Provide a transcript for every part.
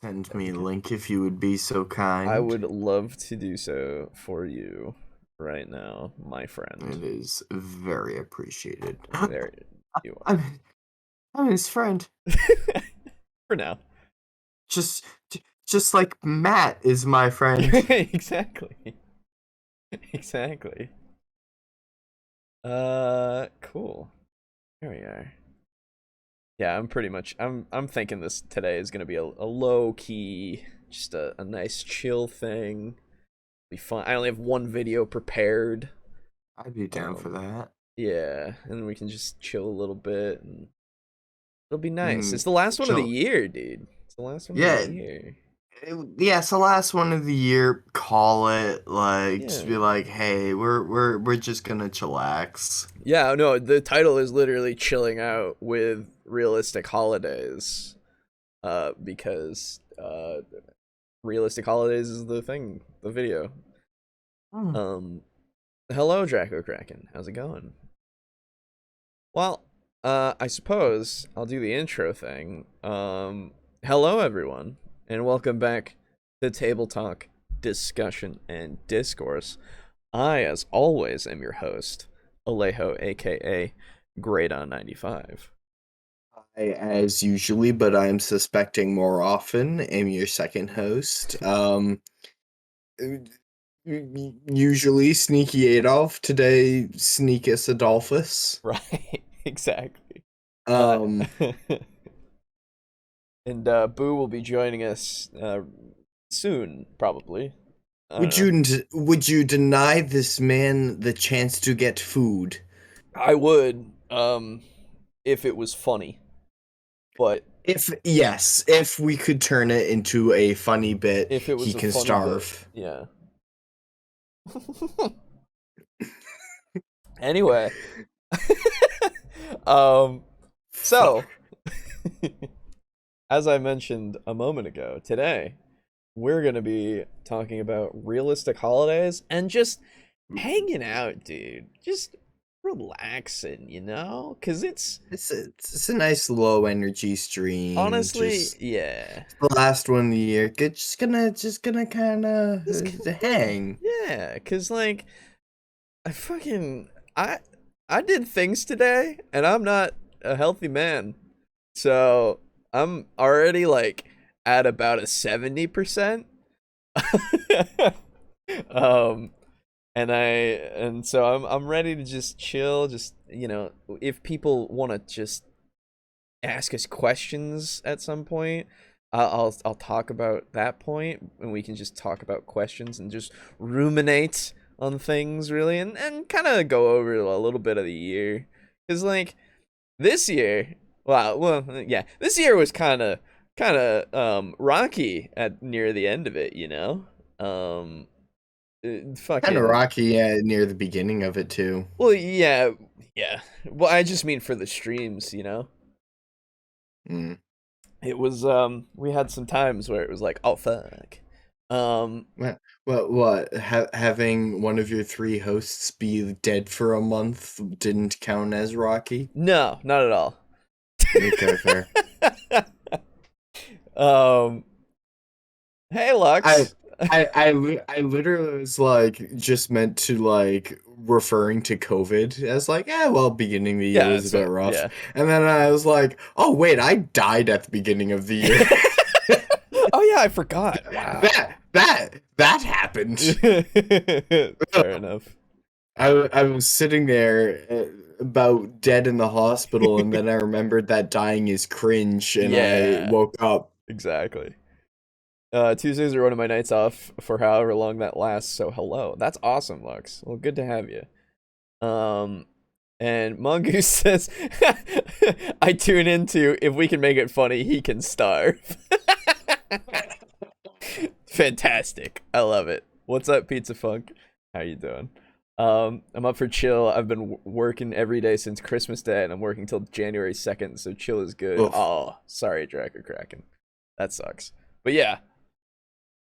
Send me a link if you would be so I kind. would love to do so for you right now, my friend. It is very appreciated. There you are. I'm I'm his friend. For now. Just just like Matt is my friend. Exactly. Exactly. Cool. There we are. Yeah, I'm thinking this today is gonna be a low key, just a nice chill thing. Be fun. I only have one video prepared. I'd be down for Um, that. yeah, and we can just chill a little bit, and it'll be nice. Mm, It's the last one of the chill. year, dude. It's the last one of the Yeah, year. yeah, it's the last one of the year. Call it like just be Yeah. like, hey, we're just gonna chillax. Yeah, no, the title is literally chilling out with realistic holidays. Because realistic holidays is the thing, the video. Hmm. Um, hello, Draco Kraken. How's it going? Well, I suppose I'll do the intro thing. Hello everyone, and welcome back to Table Talk, Discussion, and Discourse. I, as always, am your host, Alejo, aka Great on 95. As usually, but I'm suspecting more often, am your second host. Usually Sneaky Adolf. Today, Sneakus Adolphus. Right, exactly. Uh, Um, and Boo will be joining us soon, probably. I don't would know. you deny this man the chance to get food? I would, if it was funny, but If yes, if we could turn it into a funny bit, if it he was a can funny bit, starve. yeah. Anyway, um, so Fuck. as I mentioned a moment ago, today we're gonna be talking about realistic holidays and just hanging out, dude. Just relaxing, you know? Cause it's It's a nice low energy stream. honestly, Just yeah. the last one of the year. Just gonna kind of This kind of hang. yeah, cause like I fucking I I did things today and I'm not a healthy man. So I'm already like at about a 70%. um and so I'm ready to just chill, just if people want to just ask us questions at some point, I'll talk about that point, and we can just talk about questions and just ruminate on things really, and kind of go over a little bit of the year, because like this year, yeah, this year was kind of rocky at near the end of it, um Kind of fucking rocky near the beginning of it too. well, yeah, yeah, well, I just mean for the streams. Mm. It was we had some times where it was like, oh fuck. Um What? Having one of your three hosts be dead for a month didn't count as rocky? no, not at all. Okay, fair. um hey I Lux. I literally was like just meant to like referring to COVID as like, well, beginning of the year Yeah, was a that's bit what, rough. yeah. And then I was like, oh wait, I died at the beginning of the year. Oh yeah, I forgot. Wow. That happened. Fair enough. I was sitting there about dead in the hospital, and then I remembered that dying is cringe, and I Yeah, woke up. exactly. Tuesdays are one of my nights off for however long that lasts, so hello. That's awesome, Lux. Well, good to have you. Um, and Mongoose says, I tune into if we can make it funny, he can starve. Fantastic. I love it. What's up, Pizza Funk? How you doing? I'm up for chill. I've been working every day since Christmas Day, and I'm working till January 2nd, so chill is good. Oof. Oh, sorry, Dracker Kraken. That sucks. But yeah,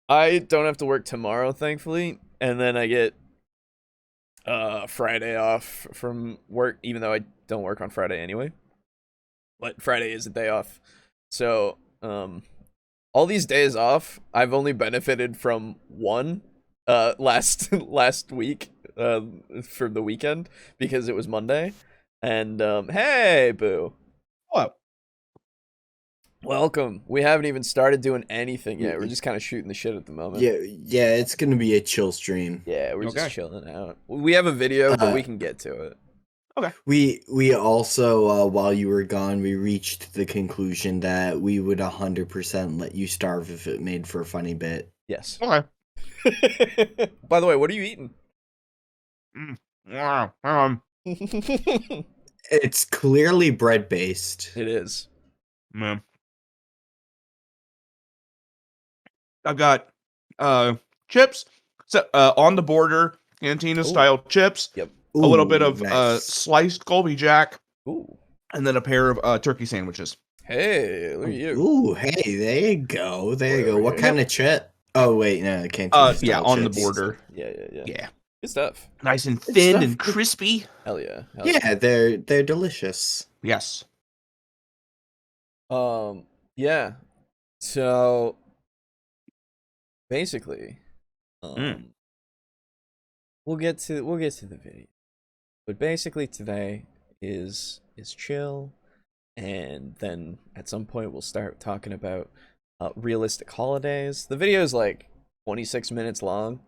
I don't have to work tomorrow, thankfully, and then I get Friday off from work, even though I don't work on Friday anyway. But Friday is a day off, so all these days off, I've only benefited from one last week for the weekend because it was Monday. And hey, boo. What? Welcome. We haven't even started doing anything yet. We're just kind of shooting the shit at the moment. Yeah, it's gonna be a chill stream. Yeah, we're just chilling out. We have a video, but we can get to it. Okay. We also, while you were gone, we reached the conclusion that we would 100% let you starve if it made for a funny bit. Yes. Okay. By the way, what are you eating? It's clearly bread based. It is. Man. I've got chips, so on the border cantina style chips. Yep. A little bit of nice. sliced Colby Jack. Ooh. And then a pair of turkey sandwiches. Hey, look at you. Ooh, hey, there you go. There you go. What kind of chip? Oh wait, no, I can't. Yeah, on the border. Yeah. Good stuff. Nice and thin and crispy. Hell yeah. Yeah, they're delicious. Yes. Yeah. So basically, we'll get to the video. But basically today is chill, and then at some point we'll start talking about realistic holidays. The video is like 26 minutes long,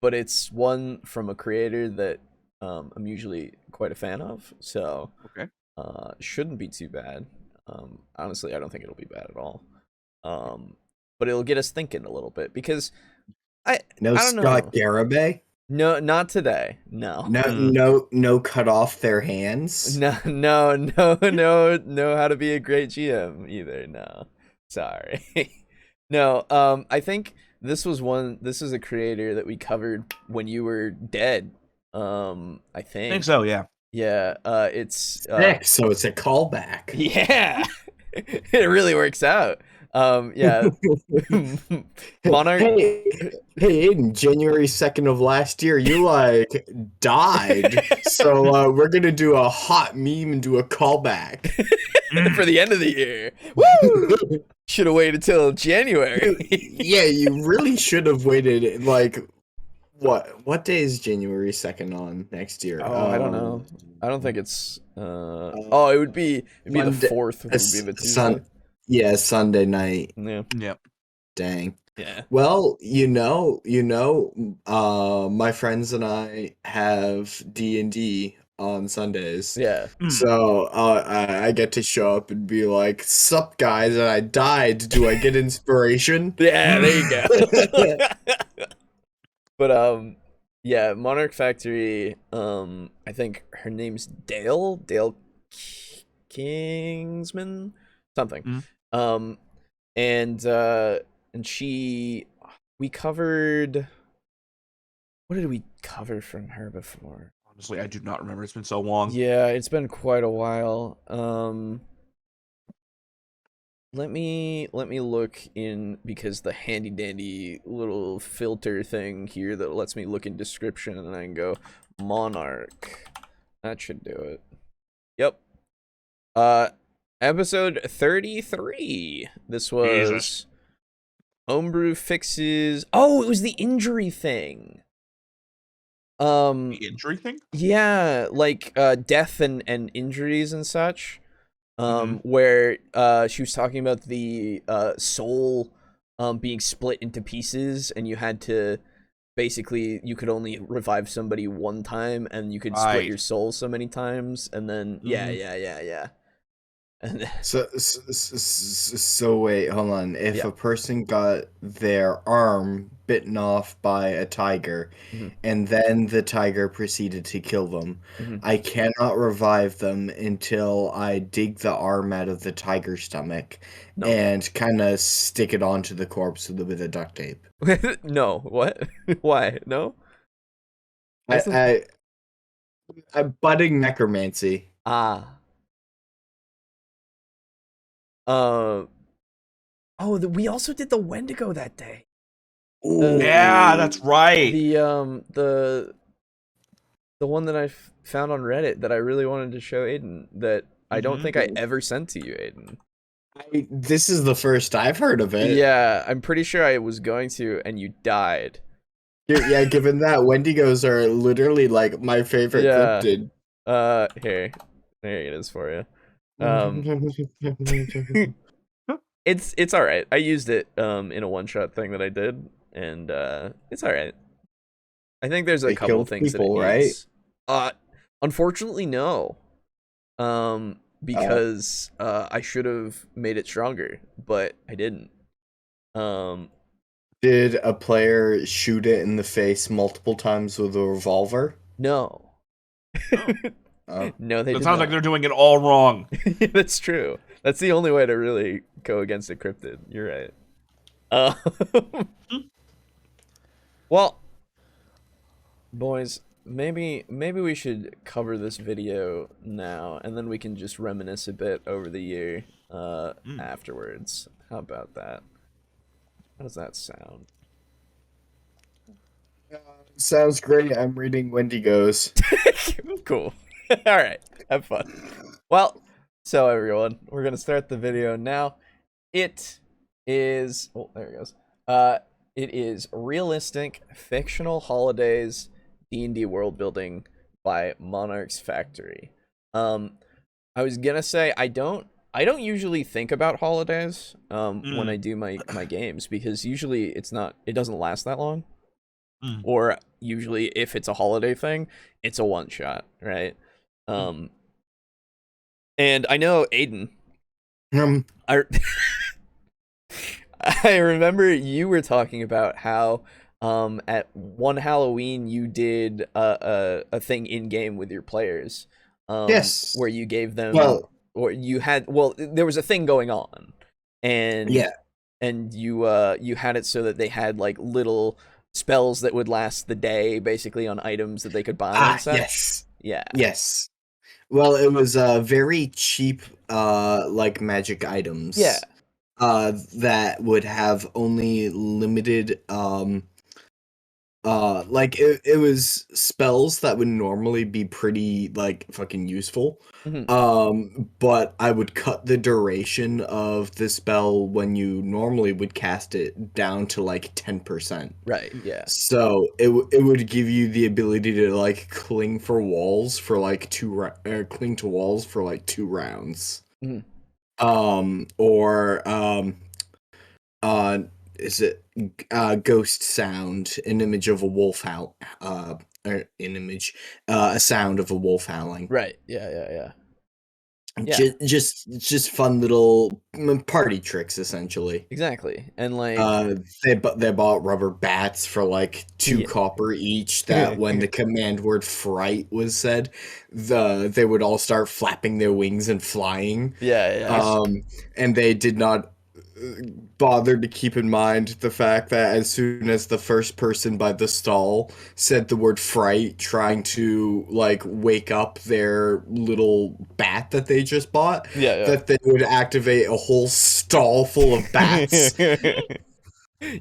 but it's one from a creator that I'm usually quite a fan of, so shouldn't be too bad. Honestly, I don't think it'll be bad at all. But it'll get us thinking a little bit because I don't Scott know. Garibay? No, not today. No. No cut off their hands. No how to be a great GM either. No. Sorry. No, I think this is a creator that we covered when you were dead. I think so, yeah. Yeah, it's sick, so it's a callback. Yeah. It really works out. Yeah. Monarch. Hey, Aiden, January 2nd of last year, you like died. So we're gonna do a hot meme and do a callback for the end of the year. Woo! Should have waited till January. Yeah, you really should have waited. Like, what day is January 2nd on next year? Oh, I don't know. I don't think it's. It would be Monday, the 4th. It would be the Tuesday. Yeah, Sunday night. Yeah. Yep. Dang. Yeah. Well, my friends and I have D&D on Sundays. Yeah. So I get to show up and be like, "Sup, guys? And I died. Do I get inspiration?" Yeah, there you go. But yeah, Monarch Factory. I think her name's Dale Kingsman, something. And we covered. What did we cover from her before? Honestly, I do not remember. It's been so long. Yeah, it's been quite a while. Let me look in, because the handy dandy little filter thing here that lets me look in description, and I can go Monarch. That should do it. Yep. Episode 33. This was Jesus. Homebrew fixes. Oh, it was the injury thing. The injury thing? Yeah, like death and injuries and such. Where she was talking about the soul being split into pieces, and you had to basically, you could only revive somebody one time, and you could split your soul so many times, and then yeah. So wait, hold on. If a person got their arm bitten off by a tiger, and then the tiger proceeded to kill them, I cannot revive them until I dig the arm out of the tiger's stomach and kind of stick it onto the corpse with a duct tape. No, what? Why? No? I'm budding necromancy. We also did the Wendigo that day. Yeah, that's right. The one that I found on Reddit that I really wanted to show Aiden, that I don't think I ever sent to you, Aiden. This is the first I've heard of it. Yeah, I'm pretty sure I was going to, and you died. Yeah, given that Wendigos are literally like my favorite cryptid. Here it is for you. It's all right. I used it in a one-shot thing that I did, and it's all right. I think there's a couple things people, that it needs. Right? Unfortunately, no. Because I should have made it stronger, but I didn't. Did a player shoot it in the face multiple times with a revolver? No. No, they did It sounds like they're doing it all wrong. That's true. That's the only way to really go against a cryptid. You're right. Well, boys, maybe we should cover this video now, and then we can just reminisce a bit over the year afterwards. How about that? How does that sound? Sounds great. I'm reading Wendigos. Cool. All right. Have fun. Well, so everyone, we're going to start the video now. It is... Oh, there it goes. It is Realistic Fictional Holidays D&D World Building by Monarch's Factory. I was going to say, I don't usually think about holidays when I do my games, because usually it doesn't last that long. Or usually if it's a holiday thing, it's a one shot, right? And I know Aiden, I remember you were talking about how at one Halloween you did a thing in game with your players. Yes. Where you gave them there was a thing going on, and you had it so that they had like little spells that would last the day, basically, on items that they could buy and such. Yes. Yeah. Yes. Well, it was very cheap like magic items. Yeah. That would have only limited like it was spells that would normally be pretty like fucking useful. But I would cut the duration of the spell when you normally would cast it down to like 10%. Right, yeah. So it would give you the ability to like cling to walls for like 2 rounds. Is it ghost sound, an image of a wolf howl, a sound of a wolf howling. Right. Yeah. Just fun little party tricks, essentially. Exactly. And like they bought rubber bats for like 2 copper each, that when the command word fright was said, they would all start flapping their wings and flying. Yeah. And they did not bothered to keep in mind the fact that as soon as the first person by the stall said the word fright, trying to like wake up their little bat that they just bought, that they would activate a whole stall full of bats.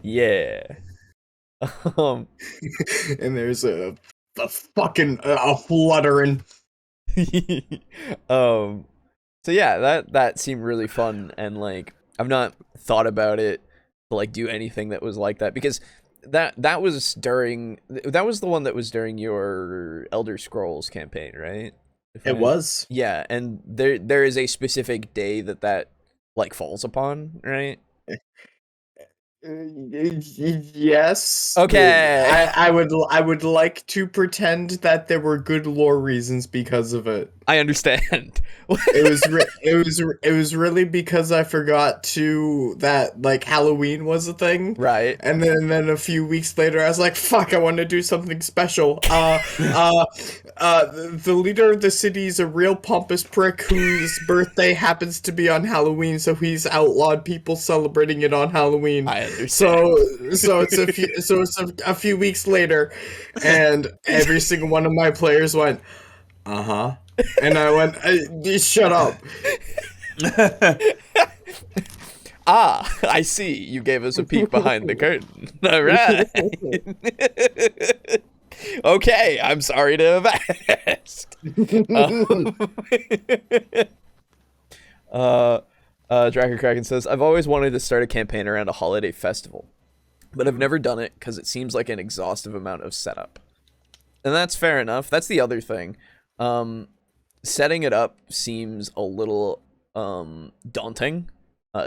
Yeah. And there's a fucking fluttering. So yeah, that seemed really fun, and like I've not thought about it to like do anything that was like that, because that was the one that was during your Elder Scrolls campaign, right? It was. Yeah, and there is a specific day that like falls upon, right? Yes. Okay. I would like to pretend that there were good lore reasons because of it. I understand. it was really because I forgot that like Halloween was a thing. Right. And then a few weeks later I was like, fuck, I want to do something special. The leader of the city is a real pompous prick whose birthday happens to be on Halloween, so he's outlawed people celebrating it on Halloween. I understand. So it's a few weeks later, and every single one of my players went, uh-huh. And I went, shut up. I see. You gave us a peek behind the curtain. All right. Okay, I'm sorry to have asked. Dracker Kraken says, I've always wanted to start a campaign around a holiday festival, but I've never done it because it seems like an exhaustive amount of setup. And that's fair enough. That's the other thing. Setting it up seems a little daunting,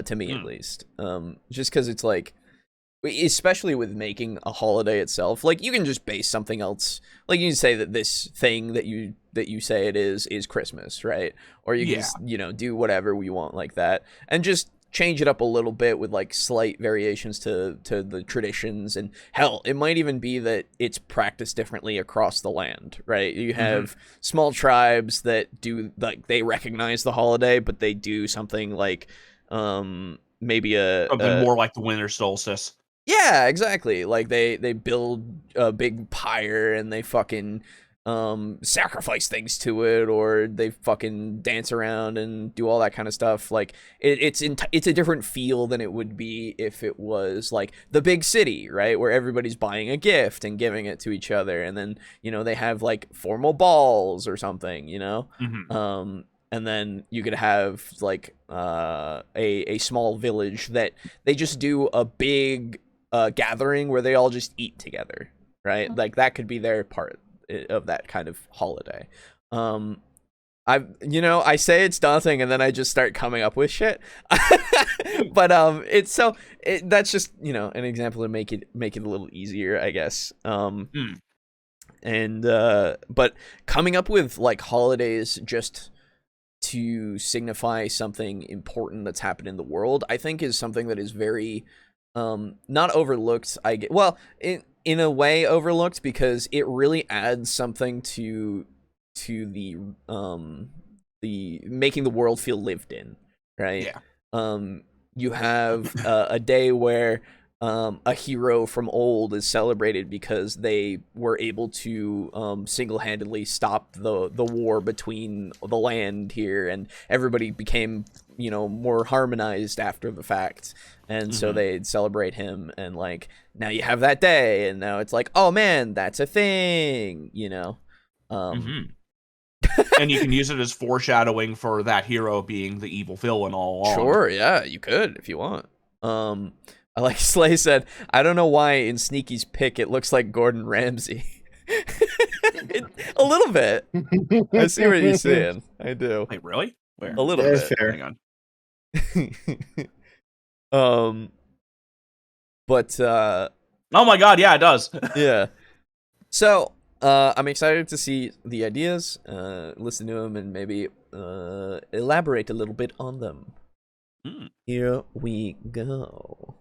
to me at least. Just because it's like, especially with making a holiday itself, like you can just base something else. Like you can say that this thing that you say it is Christmas, right? Or you can just, do whatever we want like that, and just change it up a little bit with like slight variations to the traditions. And hell, it might even be that it's practiced differently across the land, right? You have small tribes that do, like, they recognize the holiday, but they do something like maybe something more like the winter solstice. Yeah, exactly. Like they build a big pyre and they fucking sacrifice things to it, or they fucking dance around and do all that kind of stuff. Like it's a different feel than it would be if it was like the big city, right, where everybody's buying a gift and giving it to each other, and then they have like formal balls or something, and then you could have like a small village that they just do a big gathering where they all just eat together, right? Like that could be their part of that kind of holiday. I say it's daunting and then I just start coming up with shit. But that's just an example to make it a little easier, I guess. And but coming up with like holidays just to signify something important that's happened in the world, I think is something that is very not overlooked. In a way overlooked, because it really adds something to the making the world feel lived in, right? Yeah. You have a day where a hero from old is celebrated because they were able to single-handedly stop the war between the land here, and everybody became more harmonized after the fact, and so they'd celebrate him, and like now you have that day, and now it's like, oh man, that's a thing, And you can use it as foreshadowing for that hero being the evil villain all along. Sure, yeah, you could if you want. I like Slay said, I don't know why in Sneaky's pick it looks like Gordon Ramsay. A little bit. I see what you're saying. I do. Wait, really? Where? A little bit. Fair. Hang on. But oh my god, yeah, it does. Yeah. So I'm excited to see the ideas, listen to them, and maybe elaborate a little bit on them. Here we go.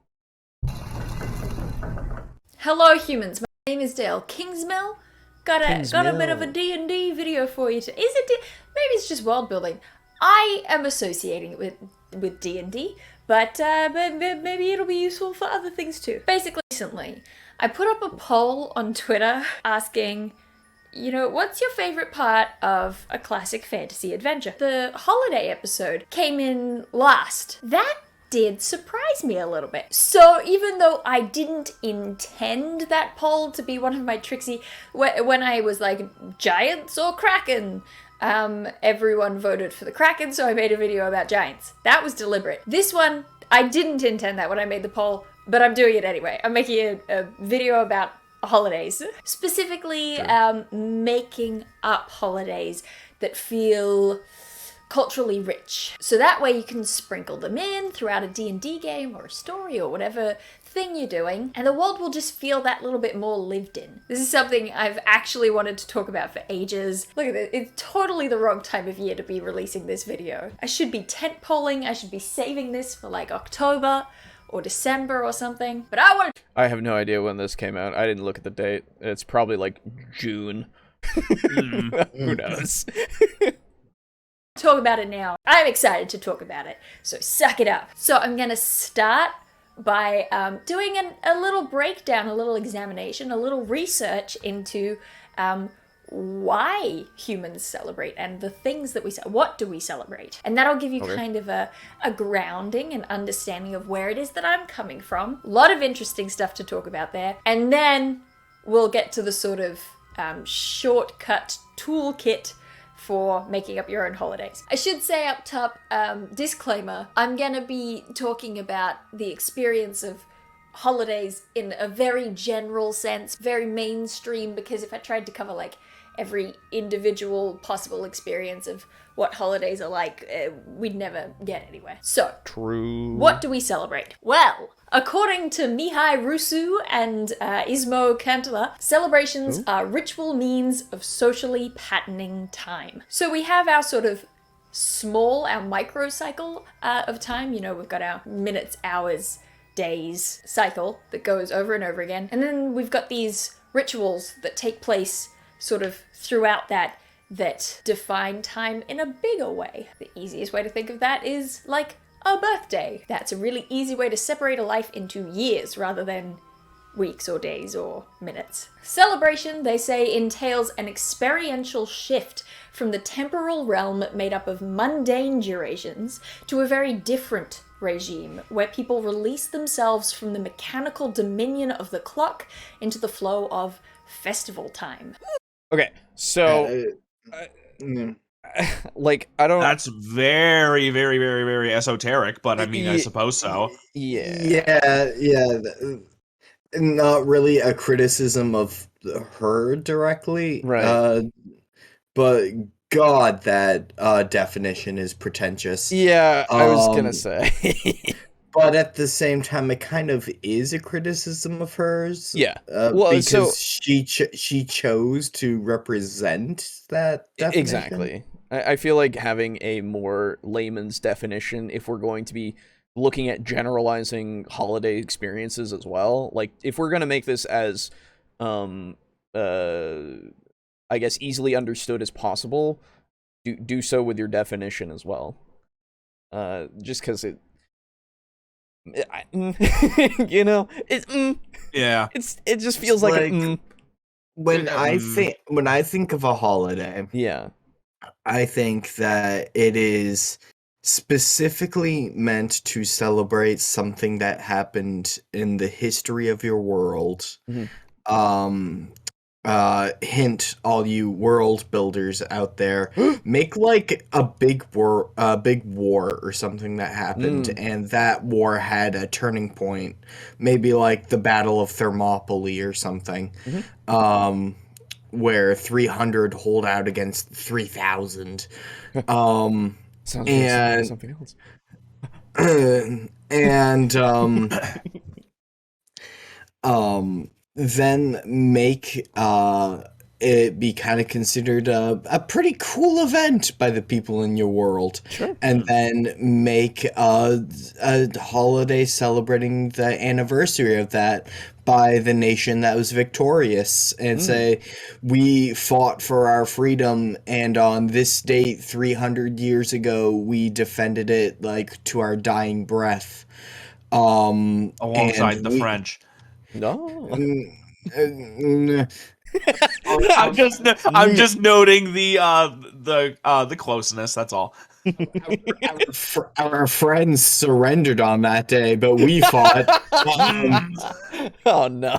Hello humans, my name is Dale Kingsmill. Got a bit of a D&D video for you. Maybe it's just world building. I am associating it with D&D, but maybe it'll be useful for other things too. Basically, recently, I put up a poll on Twitter asking, what's your favorite part of a classic fantasy adventure? The holiday episode came in last. That did surprise me a little bit. So even though I didn't intend that poll to be one of my tricksy, when I was like, giants or kraken, everyone voted for the kraken, so I made a video about giants. That was deliberate. This one, I didn't intend that when I made the poll, but I'm doing it anyway. I'm making a video about holidays. Specifically, making up holidays that feel culturally rich. So that way you can sprinkle them in throughout a D&D game or a story or whatever thing you're doing, and the world will just feel that little bit more lived in. This is something I've actually wanted to talk about for ages. Look at this, it's totally the wrong time of year to be releasing this video. I should be tent polling, I should be saving this for like October or December or something, but I have no idea when this came out. I didn't look at the date. It's probably like June. Who knows? Talk about it now. I'm excited to talk about it, so suck it up. So I'm gonna start by doing a little breakdown, a little examination, a little research into why humans celebrate and the things that what do we celebrate. And that'll give you kind of a grounding and understanding of where it is that I'm coming from. A lot of interesting stuff to talk about there. And then we'll get to the sort of shortcut toolkit for making up your own holidays. I should say up top, disclaimer, I'm gonna be talking about the experience of holidays in a very general sense, very mainstream, because if I tried to cover like every individual possible experience of what holidays are like, we'd never get anywhere. So, True. What do we celebrate? Well, according to Mihai Rusu and Ismo Cantala, celebrations are ritual means of socially patterning time. So we have our sort of our micro cycle of time. You know, we've got our minutes, hours, days cycle that goes over and over again. And then we've got these rituals that take place sort of throughout that define time in a bigger way. The easiest way to think of that is like a birthday. That's a really easy way to separate a life into years rather than weeks or days or minutes. Celebration, they say, entails an experiential shift from the temporal realm made up of mundane durations to a very different regime where people release themselves from the mechanical dominion of the clock into the flow of festival time. Okay, so like I don't. That's very, very, very, very esoteric, but I mean, I suppose so. Yeah. Not really a criticism of her directly, right? But God, that definition is pretentious. Yeah, I was gonna say. But at the same time, it kind of is a criticism of hers. Yeah. Well, because she chose to represent that definition. Exactly. I feel like having a more layman's definition, if we're going to be looking at generalizing holiday experiences as well, like if we're gonna make this as, I guess, easily understood as possible, do so with your definition as well. Just because it. You know, yeah, it just feels like when I think of a holiday, yeah, I think that it is specifically meant to celebrate something that happened in the history of your world. Hint, all you world builders out there, make like a big war or something that happened, and that war had a turning point, maybe like the Battle of Thermopylae or something, where 300 hold out against 3,000. Sounds like something else. Then make it be kind of considered a pretty cool event by the people in your world. Sure. And then make a holiday celebrating the anniversary of that by the nation that was victorious, and say, we fought for our freedom, and on this date 300 years ago we defended it like to our dying breath, alongside the French. No. I'm just noting the closeness. That's all. Our friends surrendered on that day, but we fought. Oh no!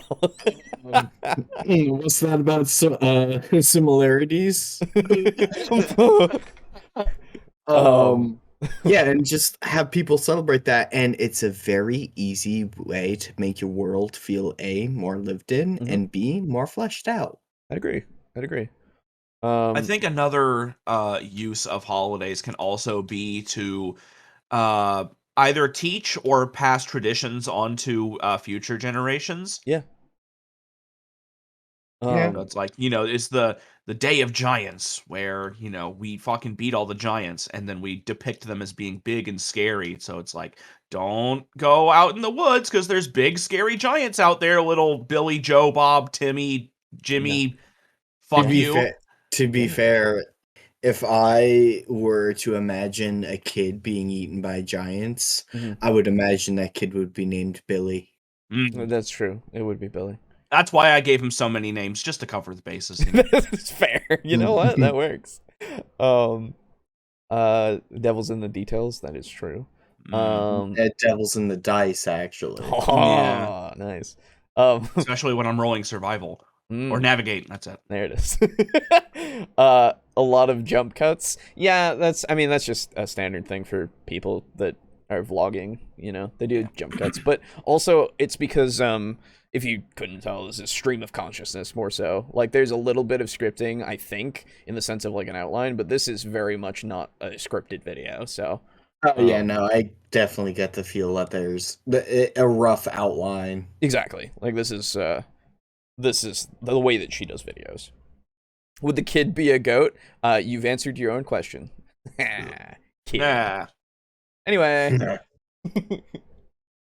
What's that about? Similarities. Yeah, and just have people celebrate that, and it's a very easy way to make your world feel A, more lived in, and B, more fleshed out. I'd agree. I think another use of holidays can also be to either teach or pass traditions onto future generations. Yeah. It's like, it's the Day of Giants, where, we fucking beat all the giants, and then we depict them as being big and scary. So it's like, don't go out in the woods because there's big scary giants out there, little Billy, Joe, Bob, Timmy, Jimmy. Fuck you. To be fair, if I were to imagine a kid being eaten by giants, I would imagine that kid would be named Billy. That's true. It would be Billy. That's why I gave him so many names, just to cover the bases. That's fair. You know what? That works. Devil's in the details. That is true. Devil's in the dice, actually. Oh, nice. Especially when I'm rolling survival or navigate. That's it. There it is. a lot of jump cuts. Yeah, that's just a standard thing for people that are vlogging, they do jump cuts. But also it's because if you couldn't tell, this is stream of consciousness more so. Like there's a little bit of scripting, I think, in the sense of like an outline, but this is very much not a scripted video, so yeah, no, I definitely get the feel that there's a rough outline. exactly. Like this is the way that she does videos. Would the kid be a goat? You've answered your own question. Kid. Nah. Anyway.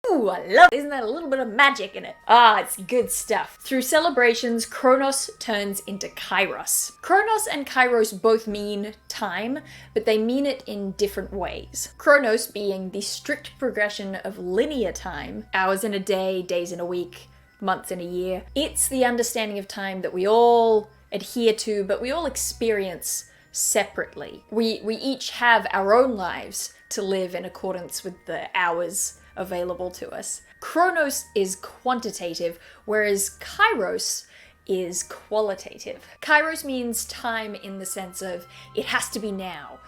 Ooh, I love it. Isn't that a little bit of magic in it? Ah, it's good stuff. Through celebrations, Chronos turns into Kairos. Chronos and Kairos both mean time, but they mean it in different ways. Chronos being the strict progression of linear time, hours in a day, days in a week, months in a year. It's the understanding of time that we all adhere to, but we all experience separately. We each have our own lives to live in accordance with the hours available to us. Chronos is quantitative, whereas Kairos is qualitative. Kairos means time in the sense of it has to be now.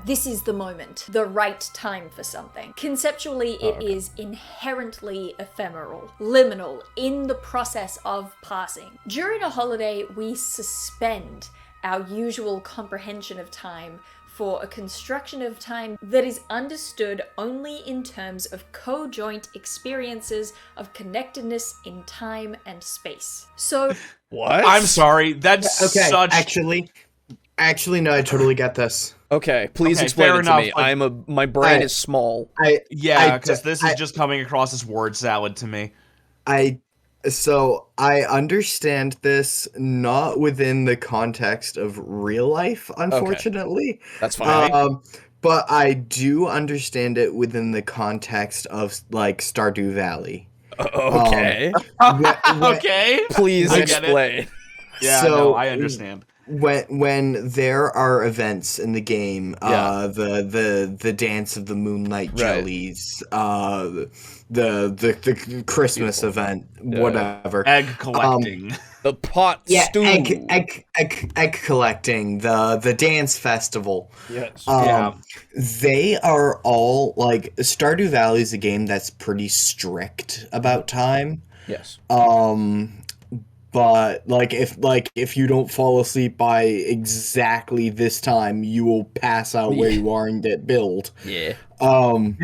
This is the moment, the right time for something. Conceptually, it is inherently ephemeral, liminal, in the process of passing. During a holiday, we suspend our usual comprehension of time for a construction of time that is understood only in terms of co-joint experiences of connectedness in time and space. So, what? I'm sorry. That's Okay, such. Actually, no, I totally get this. Okay, please Okay, explain fair it enough, to me. like- My brain is small. Yeah, because this is just coming across as word salad to me. So I understand this not within the context of real life, unfortunately. That's fine. But I do understand it within the context of like Stardew Valley. Okay. Okay. Please I get it. explain. Yeah, So, no, I understand. When there are events in the game, Yeah. the dance of the moonlight Right. jellies, the Christmas Beautiful. event, Yeah. whatever. Egg collecting. The pot stew. Egg collecting, the dance festival. Yes. Yeah. They are all like Stardew Valley is a game that's pretty strict about time. Yes. But if you don't fall asleep by exactly this time, you will pass out where you are and get billed. Yeah. Um,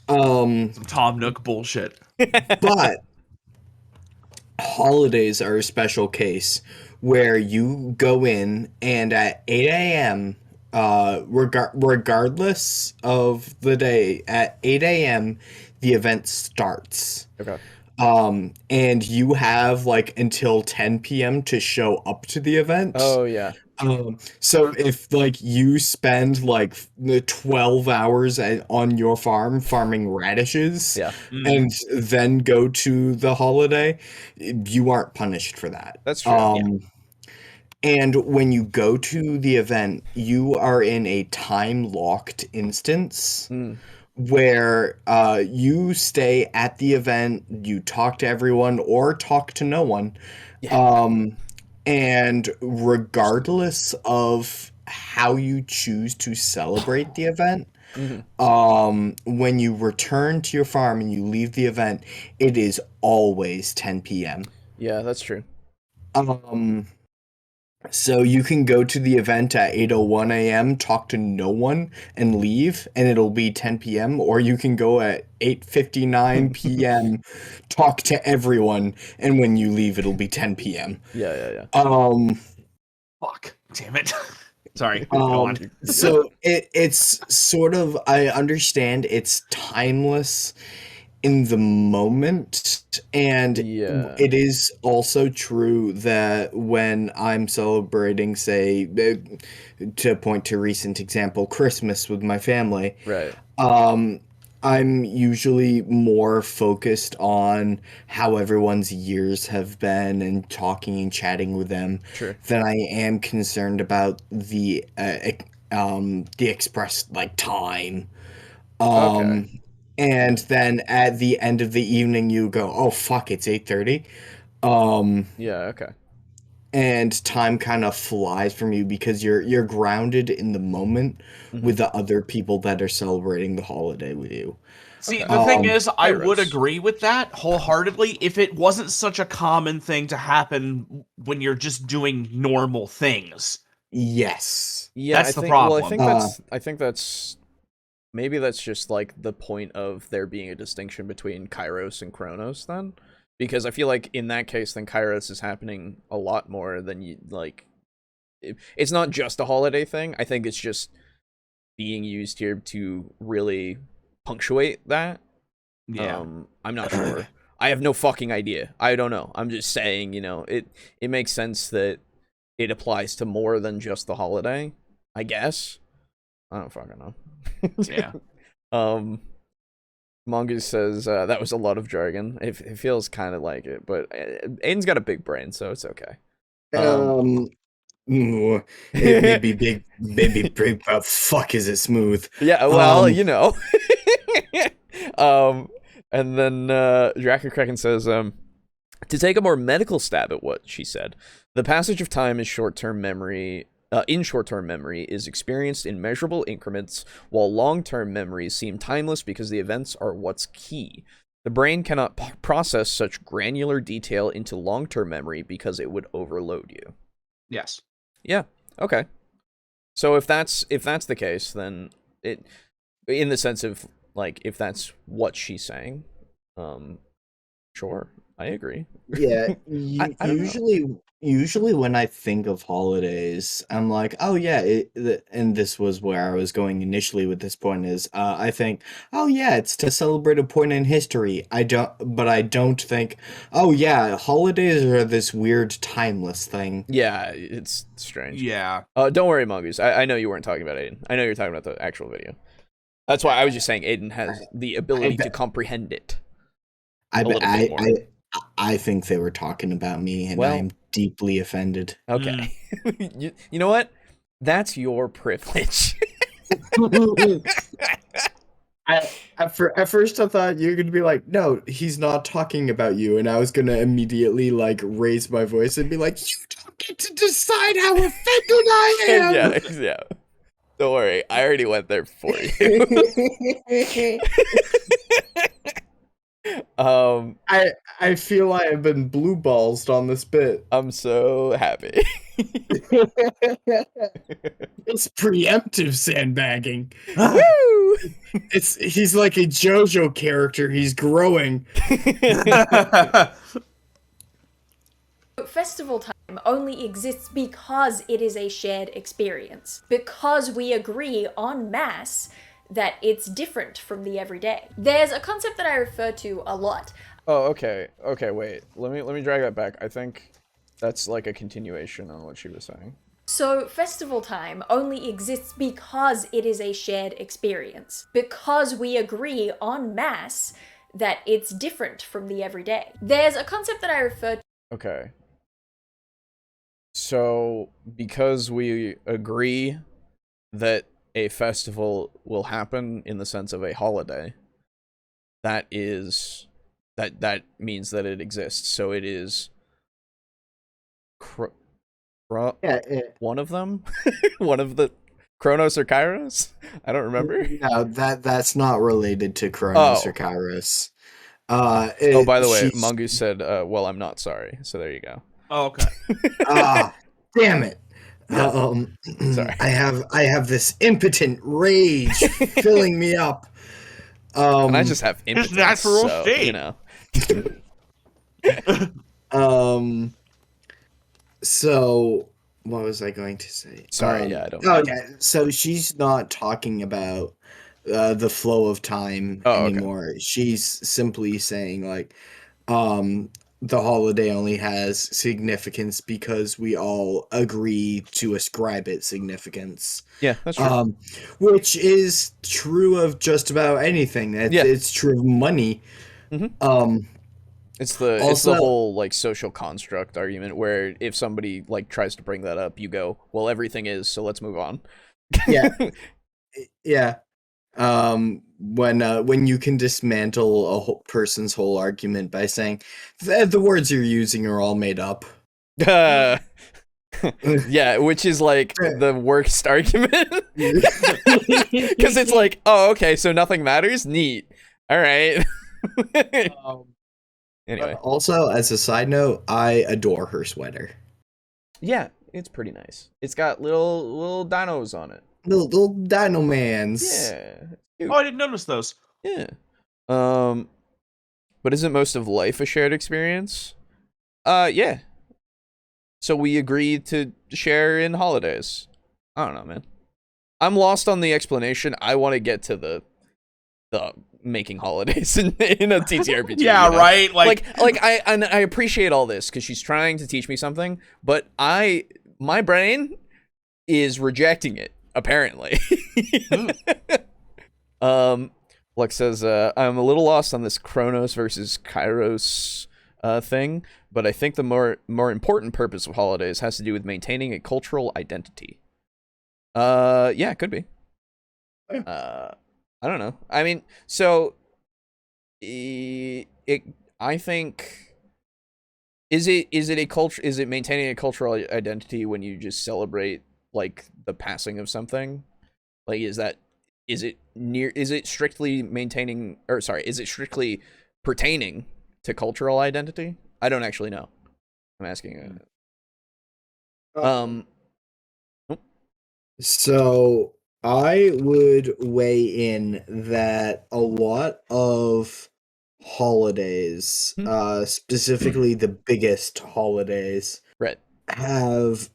Some Tom Nook bullshit. but holidays are a special case where you go in and at 8 a.m., regardless of the day, at 8 a.m., the event starts. Okay. And you have like until 10 p.m. to show up to the event. Oh yeah. So if like you spend like the 12 hours on your farm farming radishes, Yeah. and then go to the holiday, you aren't punished for that. That's true. And when you go to the event, you are in a time-locked instance where you stay at the event, you talk to everyone or talk to no one. And regardless of how you choose to celebrate the event, when you return to your farm and you leave the event, it is always 10 p.m. Yeah, that's true. So you can go to the event at 8:01 a.m., talk to no one, and leave, and it'll be 10 p.m. Or you can go at 8:59 p.m., talk to everyone, and when you leave, it'll be 10 p.m. Yeah. Fuck. Damn it. Sorry. Go on. So it's sort of, I understand it's timeless in the moment, and it is also true that when I'm celebrating, say, to point to recent example, Christmas with my family, Right. I'm usually more focused on how everyone's years have been and talking and chatting with them than I am concerned about the expressed like time. And then at the end of the evening, you go, "Oh fuck, it's 8:30." Yeah. Okay. and time kind of flies from you because you're grounded in the moment with the other people that are celebrating the holiday with you. See, Okay. the thing is, I would Kairos. agree with that wholeheartedly if it wasn't such a common thing to happen when you're just doing normal things. Yes. Yeah, That's I the think. Well, problem. I think that's maybe that's just like the point of there being a distinction between Kairos and Chronos then, because I feel like in that case, then Kairos is happening a lot more than you like. It's not just a holiday thing. I think it's just being used here to really punctuate that. Yeah. I'm not sure. I have no fucking idea. I don't know. I'm just saying, it makes sense that it applies to more than just the holiday, I guess. I don't fucking know. Yeah. Mongoose says that was a lot of jargon. It feels kind of like it, but Aiden's got a big brain, so it's okay. It may be big, but fuck, is it smooth? Yeah, well, and then Drakenkraken says, to take a more medical stab at what she said, the passage of time is short-term memory. In short-term memory is experienced in measurable increments, while long-term memories seem timeless because the events are what's key. The brain cannot process such granular detail into long-term memory because it would overload you. Yes. Yeah. Okay. So if that's the case, then it, in the sense of like, if that's what she's saying, sure, I agree. Yeah, I don't usually when I think of holidays, I'm like, oh yeah, and this was where I was going initially with this point is, I think, oh yeah, it's to celebrate a point in history. I don't think, oh yeah, holidays are this weird timeless thing. Yeah, it's strange. Yeah. Don't worry, Mongoose. I know you weren't talking about Aiden. I know you're talking about the actual video. That's why I was just saying Aiden has the ability to comprehend it. I think they were talking about me, and Well, I'm deeply offended. Okay. You know what? That's your privilege. At first I thought you were gonna be like, no, he's not talking about you, and I was gonna immediately like raise my voice and be like, you don't get to decide how offended I am. Yeah. Don't worry, I already went there for you. I feel I have been blue ballsed on this bit. I'm so happy. It's preemptive sandbagging. Woo! He's like a JoJo character. He's growing. Festival time only exists because it is a shared experience. Because we agree en masse that it's different from the everyday. There's a concept that I refer to a lot. Oh, okay. Okay, wait. Let me drag that back. I think that's like a continuation on what she was saying. So, festival time only exists because it is a shared experience. Because we agree en masse that it's different from the everyday. There's a concept that I refer to. Okay. So, because we agree that a festival will happen in the sense of a holiday, that means that it exists. So it is one of them? One of the Chronos or Kairos? I don't remember. No, that's not related to Chronos or Kairos. By the way, Mongoose said, well, I'm not sorry. So there you go. Oh, okay. Damn it. Sorry. I have this impotent rage filling me up. And I just have impotence, his natural so, state. So what was I going to say? Sorry, I don't. Oh yeah. So she's not talking about the flow of time anymore. Okay. She's simply saying like, the holiday only has significance because we all agree to ascribe it significance. Yeah, that's true. Which is true of just about anything. It's true of money. Mm-hmm. It's the whole like social construct argument where if somebody like tries to bring that up, you go, well, everything is, so let's move on. Yeah. Yeah. When you can dismantle a whole person's whole argument by saying the words you're using are all made up. Yeah, which is like the worst argument. Because it's like, oh, okay, so nothing matters? Neat. All right. Anyway. Also, as a side note, I adore her sweater. Yeah, it's pretty nice. It's got little dinos on it. Little dino mans. Yeah. Oh, I didn't notice those. Yeah. But isn't most of life a shared experience? Yeah. So we agreed to share in holidays. I don't know, man. I'm lost on the explanation. I want to get to the making holidays in a TTRPG. Yeah, you know? right. Like I appreciate all this because she's trying to teach me something, but my brain is rejecting it apparently. Lex says, I'm a little lost on this Chronos versus Kairos thing, but I think the more important purpose of holidays has to do with maintaining a cultural identity. Yeah, it could be. I don't know. I mean, so I think is it maintaining a cultural identity when you just celebrate like the passing of something? Like is it strictly pertaining to cultural identity? I don't actually know. I'm asking. So I would weigh in that a lot of holidays, specifically the biggest holidays, right, have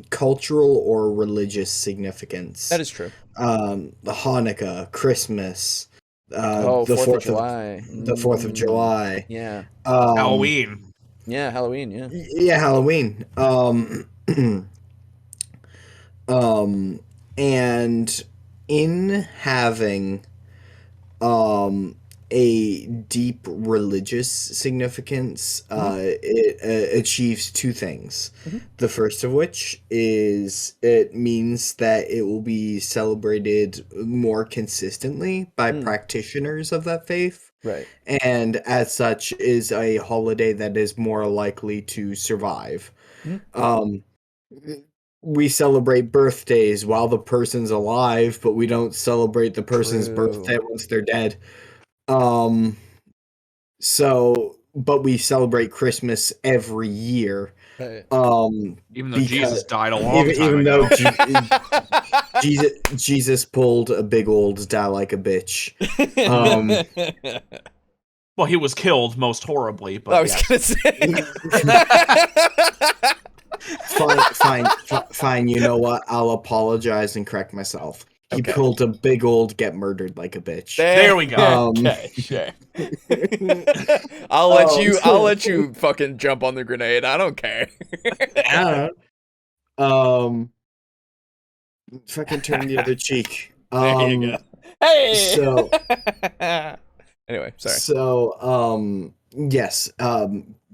cultural or religious significance. That is true. The Hanukkah, Christmas, the 4th of July. The 4th of July. Yeah. Halloween. Yeah, Halloween, yeah. Yeah, Halloween. And in having a deep religious significance, it achieves two things. The first of which is it means that it will be celebrated more consistently by practitioners of that faith. Right. And as such is a holiday that is more likely to survive. We celebrate birthdays while the person's alive, but we don't celebrate the person's birthday once they're dead. But we celebrate Christmas every year. Right. Even though Jesus died a long time ago. Jesus pulled a big old die like a bitch. Well, he was killed most horribly, but I was gonna say. Fine. You know what? I'll apologize and correct myself. He pulled a big old get murdered like a bitch. There we go. Okay, sure. I'll let you fucking jump on the grenade. I don't care. Fucking turn the other cheek. There you go. Hey. So. Anyway, sorry. So, yes,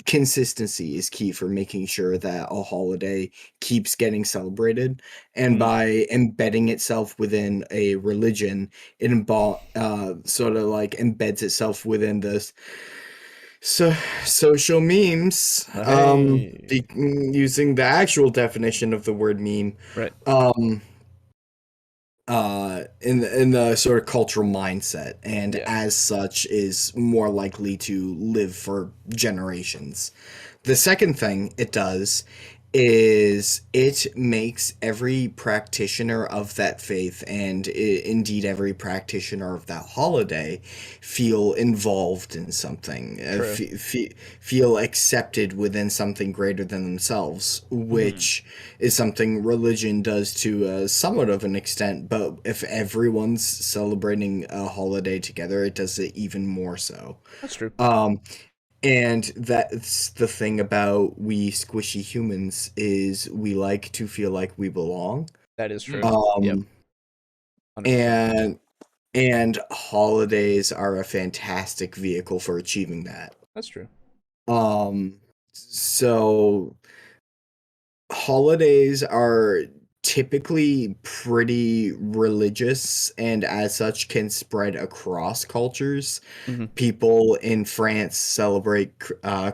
consistency is key for making sure that a holiday keeps getting celebrated, and by embedding itself within a religion, it sort of like embeds itself within this social memes. Using the actual definition of the word meme, right? In the sort of cultural mindset, and as such is more likely to live for generations. The second thing it does is it makes every practitioner of that faith, and indeed every practitioner of that holiday, feel involved in something, feel accepted within something greater than themselves, which is something religion does to somewhat of an extent, but if everyone's celebrating a holiday together, it does it even more so. That's true. And that's the thing about we squishy humans, is we like to feel like we belong. That is true. Yep. And holidays are a fantastic vehicle for achieving that. That's true. So holidays are typically pretty religious, and as such can spread across cultures. People in France celebrate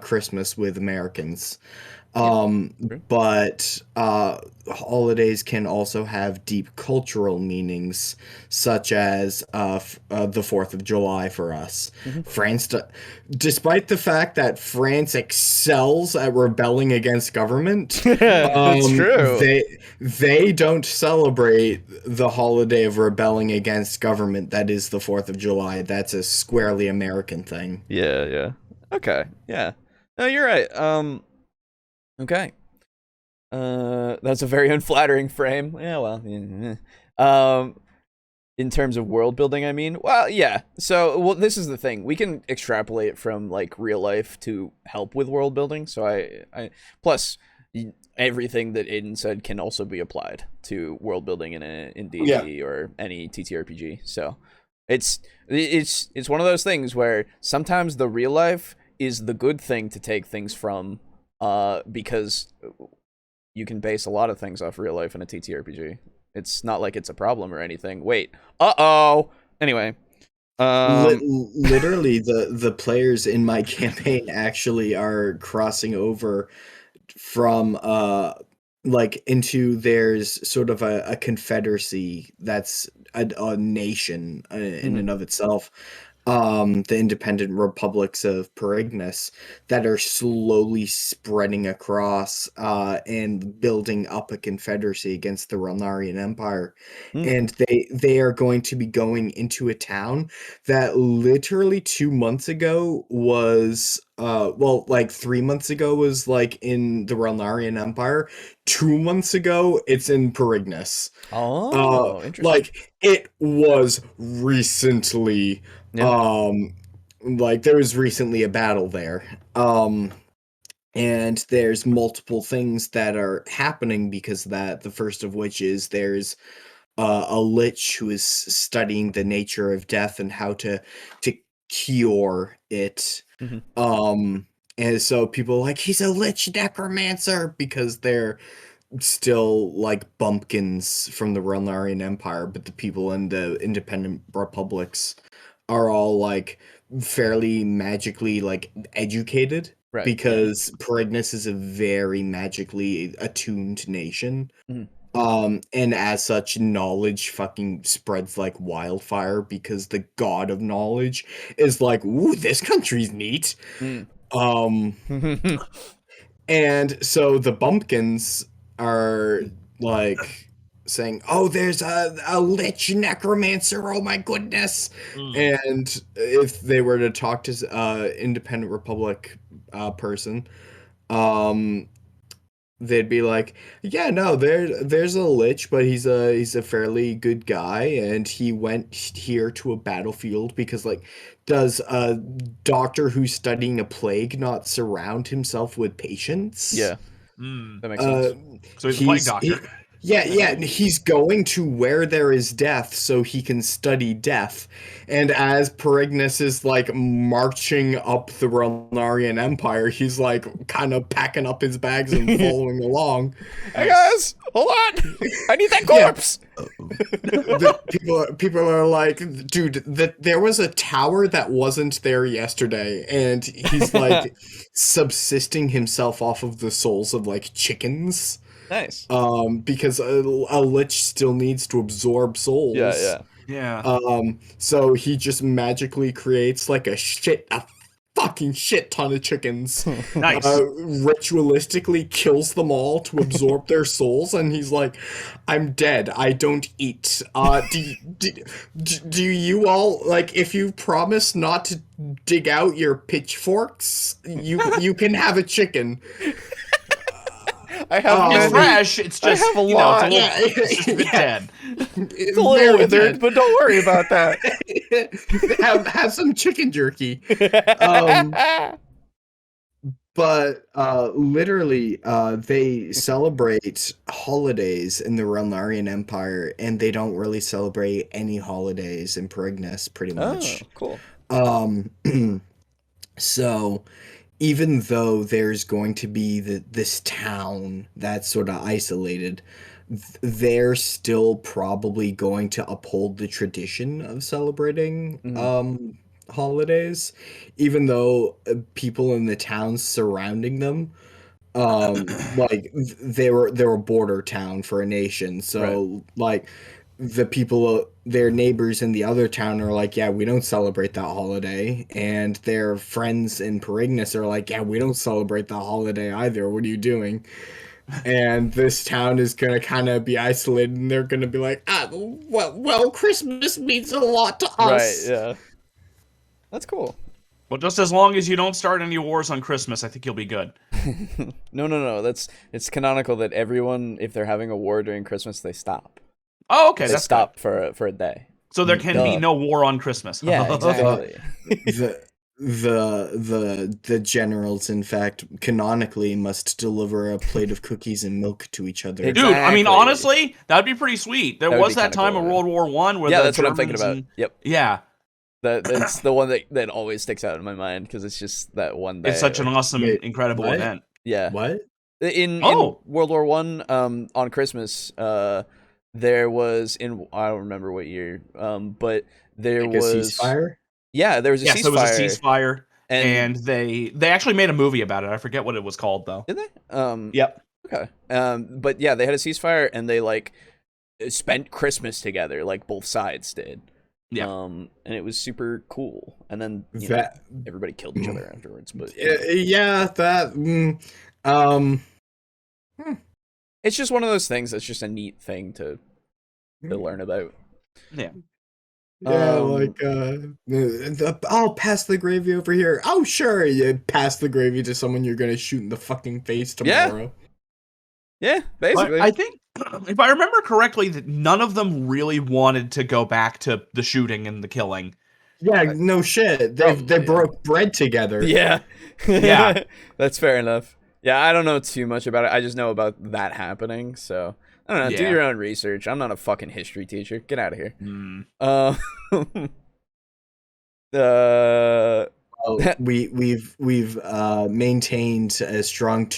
Christmas with Americans. But holidays can also have deep cultural meanings, such as the 4th of July for us. France, despite the fact that France excels at rebelling against government, That's true. they don't celebrate the holiday of rebelling against government. That is the 4th of July. That's a squarely American thing. Yeah. Okay. Yeah. No, you're right. Okay. That's a very unflattering frame. Yeah, well, in terms of world building, I mean, well, yeah. So, well, this is the thing. We can extrapolate from like real life to help with world building. So plus everything that Aiden said can also be applied to world building in D&D or any TTRPG. So, it's one of those things where sometimes the real life is the good thing to take things from, because you can base a lot of things off real life in a TTRPG. It's not like it's a problem or anything. Wait. Uh-oh. Anyway. Literally, the players in my campaign actually are crossing over from like into there's sort of a confederacy that's a nation in and of itself, the independent republics of Perignus, that are slowly spreading across and building up a confederacy against the Relnarian Empire. And they are going to be going into a town that literally 2 months ago was like 3 months ago was like in the Relnarian Empire. 2 months ago it's in Perignus. Interesting. Like it was recently like there was recently a battle there. And there's multiple things that are happening because of that. The first of which is there's a lich who is studying the nature of death and how to cure it. And so people are like, he's a lich necromancer, because they're still like bumpkins from the Relnarian Empire, but the people in the independent republics are all like fairly magically like educated, Right. because Perignus is a very magically attuned nation. And as such, knowledge fucking spreads like wildfire, because the god of knowledge is like, ooh, this country's neat. And so the bumpkins are like saying, oh, there's a lich necromancer, oh my goodness. And if they were to talk to independent republic person, they'd be like, yeah, no, there's a lich, but he's a fairly good guy, and he went here to a battlefield because, like, does a doctor who's studying a plague not surround himself with patients? Yeah. That makes sense. So he's a plague doctor. Yeah, he's going to where there is death so he can study death. And as Perignus is like marching up the Relnarian Empire, he's like kind of packing up his bags and following along. Hey guys, hold on! I need that corpse. People are like, dude, there was a tower that wasn't there yesterday, and he's like subsisting himself off of the souls of like chickens. Nice. Because a lich still needs to absorb souls. Yeah. So he just magically creates like a fucking shit ton of chickens. Nice. Ritualistically kills them all to absorb their souls, and he's like, I'm dead, I don't eat. Do you all, like, if you promise not to dig out your pitchforks, you can have a chicken. I have it's fresh. It's just, I have a lot. it's just a bit dead. It's a little withered, but don't worry about that. have some chicken jerky. But literally, they celebrate holidays in the Relnarian Empire, and they don't really celebrate any holidays in Perignus, pretty much. Oh, cool. So even though there's going to be this town that's sort of isolated, they're still probably going to uphold the tradition of celebrating holidays, even though people in the towns surrounding them like they were a border town for a nation, so like the people, their neighbors in the other town are like, yeah, we don't celebrate that holiday, and their friends in Perignus are like, yeah, we don't celebrate that holiday either. What are you doing? And this town is gonna kind of be isolated, and they're gonna be like, well, Christmas means a lot to us. Right, yeah. That's cool. Well, just as long as you don't start any wars on Christmas, I think you'll be good. No. It's canonical that everyone, if they're having a war during Christmas, they stop. Oh, okay, They that's stop good. for a day. So there can be no war on Christmas. Yeah, exactly. The generals, in fact, canonically must deliver a plate of cookies and milk to each other. Dude, I mean, honestly, that'd be pretty sweet. There was that time of World War I where that's what I'm thinking about. Yep. Yeah. That's the one that always sticks out in my mind because it's just that one day. It's such an awesome, incredible event. Yeah. What? In World War One, on Christmas, there was I don't remember what year, but there was a ceasefire. Yeah, there was a ceasefire. There was a ceasefire, and they actually made a movie about it. I forget what it was called though. Did they? Yep. Okay. But yeah, they had a ceasefire, and they like spent Christmas together, like both sides did. Yeah. And it was super cool. And then everybody killed each other afterwards. But yeah, that. It's just one of those things that's just a neat thing to learn about. Yeah. Yeah, I'll pass the gravy over here. Oh, sure, you pass the gravy to someone you're gonna shoot in the fucking face tomorrow. Yeah, basically. I think, if I remember correctly, that none of them really wanted to go back to the shooting and the killing. Yeah, no shit. They broke bread together. Yeah. Yeah. That's fair enough. Yeah, I don't know too much about it. I just know about that happening, so I don't know. Yeah. Do your own research. I'm not a fucking history teacher. Get out of here. We've maintained a strong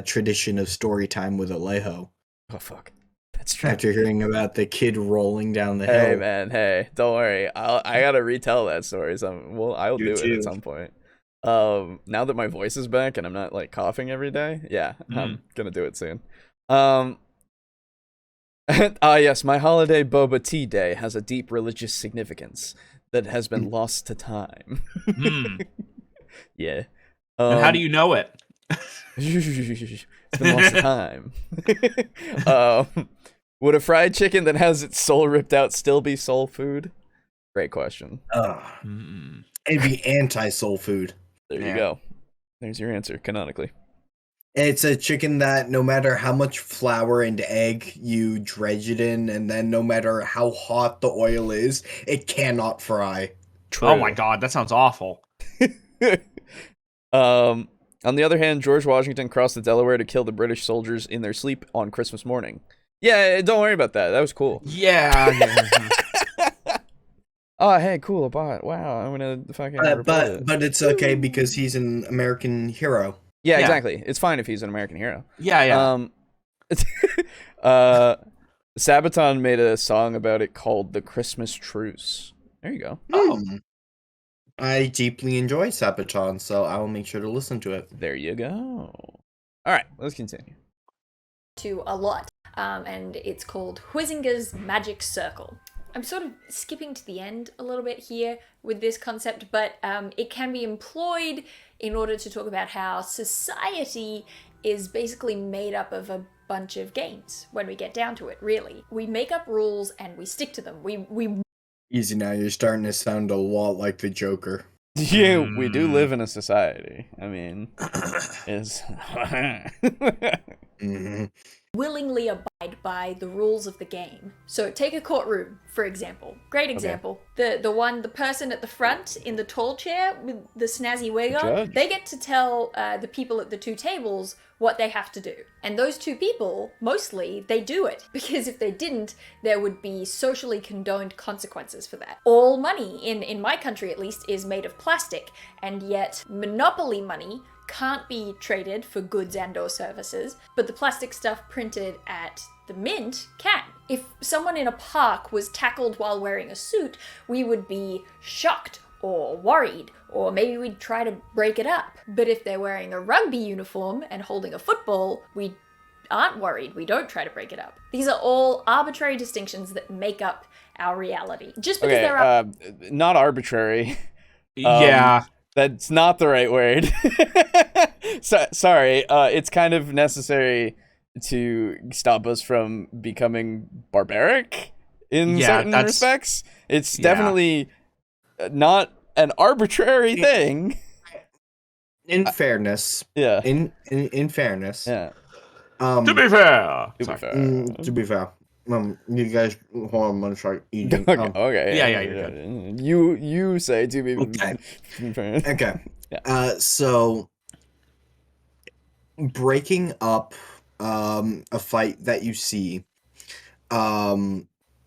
tradition of story time with Alejo. Oh fuck, that's true. After hearing about the kid rolling down the hill. Hey man, hey, don't worry. I gotta retell that story. I'll do it at some point. Now that my voice is back and I'm not like coughing every day, I'm gonna do it soon. Yes, my holiday boba tea day has a deep religious significance that has been lost to time. Yeah. And how do you know it? It's been lost to time. Would a fried chicken that has its soul ripped out still be soul food? Great question. It'd be anti-soul food. There you go. There's your answer, canonically. It's a chicken that no matter how much flour and egg you dredge it in, and then no matter how hot the oil is, it cannot fry. True. Oh my god, that sounds awful. On the other hand, George Washington crossed the Delaware to kill the British soldiers in their sleep on Christmas morning. Yeah, don't worry about that. That was cool. Yeah. Oh, hey, cool, bot. Wow, I'm gonna fucking. But it's okay because he's an American hero. Yeah, exactly. It's fine if he's an American hero. Yeah. Sabaton made a song about it called "The Christmas Truce." There you go. Oh. I deeply enjoy Sabaton, so I will make sure to listen to it. There you go. All right, let's continue. To a lot, and it's called Huizinga's Magic Circle. I'm sort of skipping to the end a little bit here with this concept, but it can be employed in order to talk about how society is basically made up of a bunch of games when we get down to it, really. We make up rules and we stick to them. We Easy now, you're starting to sound a lot like the Joker. Yeah, we do live in a society. I mean, is willingly abide by the rules of the game. So take a courtroom, for example. Great example. Okay. The person at the front in the tall chair with the snazzy wig on, they get to tell the people at the two tables what they have to do. And those two people, mostly, they do it. Because if they didn't, there would be socially condoned consequences for that. All money, in my country at least, is made of plastic. And yet, monopoly money can't be traded for goods and or services, but the plastic stuff printed at the mint can. If someone in a park was tackled while wearing a suit, we would be shocked, or worried, or maybe we'd try to break it up. But if they're wearing a rugby uniform and holding a football, we aren't worried. We don't try to break it up. These are all arbitrary distinctions that make up our reality. Just because they're not arbitrary. Yeah. That's not the right word. Sorry. It's kind of necessary to stop us from becoming barbaric in certain respects. It's definitely not an arbitrary thing. In fairness. Yeah. In fairness. Yeah. To be fair. To be fair. You guys, hold on, I'm gonna start eating. Okay. Yeah, you're good. You say to be fair. Okay. Yeah. So breaking up a fight that you see,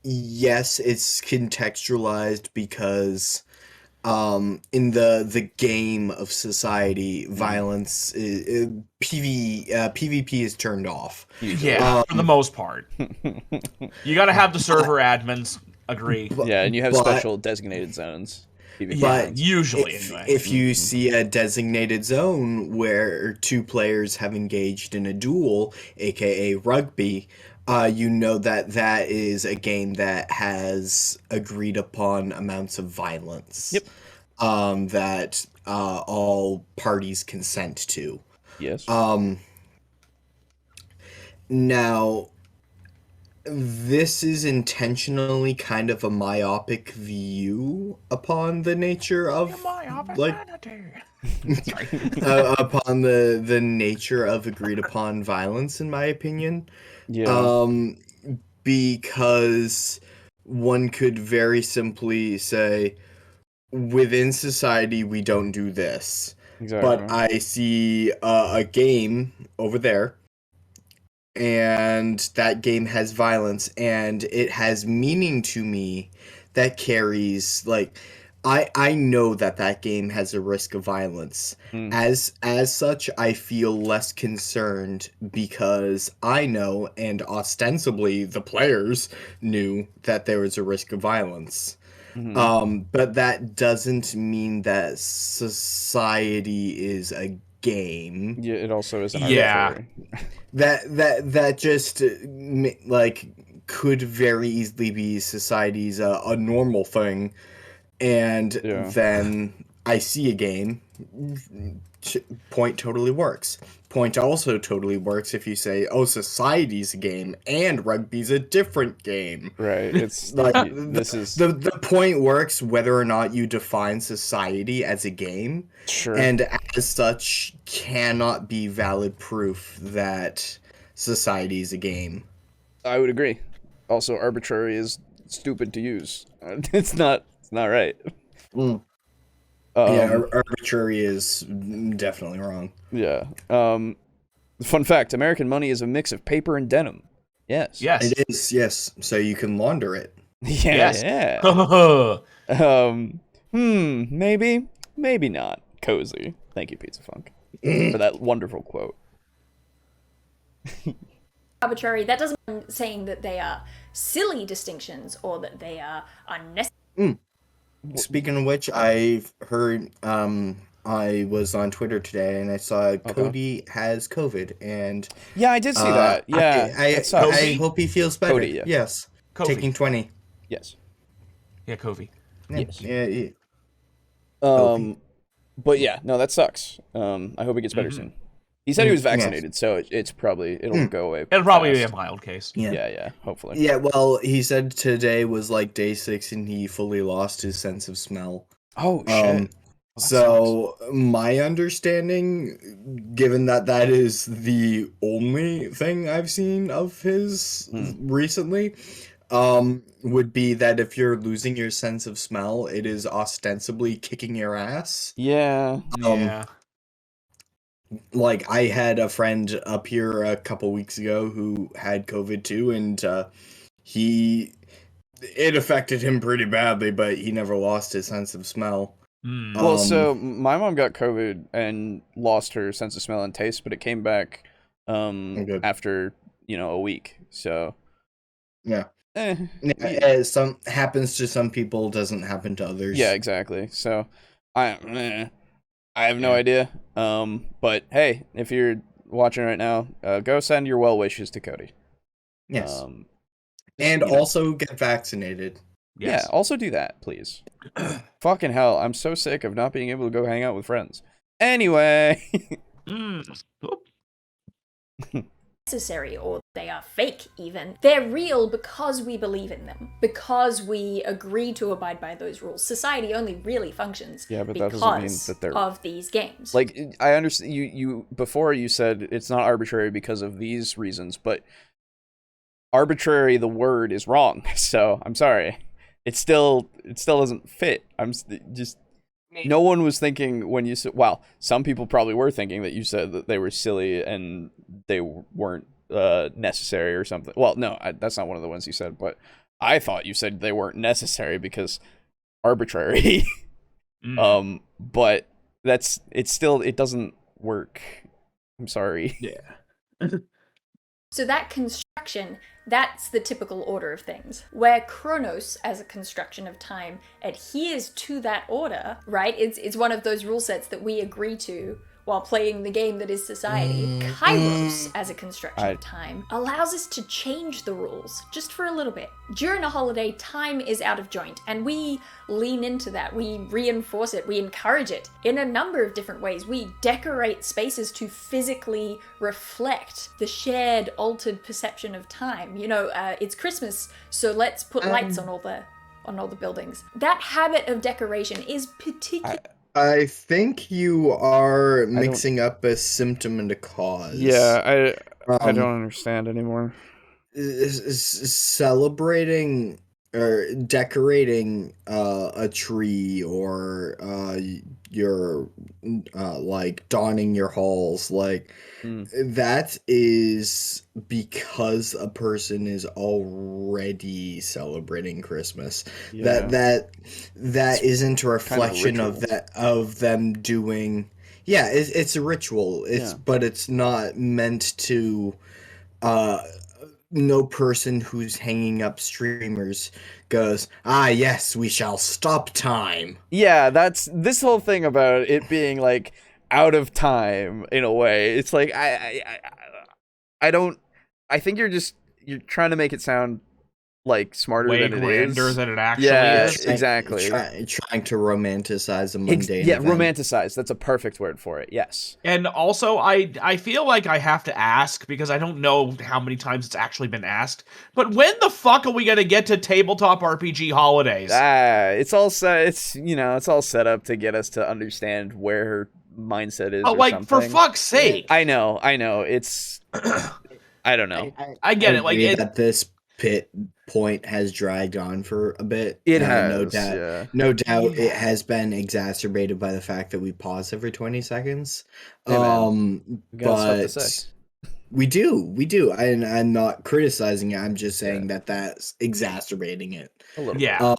yes, it's contextualized because in the game of society, violence PvP is turned off. Yeah, for the most part. You gotta have the server admins agree. Yeah, and you have special designated zones. But usually, anyway. If you see a designated zone where two players have engaged in a duel, aka rugby, you know that is a game that has agreed upon amounts of violence. Yep. That all parties consent to. Yes. Now, this is intentionally kind of a myopic view upon the nature of upon the nature of agreed upon violence, in my opinion. Yeah. Because one could very simply say, within society we don't do this. Exactly. But I see a game over there, and that game has violence, and it has meaning to me that carries, like, I know that game has a risk of violence. As such, I feel less concerned because I know, and ostensibly the players knew, that there was a risk of violence. But that doesn't mean that society is a game. Yeah, it also is an arbitrary. That just like could very easily be society's a normal thing, and then I see a game. Point totally works. Point also totally works if you say, "Oh, society's a game and rugby's a different game." Right. It's like the point works whether or not you define society as a game. Sure. And as such, cannot be valid proof that society is a game. I would agree. Also, arbitrary is stupid to use. It's not right. Arbitrary is definitely wrong. Yeah. Fun fact: American money is a mix of paper and denim. Yes. Yes. It is. Yes. So you can launder it. Yes. Yeah. Maybe not. Cozy. Thank you, Pizza Funk, for that wonderful quote. Arbitrary. That doesn't mean saying that they are silly distinctions or that they are unnecessary. Speaking of which, I've heard, I was on Twitter today and I saw Cody has COVID, and yeah, I did see that. Yeah, I hope he feels better. Cody, yeah. Yes, Kobe. Taking 20. Yes. Yeah, Kobe. Yes. Yeah. But yeah, no, that sucks. I hope he gets better soon. He said he was vaccinated, so it'll go away. It'll probably be a mild case. Yeah, hopefully. Yeah, well, he said today was like day 6 and he fully lost his sense of smell. Oh, shit. So my understanding, given that is the only thing I've seen of his recently, would be that if you're losing your sense of smell, it is ostensibly kicking your ass. Yeah. Like, I had a friend up here a couple weeks ago who had COVID too, and it affected him pretty badly, but he never lost his sense of smell. Well, so my mom got COVID and lost her sense of smell and taste, but it came back after a week. So yeah, Some happens to some people, doesn't happen to others. Yeah, exactly. So, I have no idea. But hey, if you're watching right now, go send your well wishes to Cody. Yes. And also get vaccinated. Yes. Yeah, also do that, please. Fucking hell, I'm so sick of not being able to go hang out with friends. Anyway. Necessary, or they are fake even. They're real because we believe in them, because we agree to abide by those rules. Society only really functions but that because doesn't mean that they're of these games. Like, I understand you before you said it's not arbitrary because of these reasons, but arbitrary, the word, is wrong. So I'm sorry, it still doesn't fit. I'm just no one was thinking when you said, well, some people probably were thinking that you said that they were silly and they weren't necessary or something. Well, no, that's not one of the ones you said, but I thought you said they weren't necessary because arbitrary. But it doesn't work. I'm sorry. Yeah. So that construction, that's the typical order of things. Where Chronos, as a construction of time, adheres to that order, right? It's one of those rule sets that we agree to while playing the game that is society. Kairos, as a construction of time, allows us to change the rules just for a little bit. During a holiday, time is out of joint, and we lean into that. We reinforce it. We encourage it in a number of different ways. We decorate spaces to physically reflect the shared, altered perception of time. You know, it's Christmas, so let's put lights on all the buildings. That habit of decoration is particular. I think you are mixing up a symptom and a cause. Yeah, I don't understand anymore. Celebrating or decorating a tree or your like donning your halls, like that is because a person is already celebrating Christmas. Yeah. That isn't a reflection kind of them doing. Yeah, it's a ritual. But it's not meant to. No person who's hanging up streamers goes, yes, we shall stop time. Yeah, that's this whole thing about it being like out of time in a way. It's like I think you're trying to make it sound like smarter way than it grander is. than it actually is. Exactly. Trying to romanticize a mundane event. Romanticize. That's a perfect word for it. Yes. And also, I feel like I have to ask, because I don't know how many times it's actually been asked, but when the fuck are we gonna get to tabletop RPG holidays? It's all set. It's all set up to get us to understand where her mindset is. Or something. For fuck's sake! I know. It's. I don't know. I get it. Like that this point has dragged on for a bit. It has, no doubt. It has been exacerbated by the fact that we pause every 20 seconds. But we do. I'm not criticizing it. I'm just saying that that's exacerbating it a little. Yeah.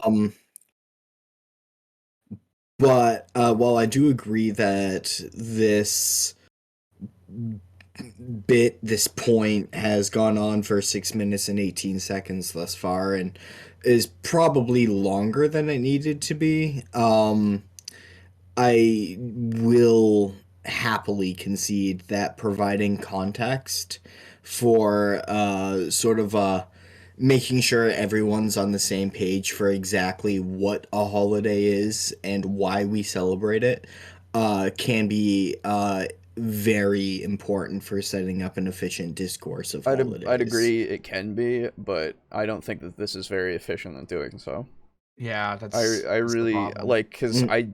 But while I do agree that this point has gone on for 6 minutes and 18 seconds thus far and is probably longer than it needed to be, I will happily concede that providing context for sort of making sure everyone's on the same page for exactly what a holiday is and why we celebrate it can be very important for setting up an efficient discourse of holidays. I'd agree it can be, but I don't think that this is very efficient in doing so. Yeah, that's I really like, because I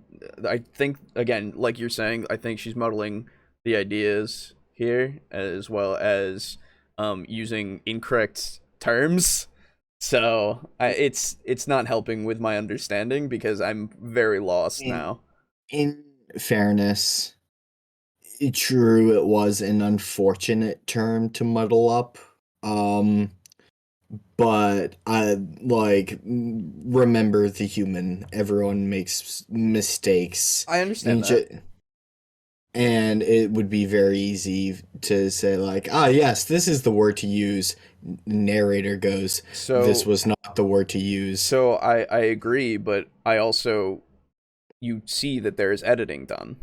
think, again, like you're saying, I think she's muddling the ideas here as well as using incorrect terms. So it's not helping with my understanding because I'm very lost now. In fairness, true, it was an unfortunate term to muddle up. But I remember the human. Everyone makes mistakes. I understand that. and it would be very easy to say like, ah, yes, this is the word to use. Narrator goes, this was not the word to use. So I agree, but I also, you see that there is editing done.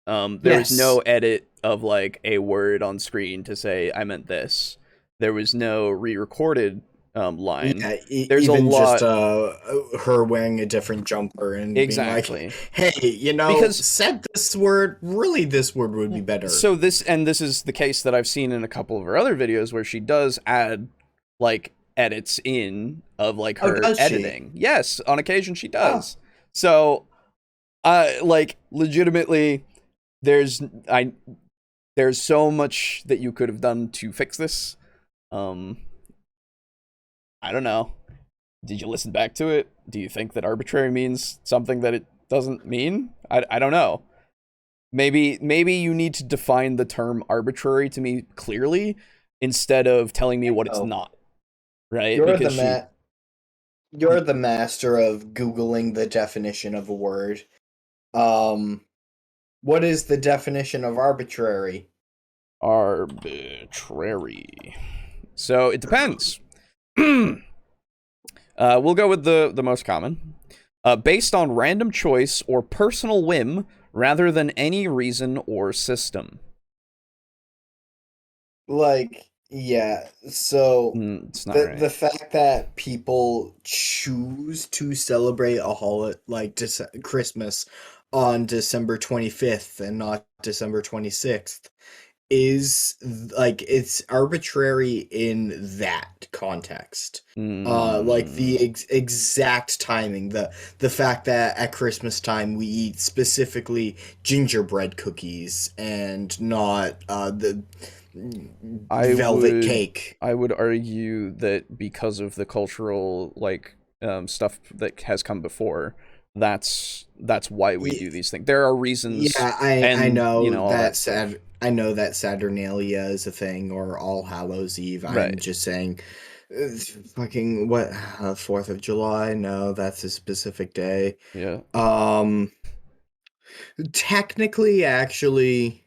There was no edit of like a word on screen to say I meant this. There was no re-recorded line. Yeah, There's even a lot. Just her wearing a different jumper and Exactly. being like, "Hey, you know, Because said this word. Really, this word would be better." So this is the case that I've seen in a couple of her other videos where she does add like edits in of like her editing. Yes, on occasion she does. So, like legitimately, there's so much that you could have done to fix this. I don't know. Did you listen back to it? Do you think that arbitrary means something that it doesn't mean? I don't know. Maybe you need to define the term arbitrary to me clearly instead of telling me what it's not. Right? You're you're the master of Googling the definition of a word. What is the definition of arbitrary? Arbitrary. So it depends. We'll go with the most common. Based on random choice or personal whim rather than any reason or system. Like, yeah, so it's not right. The fact that people choose to celebrate a holiday like Christmas on December 25th and not December 26th is like it's arbitrary in that context. Like the exact timing, the fact that at Christmas time we eat specifically gingerbread cookies and not the velvet cake. I would argue that because of the cultural like stuff that has come before, that's why we do these things. There are reasons. Yeah, I know that I know that Saturnalia is a thing, or All Hallows Eve. Right. I'm just saying, fucking what 4th of July? No, that's a specific day. Yeah. Technically, actually,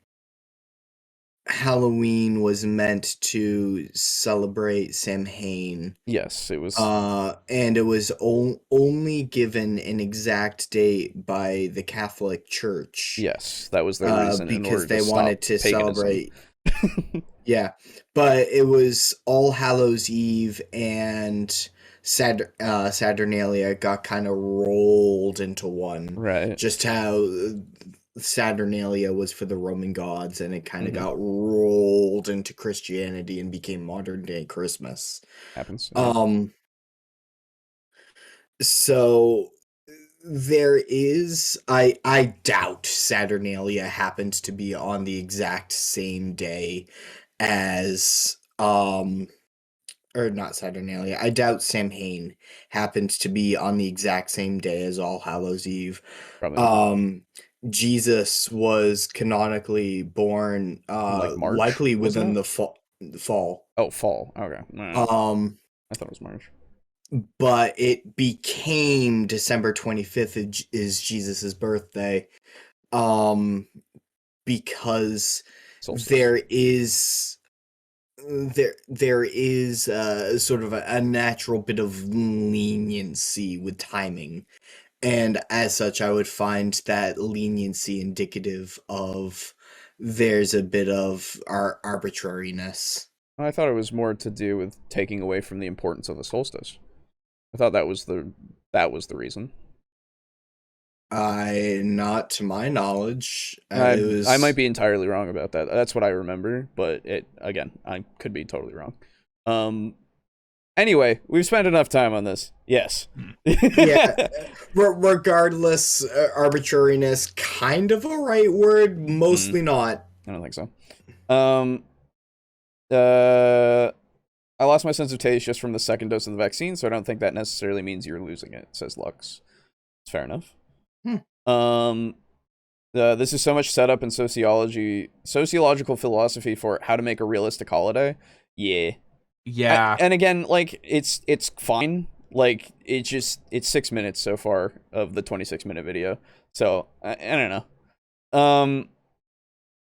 Halloween was meant to celebrate Samhain. Yes, it was. And it was only given an exact date by the Catholic Church. Yes, that was their reason. Because they wanted to paganism. celebrate. Yeah, but it was All Hallows Eve and Saturnalia got kind of rolled into one. Right. Just how Saturnalia was for the Roman gods, and it kind of got rolled into Christianity and became modern day Christmas. Happens. So there is I doubt Saturnalia happens to be on the exact same day as or not Saturnalia. I doubt Samhain happens to be on the exact same day as All Hallows Eve. Probably. Jesus was canonically born like March, likely within the fall. Oh, fall. Okay. I thought it was March. But it became December 25th is Jesus's birthday. Because Solstice. there is sort of a natural bit of leniency with timing. And as such, I would find that leniency indicative of there's a bit of arbitrariness. I thought it was more to do with taking away from the importance of the solstice. I thought that was the reason. Not to my knowledge. I might be entirely wrong about that. That's what I remember, but I could be totally wrong. Anyway, we've spent enough time on this. Yes. Yeah. Regardless, arbitrariness, kind of a right word, mostly not. I don't think so. I lost my sense of taste just from the second dose of the vaccine, so I don't think that necessarily means you're losing it, says Lux. It's fair enough. This is so much setup in sociological philosophy for how to make a realistic holiday. Yeah. And again, like it's fine. Like it's 6 minutes so far of the 26-minute video. So I don't know.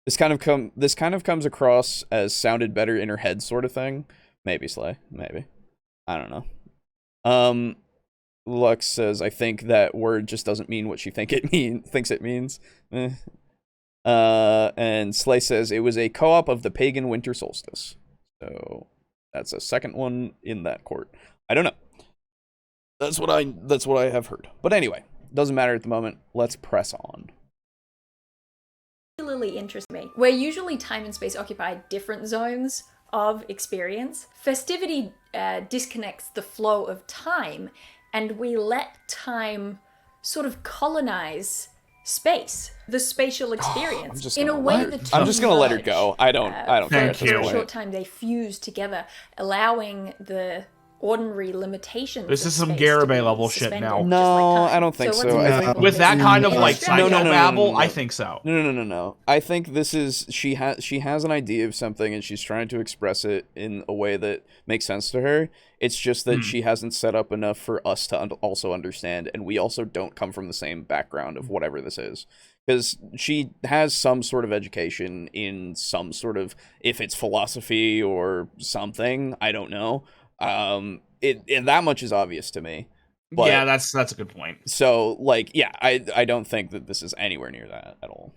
This kind of comes across as sounded better in her head sort of thing. Maybe Slay, maybe. I don't know. Lux says, I think that word just doesn't mean what she thinks it means. And Slay says it was a co-op of the pagan winter solstice. So that's a second one in that court. I don't know. That's what I have heard. But anyway, doesn't matter at the moment. Let's press on. Particularly interests me. Where usually time and space occupy different zones of experience, festivity disconnects the flow of time, and we let time sort of colonize space, the spatial experience, in a way that I'm just gonna let her go. I don't care. For a short time, they fuse together, allowing the ordinary limitations. This is some Garibay level shit now. No, I don't think so. I think with that kind of like psychobabble, I think so. No. I think this is she has an idea of something and she's trying to express it in a way that makes sense to her. It's just that she hasn't set up enough for us to also understand, and we also don't come from the same background of whatever this is. Because she has some sort of education in some sort of, if it's philosophy or something, I don't know. And that much is obvious to me. But, yeah, that's a good point. So, like, yeah, I don't think that this is anywhere near that at all.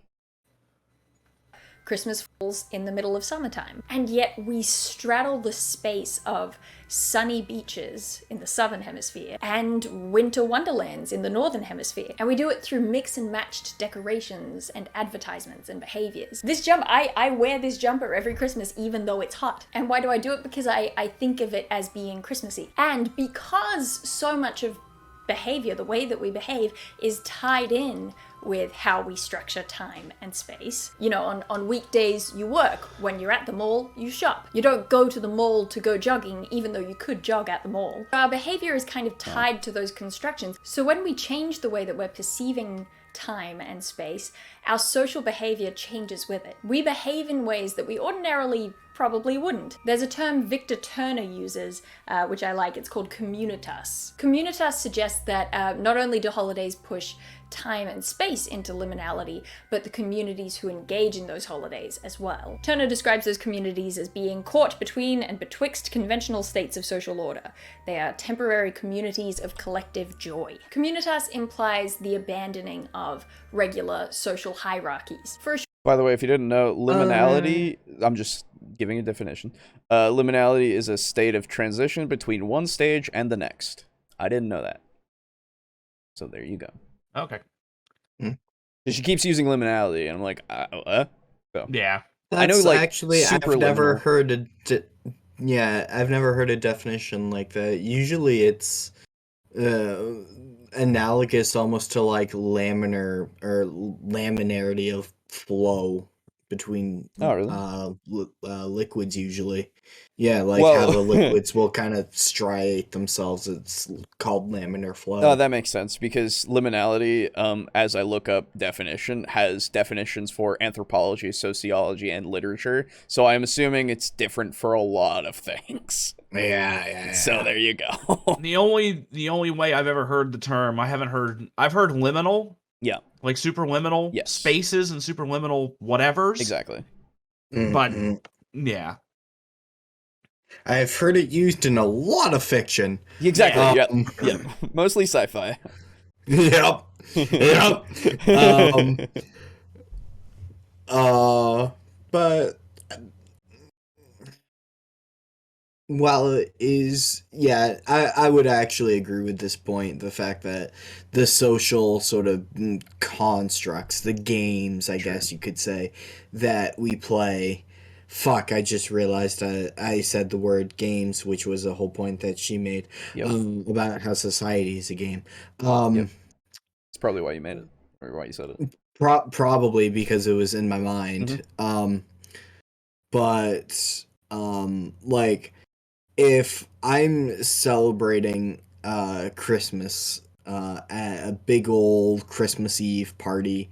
Christmas falls in the middle of summertime, and yet we straddle the space of sunny beaches in the southern hemisphere and winter wonderlands in the northern hemisphere, and we do it through mix and matched decorations and advertisements and behaviors. This jumper, I wear this jumper every Christmas even though it's hot. And why do I do it? Because I think of it as being Christmassy, and because so much of behavior, the way that we behave, is tied in with how we structure time and space. You know, on weekdays you work. When you're at the mall, you shop. You don't go to the mall to go jogging, even though you could jog at the mall. Our behavior is kind of tied to those constructions. So when we change the way that we're perceiving time and space, our social behavior changes with it. We behave in ways that we ordinarily probably wouldn't. There's a term Victor Turner uses, which I like. It's called communitas. Communitas suggests that not only do holidays push time and space into liminality, but the communities who engage in those holidays as well. Turner describes those communities as being caught between and betwixt conventional states of social order. They are temporary communities of collective joy. Communitas implies the abandoning of regular social hierarchies. By the way, if you didn't know, liminality, I'm just giving a definition. Liminality is a state of transition between one stage and the next. I didn't know that. So there you go. Okay. She keeps using liminality, and I'm like, so. Yeah. That's, I know, like, actually, I've never heard I've never heard a definition like that. Usually it's analogous almost to like laminar or laminarity of flow between liquids usually. Yeah, like how the liquids will kind of striate themselves. It's called laminar flow. Oh, that makes sense, because liminality, as I look up definition, has definitions for anthropology, sociology, and literature. So I'm assuming it's different for a lot of things. Yeah. So there you go. The only way I've ever heard the term, I've heard liminal. Yeah. Like superliminal spaces and superliminal whatevers. Exactly. But yeah. I've heard it used in a lot of fiction. Exactly. Yeah. Mostly sci-fi. Yep. But while it is, I would actually agree with this point, the fact that the social sort of constructs, the games, I guess you could say, that we play. Fuck, I just realized I said the word games, which was a whole point that she made about how society is a game. It's probably why you made it, or why you said it. Probably because it was in my mind. But like, if I'm celebrating Christmas at a big old Christmas Eve party,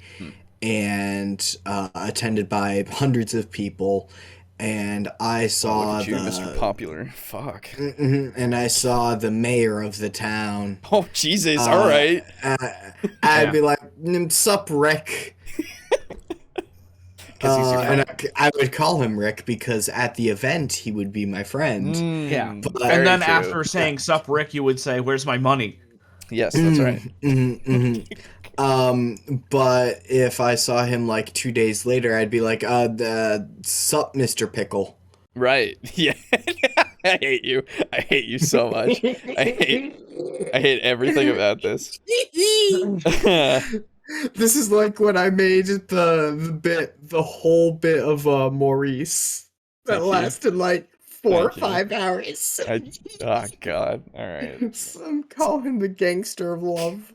and attended by hundreds of people, and I saw look at you, Mr. Popular. Fuck. And I saw the mayor of the town. Oh, Jesus, all right. I'd be like, sup, Rick? And I would call him Rick because at the event he would be my friend. Yeah. But- And then Very true. after saying "Sup, Rick," you would say, "Where's my money?" Yes, that's right. But if I saw him like 2 days later, I'd be like, sup, Mr. Pickle. Right. Yeah. I hate you. I hate you so much. I hate everything about this. This is like when I made the whole bit of Maurice that lasted like 4 or 5 hours. Oh God. All right. Some call him the gangster of love.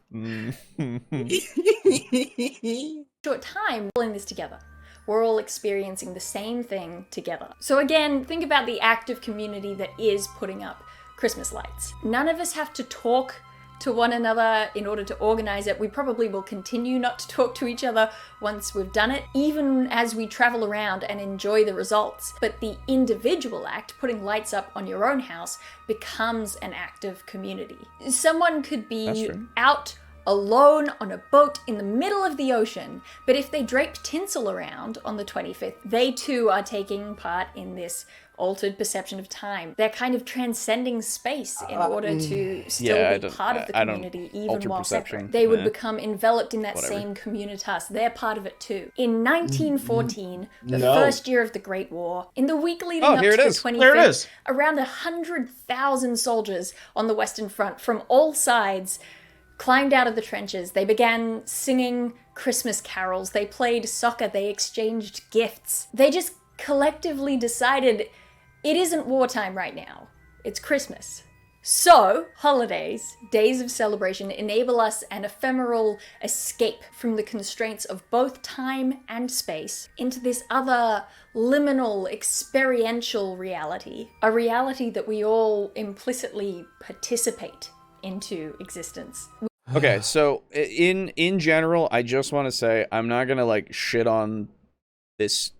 Short time pulling this together. We're all experiencing the same thing together. So again, think about the active community that is putting up Christmas lights. None of us have to talk to one another in order to organize it. We probably will continue not to talk to each other once we've done it, even as we travel around and enjoy the results. But the individual act, putting lights up on your own house, becomes an active community. Someone could be out alone on a boat in the middle of the ocean, but if they drape tinsel around on the 25th, they too are taking part in this altered perception of time. They're kind of transcending space in order to still be part of the community, even while separate. They would become enveloped in that same communitas. They're part of it too. In 1914, the first year of the Great War, in the week leading up to the 25th, around 100,000 soldiers on the Western Front from all sides climbed out of the trenches. They began singing Christmas carols. They played soccer. They exchanged gifts. They just collectively decided it isn't wartime right now. It's Christmas. So, holidays, days of celebration, enable us an ephemeral escape from the constraints of both time and space into this other liminal, experiential reality. A reality that we all implicitly participate into existence. Okay, so in general, I just want to say I'm not gonna like shit on this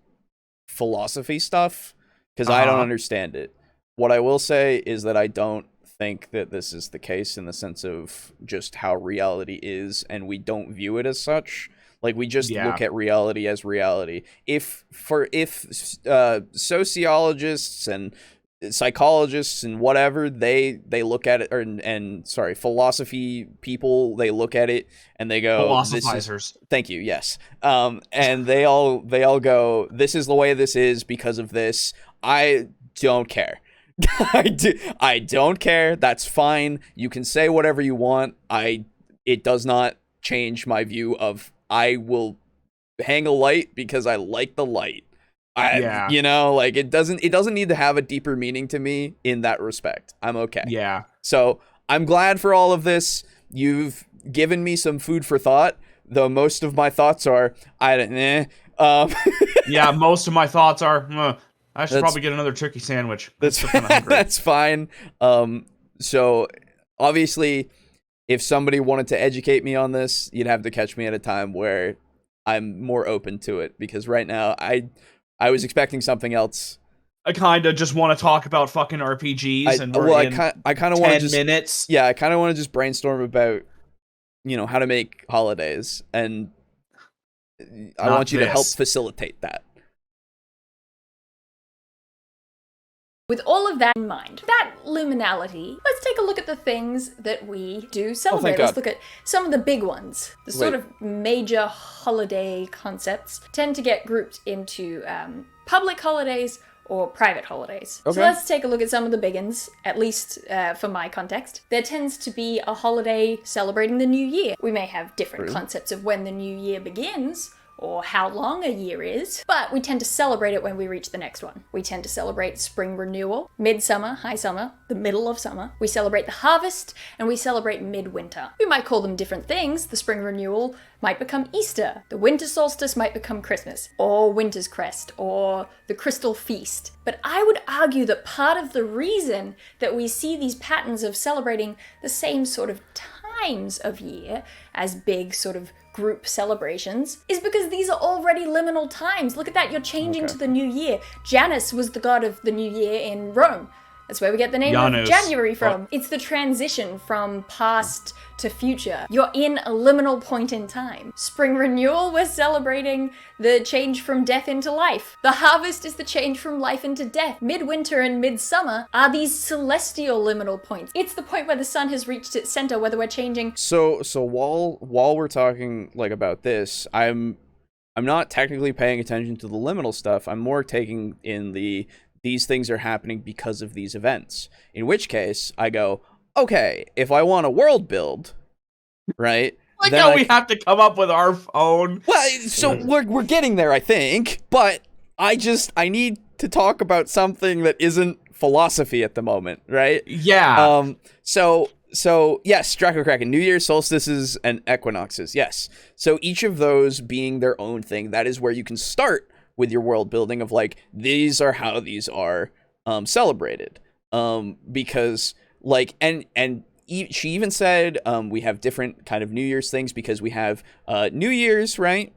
philosophy stuff because I don't understand it. What I will say is that I don't think that this is the case in the sense of just how reality is, and we don't view it as such. Like we just look at reality as reality. If sociologists and psychologists and whatever they look at it, and philosophy people, they look at it and they go, philosophizers. Thank you, yes. And they all go, this is the way this is because of this. I don't care. I don't care. That's fine. You can say whatever you want. It does not change my view of I will hang a light because I like the light. You know, like it doesn't need to have a deeper meaning to me in that respect. I'm okay. Yeah. So I'm glad for all of this. You've given me some food for thought, though most of my thoughts are, yeah, most of my thoughts are, I should probably get another turkey sandwich. That's fine. So obviously, if somebody wanted to educate me on this, you'd have to catch me at a time where I'm more open to it, because right now I was expecting something else. I kind of just want to talk about fucking RPGs, I kind of want to just 10 minutes. Yeah, I kind of want to just brainstorm about, how to make holidays, and I want you to help facilitate that. With all of that in mind, that liminality, let's take a look at the things that we do celebrate. Let's look at some of the big ones. The sort of major holiday concepts tend to get grouped into public holidays or private holidays. Okay. So let's take a look at some of the big ones, at least for my context. There tends to be a holiday celebrating the new year. We may have different concepts of when the new year begins, or how long a year is, but we tend to celebrate it when we reach the next one. We tend to celebrate spring renewal, midsummer, high summer, the middle of summer. We celebrate the harvest, and we celebrate midwinter. We might call them different things. The spring renewal might become Easter. The winter solstice might become Christmas, or Winter's Crest, or the Crystal Feast. But I would argue that part of the reason that we see these patterns of celebrating the same sort of times of year as big sort of group celebrations is because these are already liminal times. Look at that, you're changing to the new year. Janus was the god of the new year in Rome. That's where we get the name Janus. of January from. It's the transition from past to future. You're in a liminal point in time. Spring renewal, we're celebrating the change from death into life. The harvest is the change from life into death. Midwinter and midsummer are these celestial liminal points. It's the point where the sun has reached its center, whether we're changing. So while we're talking like about this, I'm not technically paying attention to the liminal stuff. I'm more taking in these things are happening because of these events. In which case, I go, okay, if I want a world build, right? Like how we have to come up with our own. Well, so we're getting there, I think. But I need to talk about something that isn't philosophy at the moment, right? Yeah. So yes, Draco Kraken, New Year's, solstices, and equinoxes. Yes. So each of those being their own thing, that is where you can start with your world building of like, these are how these are celebrated. Because like, she even said we have different kind of New Year's things because we have New Year's, right?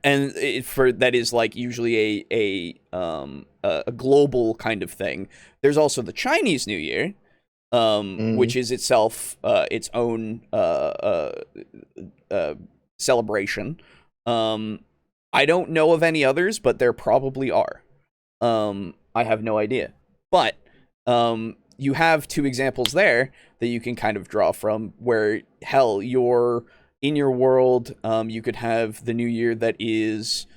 And that is like usually a global kind of thing. There's also the Chinese New Year, which is itself its own celebration. I don't know of any others, but there probably are. I have no idea. But you have two examples there that you can kind of draw from where, hell, in your world, you could have the New Year that is,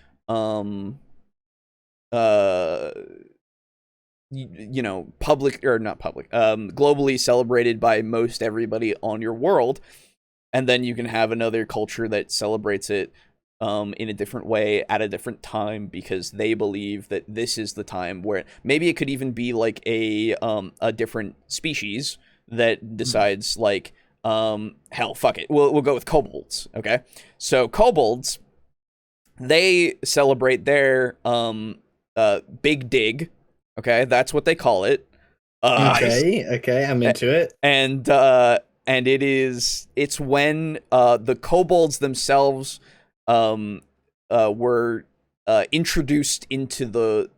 public, or not public, globally celebrated by most everybody on your world. And then you can have another culture that celebrates it in a different way at a different time because they believe that this is the time where maybe it could even be like a different species that decides like, hell, fuck it. We'll go with kobolds. Okay. So kobolds, they celebrate their big dig. Okay. That's what they call it. Okay. I'm into it. And it's when the kobolds themselves were introduced into the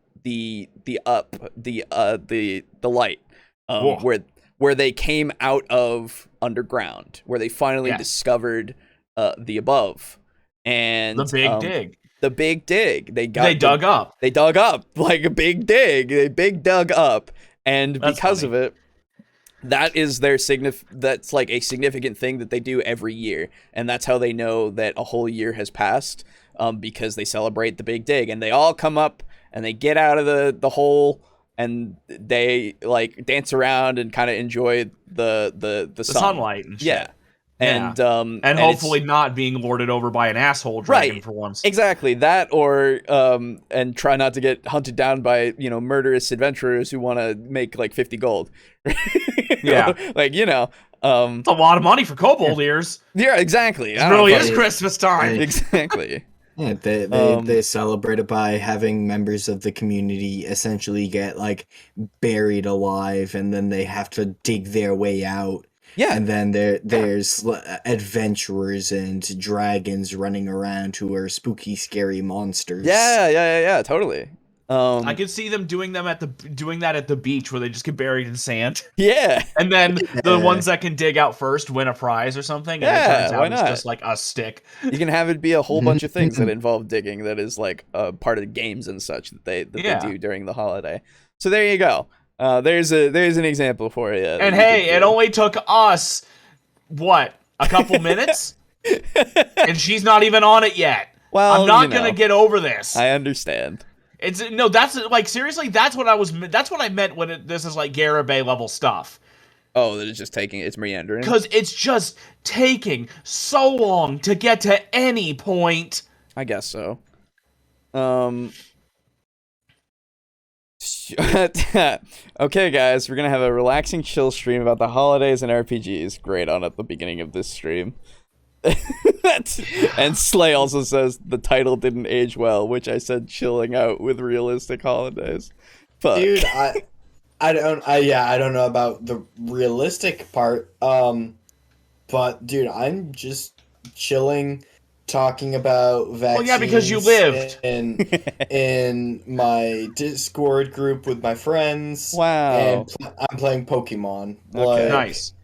light, where they came out of underground, where they finally discovered the above, and the big dig. The big dig. They dug up. They dug up like a big dig. They dug up, and That's because funny. of it, that is their that's like a significant thing that they do every year, and that's how they know that a whole year has passed, because they celebrate the big dig, and they all come up and they get out of the hole, and they like dance around and kind of enjoy the sunlight and shit. Yeah. And hopefully not being lorded over by an asshole dragon for once. Exactly that, or and try not to get hunted down by murderous adventurers who want to make like 50 gold. Yeah, like it's a lot of money for kobold ears. Yeah, exactly. It really is Christmas time. Exactly. Yeah, they celebrate it by having members of the community essentially get like buried alive, and then they have to dig their way out. Yeah, and then there's adventurers and dragons running around who are spooky, scary monsters. Yeah, totally. I could see them doing that at the beach where they just get buried in sand. Yeah, and then the ones that can dig out first win a prize or something. And it turns out it's just like a stick. You can have it be a whole bunch of things that involve digging. That is like a part of the games and such that they do during the holiday. So there you go. There's an example for you. And hey, it only took us a couple minutes, and she's not even on it yet. Well, I'm not gonna get over this. I understand. That's like seriously. That's what I meant when this is like Garibay level stuff. Oh, that it's just it's meandering. Because it's just taking so long to get to any point. I guess so. Okay, guys, we're gonna have a relaxing, chill stream about the holidays and RPGs. Great on at the beginning of this stream. And Slay also says the title didn't age well, which I said chilling out with realistic holidays. Fuck. Dude, I don't know about the realistic part. But dude, I'm just chilling talking about vaccines. Well, yeah, because you lived. in my Discord group with my friends. Wow. And I'm playing Pokemon. Okay. Nice.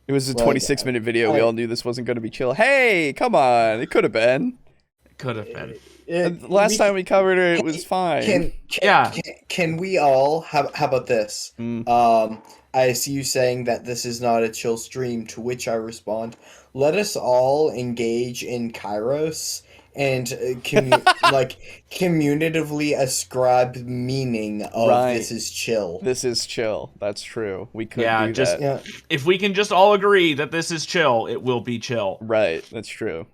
It was a 26-minute video. We all knew this wasn't going to be chill. Hey, come on. It could have been. It could have been. Last time we covered it was fine. Can we all? How about this? I see you saying that this is not a chill stream. To which I respond, let us all engage in Kairos and communitively ascribe meaning of this is chill. This is chill. That's true. We could do that. Yeah. If we can just all agree that this is chill, it will be chill. Right. That's true.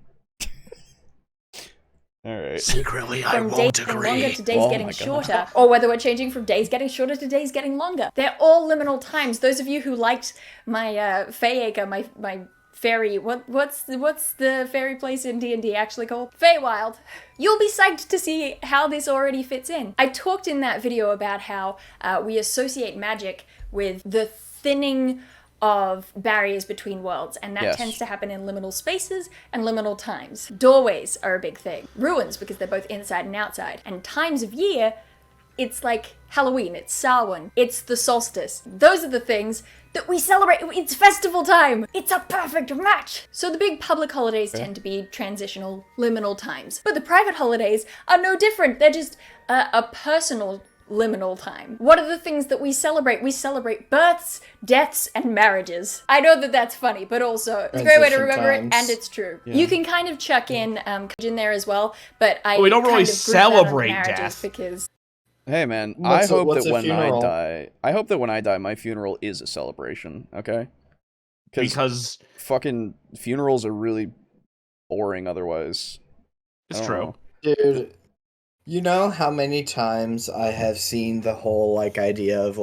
All right. Secretly, I From won't days agree. getting longer to days getting shorter, or whether we're changing from days getting shorter to days getting longer. They're all liminal times. Those of you who liked my Feyacre, my fairy, what's the fairy place in D&D actually called? Feywild. You'll be psyched to see how this already fits in. I talked in that video about how we associate magic with the thinning of barriers between worlds, and that tends to happen in liminal spaces and liminal times. Doorways are a big thing. Ruins, because they're both inside and outside. And times of year, it's like Halloween, it's Samhain, it's the solstice. Those are the things that we celebrate. It's festival time. It's a perfect match. So the big public holidays tend to be transitional liminal times. But the private holidays are no different. They're just a personal liminal time. What are the things that we celebrate? We celebrate births, deaths, and marriages. I know that that's funny, but also it's a great way to remember it, and it's true. Yeah. You can kind of chuck in there as well, but we don't really celebrate death because. Hey man, I hope that when I die, my funeral is a celebration. Okay. Because fucking funerals are really boring otherwise. It's true, dude. You know how many times I have seen the whole idea of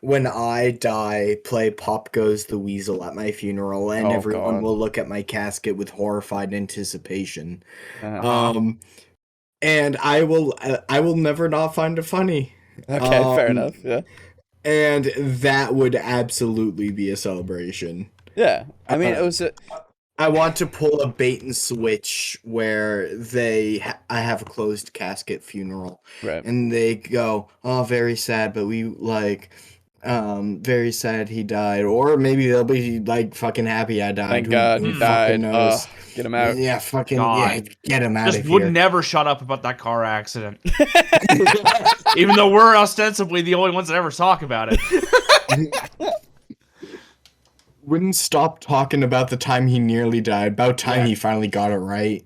when I die, play Pop Goes the Weasel at my funeral, and everyone will look at my casket with horrified anticipation. And I will never not find it funny. Okay, fair enough. Yeah. And that would absolutely be a celebration. Yeah, I mean it was. I want to pull a bait and switch where I have a closed casket funeral, right? And they go, "Oh, very sad, but we very sad he died," or maybe they'll be fucking happy I died. Thank God he died. Get him out. Yeah, get him out of here. Just would never shut up about that car accident, even though we're ostensibly the only ones that ever talk about it. Wouldn't stop talking about the time he nearly died. About time he finally got it right.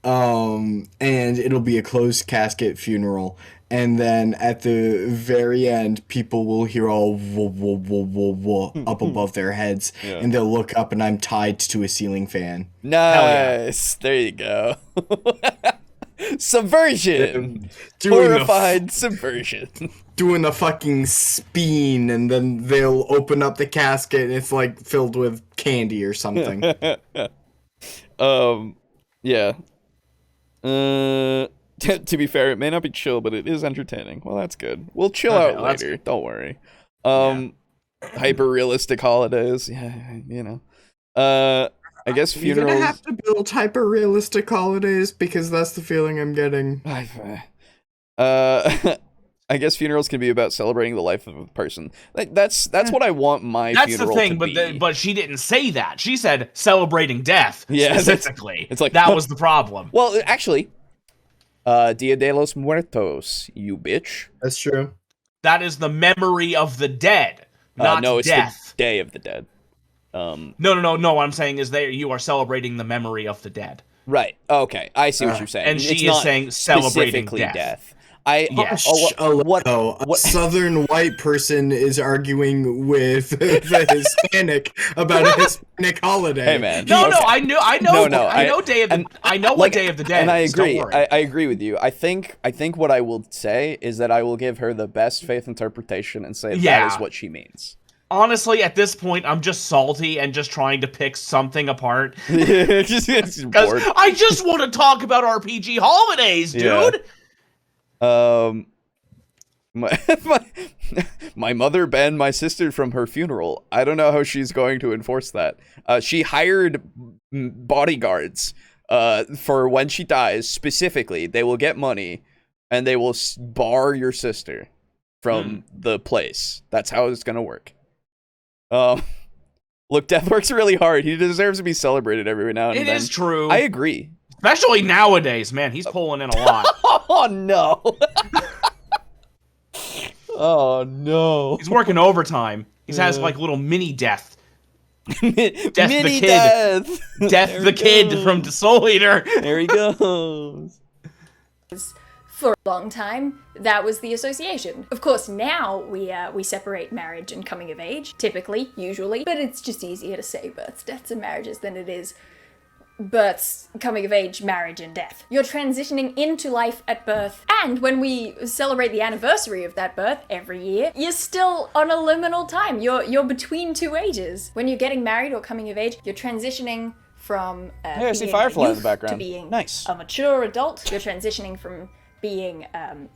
And it'll be a closed casket funeral, and then at the very end, people will hear all whoa, whoa, whoa, whoa, whoa up above their heads, and they'll look up, and I'm tied to a ceiling fan. Nice. There you go. Subversion. Horrified subversion. Doing the fucking spin, and then they'll open up the casket and it's filled with candy or something. Yeah. To be fair, it may not be chill, but it is entertaining. Well, that's good. We'll chill out later. Don't worry. Hyper realistic holidays. Yeah, you know. I guess funerals. You're gonna have to build hyper realistic holidays because that's the feeling I'm getting. I guess funerals can be about celebrating the life of a person. That's what I want my funeral to be. That's the thing, but she didn't say that. She said celebrating death specifically. It's like that was the problem. Well, actually, Dia de los Muertos, you bitch. That's true. That is the memory of the dead, not no, it's death. The Day of the Dead. No. What I'm saying is you are celebrating the memory of the dead. Right. Okay. I see what you're saying. And she is saying celebrating death. What a southern white person is arguing with the Hispanic about a Hispanic holiday. Hey man. No, I know what Day of the Dead. And I is. agree. Don't worry. I agree with you. I think what I will say is that I will give her the best faith interpretation and say that is what she means. Honestly, at this point, I'm just salty and just trying to pick something apart. Because I just want to talk about RPG holidays, dude. My mother banned my sister from her funeral. I don't know how she's going to enforce that. She hired bodyguards for when she dies, specifically. They will get money, and they will bar your sister from the place. That's how it's going to work. Look, Death works really hard. He deserves to be celebrated every now and then. It is true. I agree. Especially nowadays, man. He's pulling in a lot. Oh, no. Oh, no. He's working overtime. He has like little mini Death. Death Mini the Kid. Death the Kid from Soul Eater. There he goes. For a long time, that was the association. Of course, now we separate marriage and coming of age, typically, usually, but it's just easier to say births, deaths, and marriages than it is births, coming of age, marriage, and death. You're transitioning into life at birth, and when we celebrate the anniversary of that birth every year, you're still on a liminal time. You're between two ages. When you're getting married or coming of age, you're transitioning from I see being Firefly a in the youth background. to being Nice. a mature adult. You're transitioning from being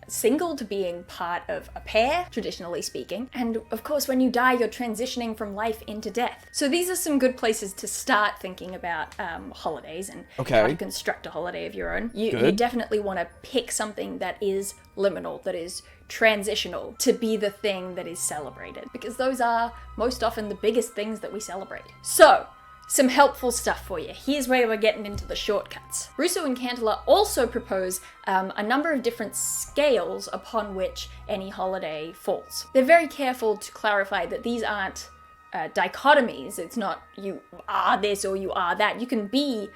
single to being part of a pair, traditionally speaking. And of course, when you die, you're transitioning from life into death. So these are some good places to start thinking about holidays and how to construct a holiday of your own. You definitely want to pick something that is liminal, that is transitional, to be the thing that is celebrated, because those are most often the biggest things that we celebrate. So, some helpful stuff for you. Here's where we're getting into the shortcuts. Russo and Cantler also propose a number of different scales upon which any holiday falls. They're very careful to clarify that these aren't dichotomies. It's not you are this or you are that. You can be,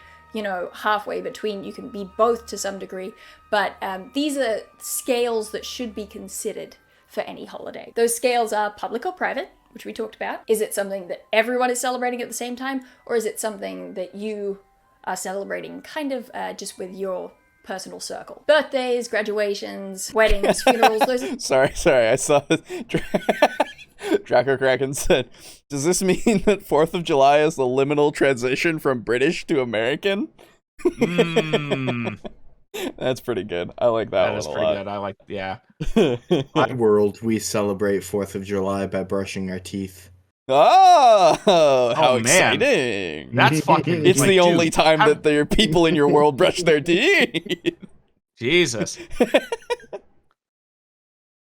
halfway between. You can be both to some degree, but these are scales that should be considered for any holiday. Those scales are public or private, which we talked about. Is it something that everyone is celebrating at the same time, or is it something that you are celebrating kind of just with your personal circle? Birthdays, graduations, weddings, funerals, those... Sorry, I saw Draco Kraken said, does this mean that 4th of July is the liminal transition from British to American? That's pretty good. I like that one a lot. That is pretty good. I like, yeah. My world, we celebrate 4th of July by brushing our teeth. Oh, how exciting. That's fucking... It's the only time that there are people in your world brush their teeth. Jesus.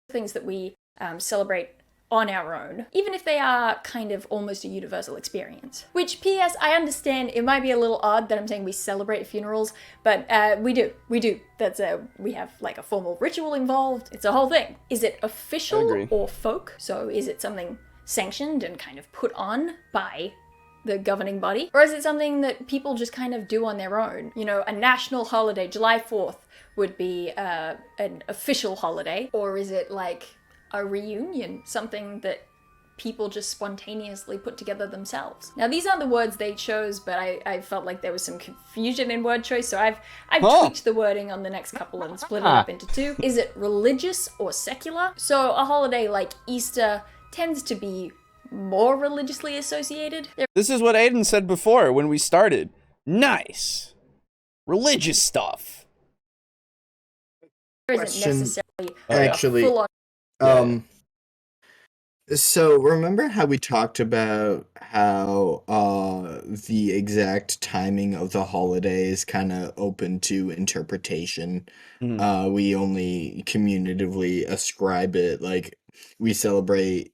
Things that we celebrate on our own, even if they are kind of almost a universal experience. Which, P.S., I understand it might be a little odd that I'm saying we celebrate funerals, but we do. That's we have like a formal ritual involved. It's a whole thing. Is it official or folk? So is it something sanctioned and kind of put on by the governing body? Or is it something that people just kind of do on their own? A national holiday, July 4th, would be an official holiday. Or is it like a reunion, something that people just spontaneously put together themselves? Now, these aren't the words they chose, but I felt like there was some confusion in word choice, so I've tweaked the wording on the next couple and split it up into two. Is it religious or secular? So a holiday like Easter tends to be more religiously associated. This is what Aiden said before when we started. Nice. Religious stuff. There isn't necessarily actually, full-on... So remember how we talked about how the exact timing of the holiday is kind of open to interpretation? We only communitively ascribe it, like we celebrate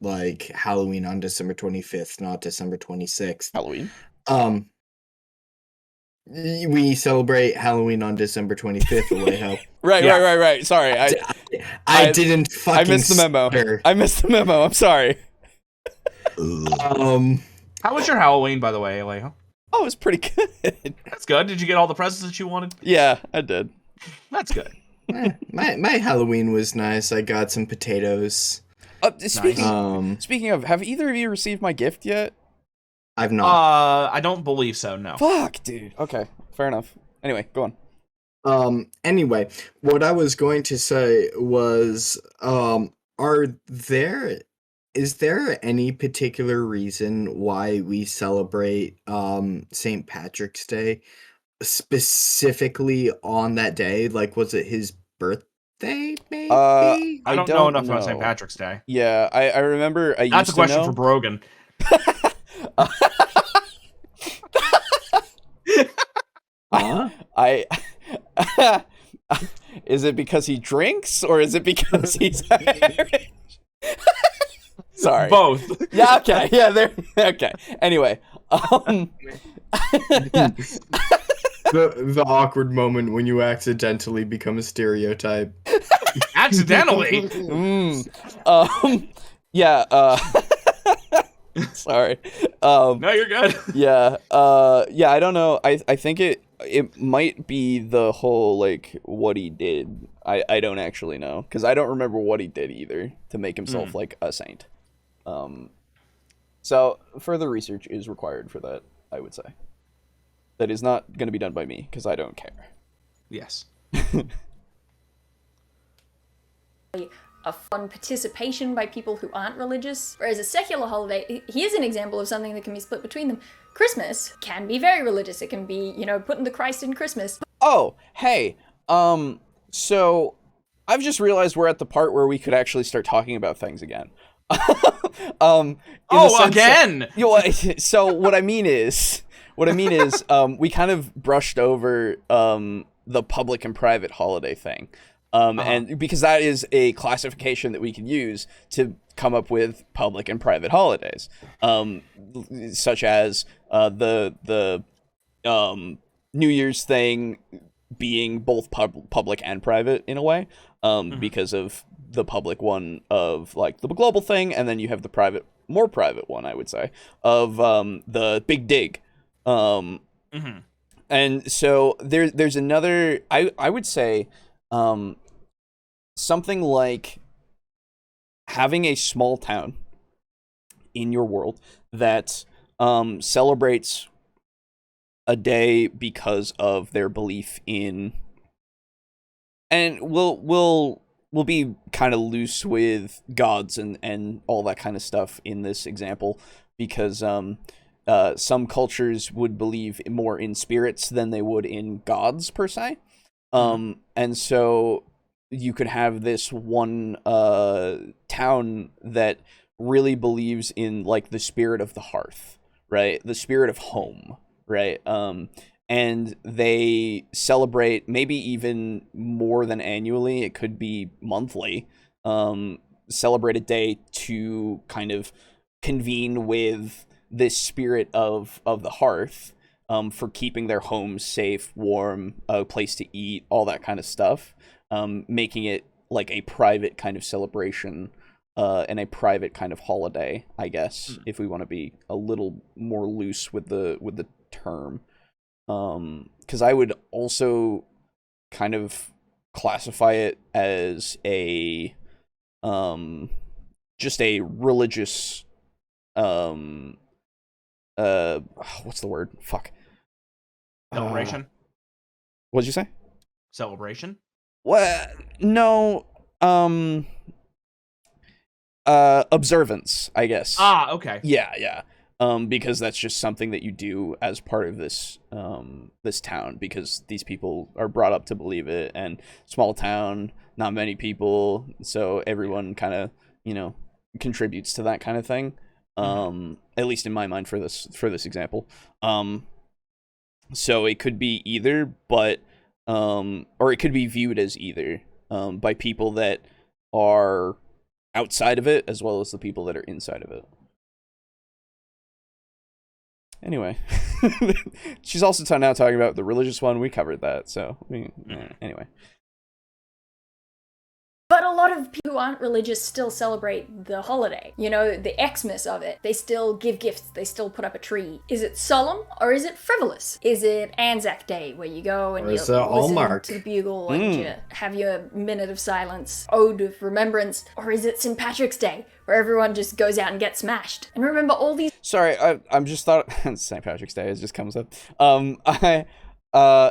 like Halloween on December 25th, not December 26th. Halloween? We celebrate Halloween on December 25th, Alejo. Right. Sorry. I didn't fucking I missed the memo. I'm sorry. How was your Halloween, by the way, Alejo? Oh, it was pretty good. That's good. Did you get all the presents that you wanted? Yeah, I did. That's good. My Halloween was nice. I got some potatoes. Speaking of, have either of you received my gift yet? I've not. I don't believe so, no. Fuck, dude. Okay, fair enough. Anyway, go on. Anyway, what I was going to say was, is there any particular reason why we celebrate, St. Patrick's Day specifically on that day? Like, was it his birthday Day, maybe? I don't know enough about St. Patrick's Day. Yeah, I remember. That's a question for Brogan. I is it because he drinks or is it because he's sorry, both? Yeah, okay, yeah, there, okay, anyway, the awkward moment when you accidentally become a stereotype. Accidentally? Yeah, sorry. No, you're good. Yeah, I don't know. I think it might be the whole, like, what he did. I don't actually know, because I don't remember what he did either to make himself, like, a saint. So, further research is required for that, I would say. That is not going to be done by me, because I don't care. Yes. A fun participation by people who aren't religious. Whereas a secular holiday, here's an example of something that can be split between them. Christmas can be very religious. It can be, putting the Christ in Christmas. Oh, hey, so I've just realized we're at the part where we could actually start talking about things again. Again! So what I mean is, we kind of brushed over the public and private holiday thing. And because that is a classification that we can use to come up with public and private holidays, such as the New Year's thing being both public and private in a way, because of the public one of, like, the global thing, and then you have the more private one, I would say, of the Big Dig. And so there's another, I would say, something like having a small town in your world that celebrates a day because of their belief in, and we'll be kind of loose with gods and all that kind of stuff in this example, because some cultures would believe more in spirits than they would in gods per se. And so you could have this one town that really believes in, like, the spirit of the hearth, right? The spirit of home, right? And they celebrate maybe even more than annually. It could be monthly. Celebrate a day to kind of convene with this spirit of the hearth, for keeping their homes safe, warm, a place to eat, all that kind of stuff. Making it like a private kind of celebration, and a private kind of holiday, I guess, if we want to be a little more loose with the term. Because I would also kind of classify it as a just a religious what's the word? Fuck. Celebration. What'd you say? Celebration. Well, no. Observance, I guess. Okay. Yeah. Because that's just something that you do as part of this this town, because these people are brought up to believe it, and small town, not many people, so everyone kind of, contributes to that kind of thing. At least in my mind for this example. So it could be either, but or it could be viewed as either, by people that are outside of it as well as the people that are inside of it. Anyway, she's also now talking about the religious one. We covered that, so anyway. But a lot of people who aren't religious still celebrate the holiday. The Xmas of it. They still give gifts. They still put up a tree. Is it solemn or is it frivolous? Is it Anzac Day, where you go and you listen to the bugle and you have your minute of silence, ode of remembrance? Or is it St. Patrick's Day, where everyone just goes out and gets smashed? And remember all these... Sorry, I'm just thought... St. Patrick's Day, it just comes up.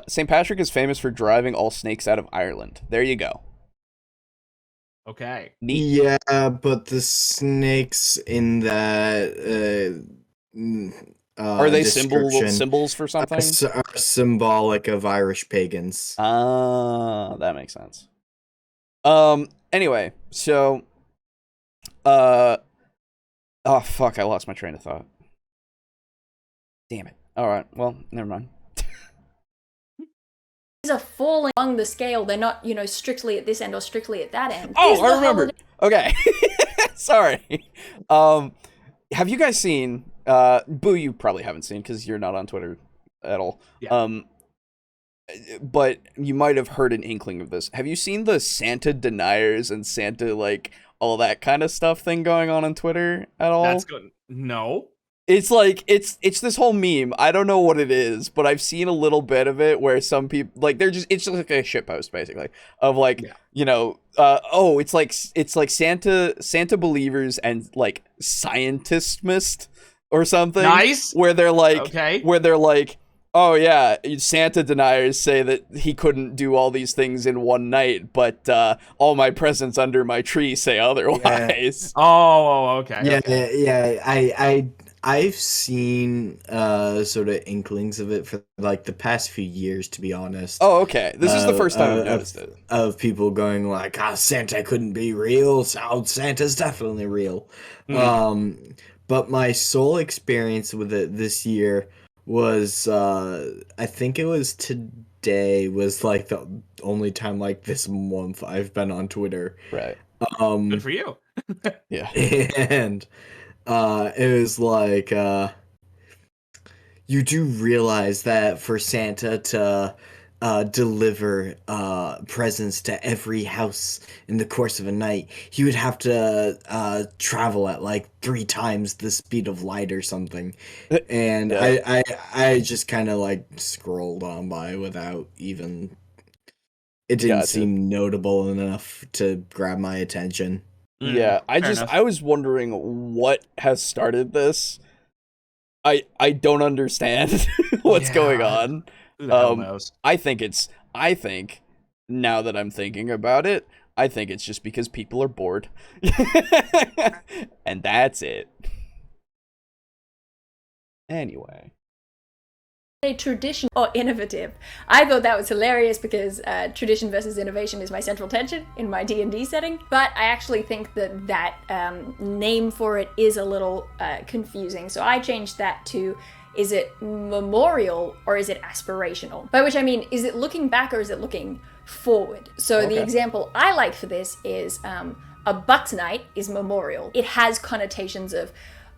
St. Patrick is famous for driving all snakes out of Ireland. There you go. Okay. Neat. Yeah, but the snakes in that are they symbols for something? Are symbolic of Irish pagans. That makes sense. Anyway, so oh fuck, I lost my train of thought. Damn it. Alright, well, never mind. Are falling along the scale. They're not, strictly at this end or strictly at that end. Oh, I remembered. Okay. Sorry. Have you guys seen Boo, you probably haven't seen because you're not on Twitter at all. Yeah. But you might have heard an inkling of this. Have you seen the Santa deniers and Santa, like, all that kind of stuff thing going on Twitter at all? That's good. No. It's like, it's this whole meme. I don't know what it is, but I've seen a little bit of it where some people, like, it's just like a shitpost, basically, of, like, it's like Santa believers and, like, scientist mist or something. Nice. Where they're like, oh yeah, Santa deniers say that he couldn't do all these things in one night, but all my presents under my tree say otherwise. Yeah. Oh, okay. Yeah. I've seen sort of inklings of it for like the past few years, to be honest. Oh, okay. This is the first time I've noticed it. Of people going like, Santa couldn't be real, so Santa's definitely real. But my sole experience with it this year was, I think it was today, was like the only time like this month I've been on Twitter. Right. Good for you. Yeah. And it was like, you do realize that for Santa to deliver presents to every house in the course of a night, he would have to travel at like 3 times the speed of light or something. And yeah. I just kind of like scrolled on by without even... It didn't seem notable enough to grab my attention. Yeah, I was wondering what has started this. I don't understand what's going on. Who the hell knows? I think now that I'm thinking about it, I think it's just because people are bored. And that's it. Anyway. A tradition or innovative. I thought that was hilarious because tradition versus innovation is my central tension in my D&D setting, but I actually think that name for it is a little confusing, so I changed that to, is it memorial or is it aspirational? By which I mean, is it looking back or is it looking forward? So the example I like for this is a Bucks night is memorial. It has connotations of,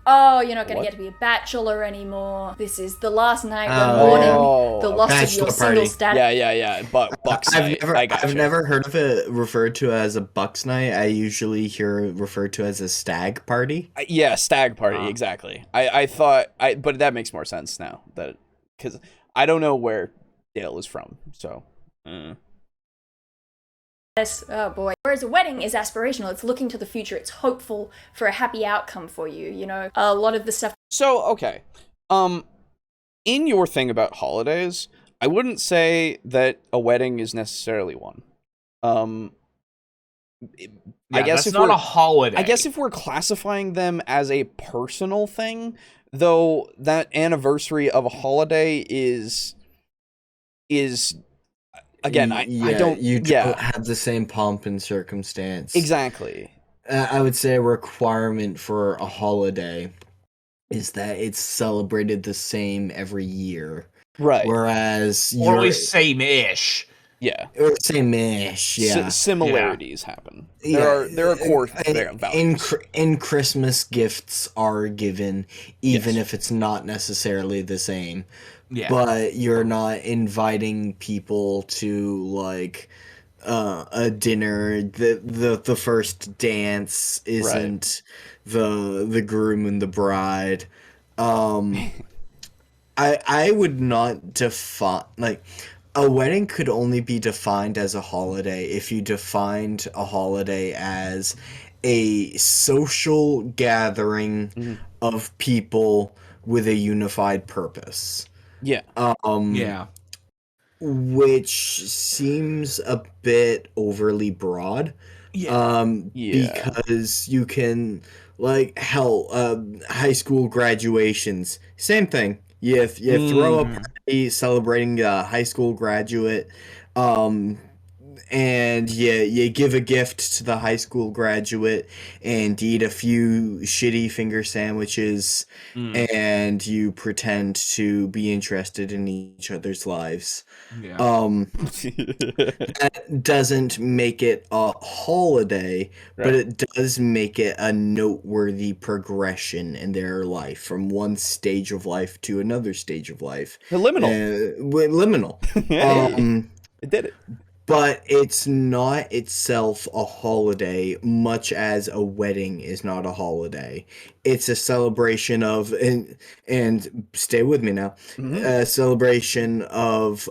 oh, you're not going to get to be a bachelor anymore. This is the last night we're mourning the loss of your single status. Yeah. Bucks night. I've never heard of it referred to as a Bucks night. I usually hear it referred to as a stag party. Yeah, stag party, exactly. I thought, but that makes more sense now, that because I don't know where Dale is from, so... Oh boy. Whereas a wedding is aspirational, it's looking to the future, it's hopeful for a happy outcome for you, a lot of the stuff. So, okay. In your thing about holidays, I wouldn't say that a wedding is necessarily one. I guess that's not a holiday. I guess if we're classifying them as a personal thing, though, that anniversary of a holiday is again, I don't... You don't have the same pomp and circumstance. Exactly. I would say a requirement for a holiday is that it's celebrated the same every year. Right. Whereas... Or at least same-ish. Yeah. Or same-ish, yeah. Similarities happen. There are core values. In Christmas, gifts are given, even if it's not necessarily the same. Yeah. But you're not inviting people to like a dinner. The first dance isn't the groom and the bride. I would not define, like, a wedding could only be defined as a holiday if you defined a holiday as a social gathering of people with a unified purpose. Yeah. Which seems a bit overly broad. Because you can, like, high school graduations, same thing. You throw a party celebrating a high school graduate, and and you give a gift to the high school graduate and eat a few shitty finger sandwiches, and you pretend to be interested in each other's lives. Yeah. That doesn't make it a holiday, but it does make it a noteworthy progression in their life from one stage of life to another stage of life. Liminal. It did it. But it's not itself a holiday, much as a wedding is not a holiday. It's a celebration of, and stay with me now, a celebration of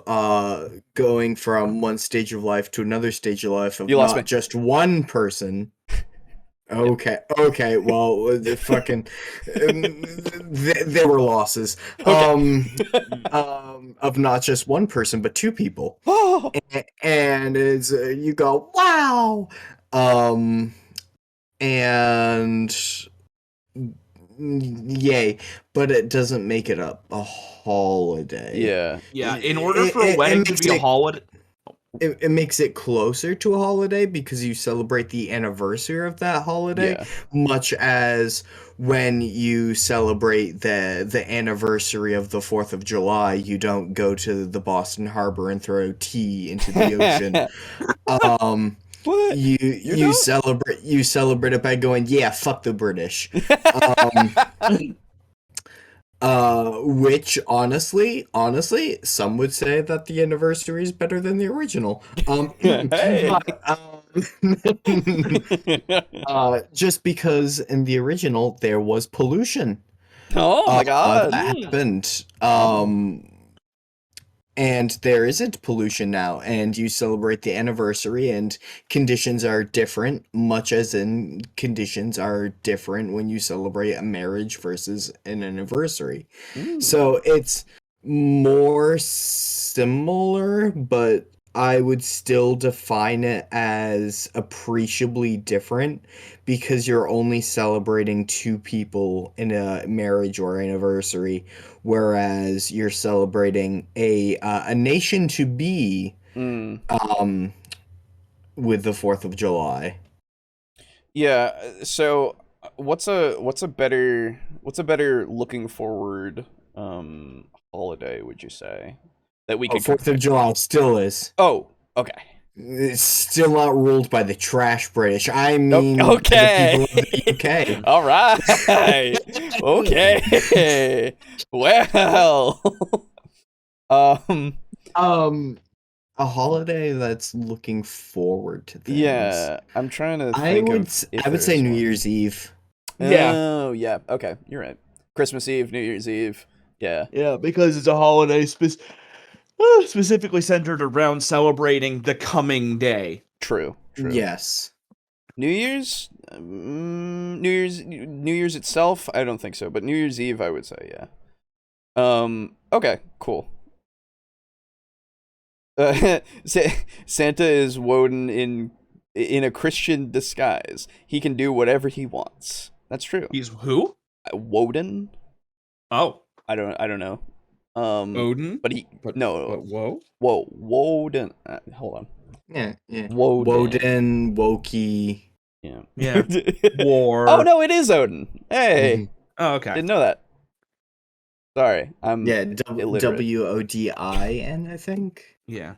going from one stage of life to another stage of life of not just one person. Okay, well, the fucking there were losses. Of not just one person, but two people. And it's you go, wow. And yay, but it doesn't make it a holiday. Yeah. In order for a wedding to be a holiday, it makes it closer to a holiday because you celebrate the anniversary of that holiday, much as when you celebrate the anniversary of the 4th of July, you don't go to the Boston Harbor and throw tea into the ocean. What? You celebrate it by going, yeah, fuck the British. Which honestly, some would say that the anniversary is better than the original. Just because in the original there was pollution. Oh my god. That happened. And there isn't pollution now, and you celebrate the anniversary, and conditions are different, much as in conditions are different when you celebrate a marriage versus an anniversary. So it's more similar, but I would still define it as appreciably different because you're only celebrating two people in a marriage or anniversary, whereas you're celebrating a nation to be with the 4th of July. Yeah, so what's a better looking forward holiday, would you say? That we could 4th of July still is. Oh, okay. It's still not ruled by the trash British. I mean, okay. the people of the UK. All right. Okay. Well. A holiday that's looking forward to things. Yeah, I'm trying to think I would say New Year's Eve. Yeah. Oh, yeah. Okay, you're right. Christmas Eve, New Year's Eve. Yeah. Yeah, because it's a holiday specifically centered around celebrating the coming day. True. Yes. New Year's itself, I don't think so, but New Year's Eve, I would say, yeah. Okay, cool. Santa is Woden in a Christian disguise. He can do whatever he wants. That's true. He's who? Woden. Oh, I don't know. Odin. But whoa. Woden. Hold on. Yeah. Woden, Wokey. Yeah. War. Oh no, it is Odin. Hey. Oh, okay. Didn't know that. Sorry, I'm Wodin, I think. Yeah.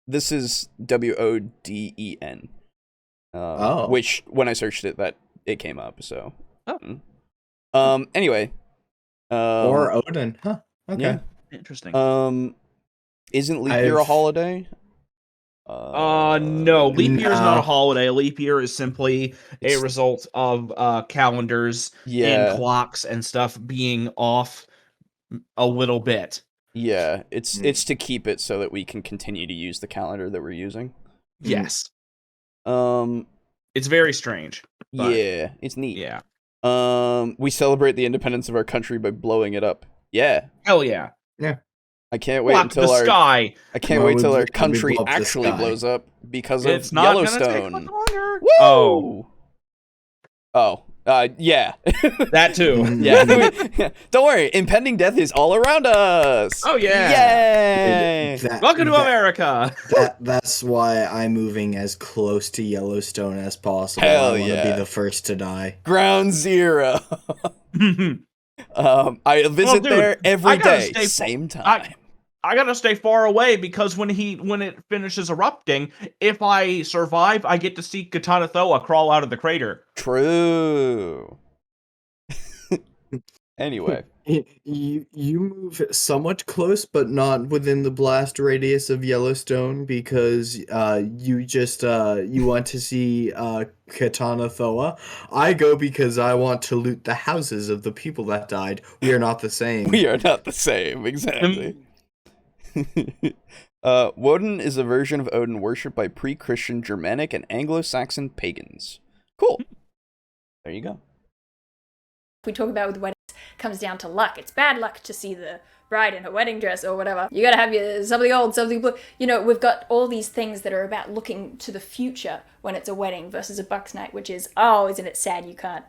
This is Woden. Oh. Which when I searched it came up. So. Oh. Anyway. Or Odin, huh? Okay. Yeah. Interesting. Isn't leap year a holiday? No. Leap year is not a holiday. Leap year is simply a result of calendars and clocks and stuff being off a little bit. Yeah, it's to keep it so that we can continue to use the calendar that we're using. Yes. It's very strange. Yeah, it's neat. Yeah. We celebrate the independence of our country by blowing it up. Yeah. Hell yeah. Yeah. I can't wait until sky. I can't wait till our country actually blows up because of Yellowstone. Whoa. Oh, Yeah. That too. Yeah. Don't worry. Impending death is all around us. Oh yeah. Yay! Welcome to America. That's why I'm moving as close to Yellowstone as possible. Hell I want to yeah. be the first to die. Ground zero. I visit dude, there every I gotta day, stay same time. I gotta stay far away because when it finishes erupting, if I survive, I get to see Katana Thoa crawl out of the crater. True. Anyway. You move somewhat close, but not within the blast radius of Yellowstone because you just you want to see Katana Thoa. I go because I want to loot the houses of the people that died. We are not the same. We are not the same, exactly. Woden is a version of Odin worshipped by pre-Christian Germanic and Anglo-Saxon pagans. Cool. There you go. We talk about with weddings comes down to luck. It's bad luck to see the bride in her wedding dress or whatever. You gotta have something old, something blue. We've got all these things that are about looking to the future when it's a wedding versus a bucks night, which is, oh, isn't it sad you can't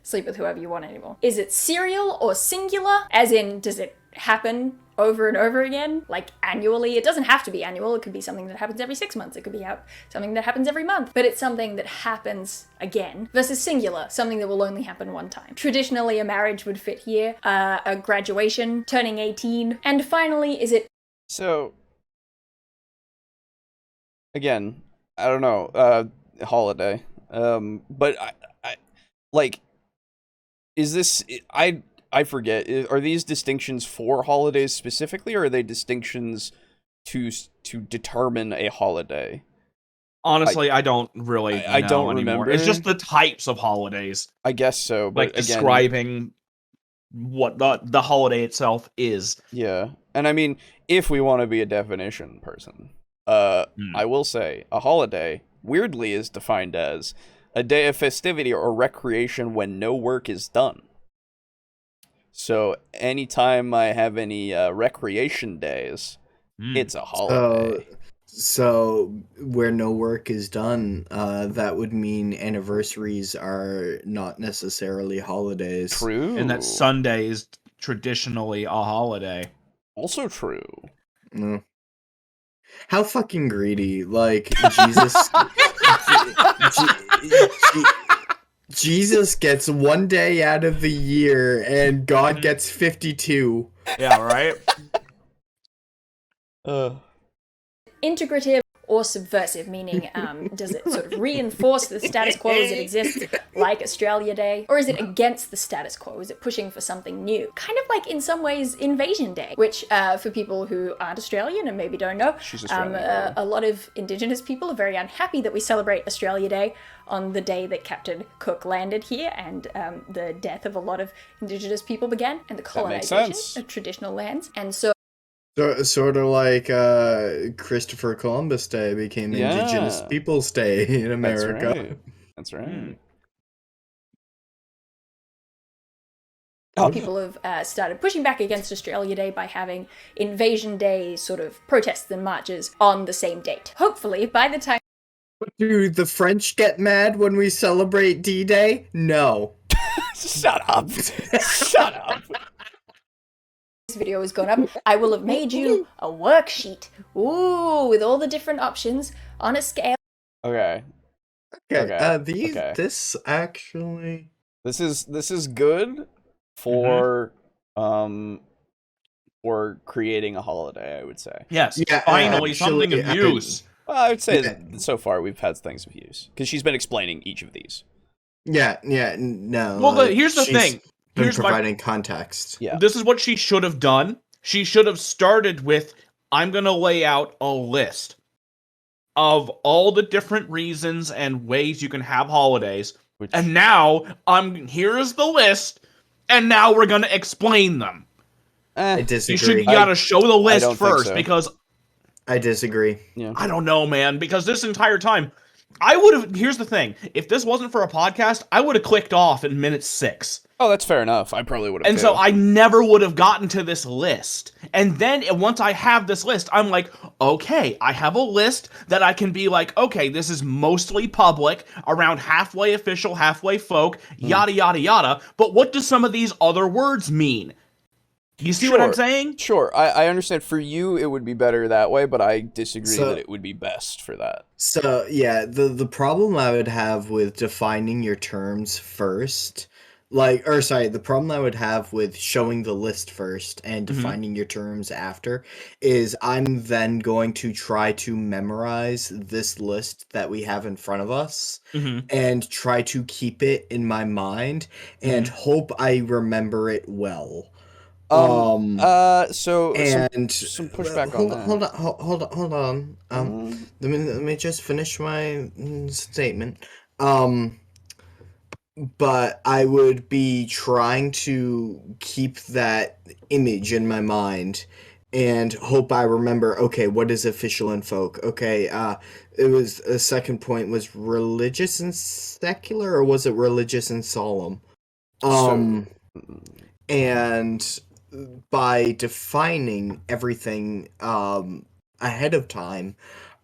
sleep with whoever you want anymore? Is it serial or singular? As in, does it happen over and over again, like annually? It doesn't have to be annual. It could be something that happens every 6 months. It could be something that happens every month, but it's something that happens again versus singular, something that will only happen one time. Traditionally, a marriage would fit here, a graduation, turning 18, and finally, is it... So, again, I don't know, holiday, but I like, is this, I forget. Are these distinctions for holidays specifically, or are they distinctions to determine a holiday? Honestly, I don't really I know don't anymore. remember. It's just the types of holidays. I guess so, but Like describing what the holiday itself is. Yeah. And I mean, if we want to be a definition person, I will say a holiday weirdly is defined as a day of festivity or recreation when no work is done. So anytime I have any recreation days, it's a holiday. So where no work is done, that would mean anniversaries are not necessarily holidays. True. And that Sunday is traditionally a holiday. Also true. Mm. How fucking greedy. Like, Jesus... Jesus gets 1 day out of the year, and God gets 52. Yeah, right? integrative or subversive, meaning does it sort of reinforce the status quo as it exists, like Australia Day, or is it against the status quo? Is it pushing for something new? Kind of like, in some ways, Invasion Day, which for people who aren't Australian and maybe don't know, a lot of Indigenous people are very unhappy that we celebrate Australia Day on the day that Captain Cook landed here and the death of a lot of Indigenous people began and the colonization of traditional lands. And so sort of like Christopher Columbus Day became Indigenous Peoples Day in America. That's right. People have started pushing back against Australia Day by having Invasion Day sort of protests and marches on the same date. Hopefully, by the time... Do the French get mad when we celebrate D-Day? No. Shut up. Shut up. This video has gone up, I will have made you a worksheet. Ooh, with all the different options on a scale. Okay. This actually... This is good for creating a holiday, I would say. Yes, finally something of use. Well, I would say that so far we've had things of use because she's been explaining each of these. No. Well, here's the thing. Here's providing context. Yeah. This is what she should have done. She should have started with, I'm going to lay out a list of all the different reasons and ways you can have holidays. And now, here's the list, and now we're going to explain them. I disagree. You gotta show the list first, because... I disagree. Yeah. I don't know, man, because this entire time, I would have. Here's the thing: if this wasn't for a podcast, I would have clicked off in minute 6. Oh, that's fair enough. I probably would have. And so I never would have gotten to this list. And then once I have this list, I'm like, okay, I have a list that I can be like, okay, this is mostly public, around halfway official, halfway folk, yada, yada, yada. But what do some of these other words mean? You see what I'm saying? Sure. I understand for you it would be better that way, but I disagree that it would be best for that. So, yeah, the problem I would have with defining your terms first, the problem I would have with showing the list first and defining your terms after is I'm then going to try to memorize this list that we have in front of us and try to keep it in my mind and hope I remember it well. So and some pushback on that. Hold on. Let me just finish my statement. But I would be trying to keep that image in my mind and hope I remember, okay, what is official and folk? Okay, it was a second point was religious and secular, or was it religious and solemn? And by defining everything ahead of time,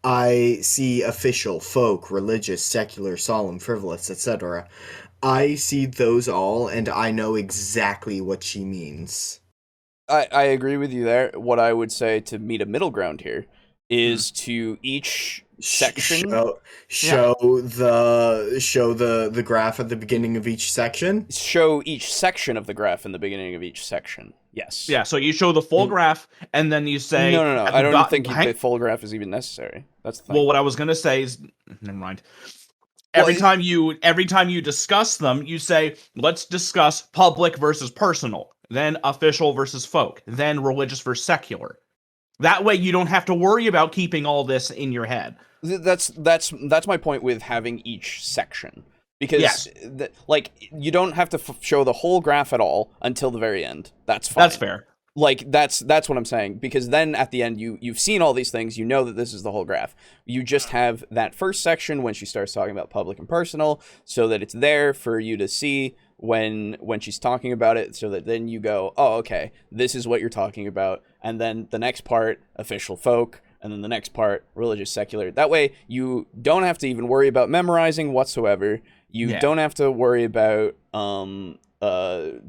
I see official, folk, religious, secular, solemn, frivolous, etc. I see those all, and I know exactly what she means. I agree with you there. What I would say to meet a middle ground here is to each section show the graph at the beginning of each section. Show each section of the graph in the beginning of each section. Yes. Yeah, so you show the full graph, and then you say... No. I don't think the full graph is even necessary. That's the thing. Well, what I was going to say is... Never mind. Every time you discuss them, you say, let's discuss public versus personal, then official versus folk, then religious versus secular. That way you don't have to worry about keeping all this in your head. That's my point with having each section. Because, you don't have to show the whole graph at all until the very end. That's fine. That's fair. That's what I'm saying. Because then at the end, you've seen all these things. You know that this is the whole graph. You just have that first section when she starts talking about public and personal, so that it's there for you to see when she's talking about it, so that then you go, oh, okay, this is what you're talking about. And then the next part, official folk, and then the next part, religious secular. That way, you don't have to even worry about memorizing whatsoever. You don't have to worry about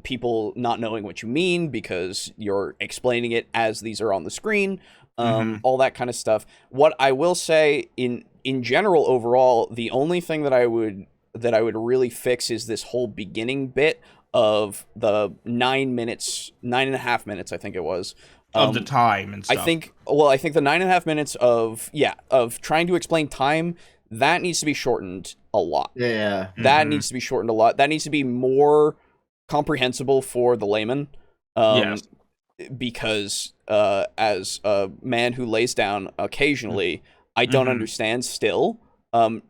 people not knowing what you mean because you're explaining it as these are on the screen. All that kind of stuff. What I will say in general, overall, the only thing that I would really fix is this whole beginning bit of the 9.5 minutes, I think it was. Of the time and stuff. I think the 9.5 minutes of trying to explain time, that needs to be shortened a lot. Yeah. That needs to be shortened a lot. That needs to be more comprehensible for the layman. Yes. Because as a man who lays down occasionally, I don't understand still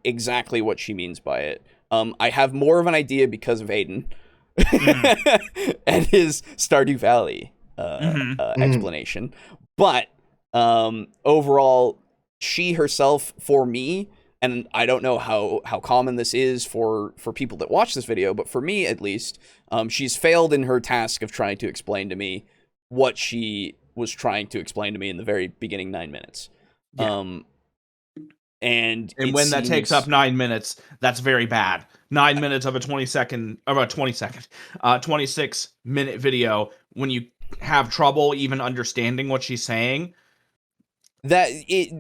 exactly what she means by it. I have more of an idea because of Aiden and his Stardew Valley explanation. But overall, she herself, for me, and I don't know how common this is for people that watch this video, but for me at least, she's failed in her task of trying to explain to me what she was trying to explain to me in the very beginning 9 minutes. Yeah. And when that takes up 9 minutes, that's very bad. 9 minutes of a 26-minute video, when you have trouble even understanding what she's saying. That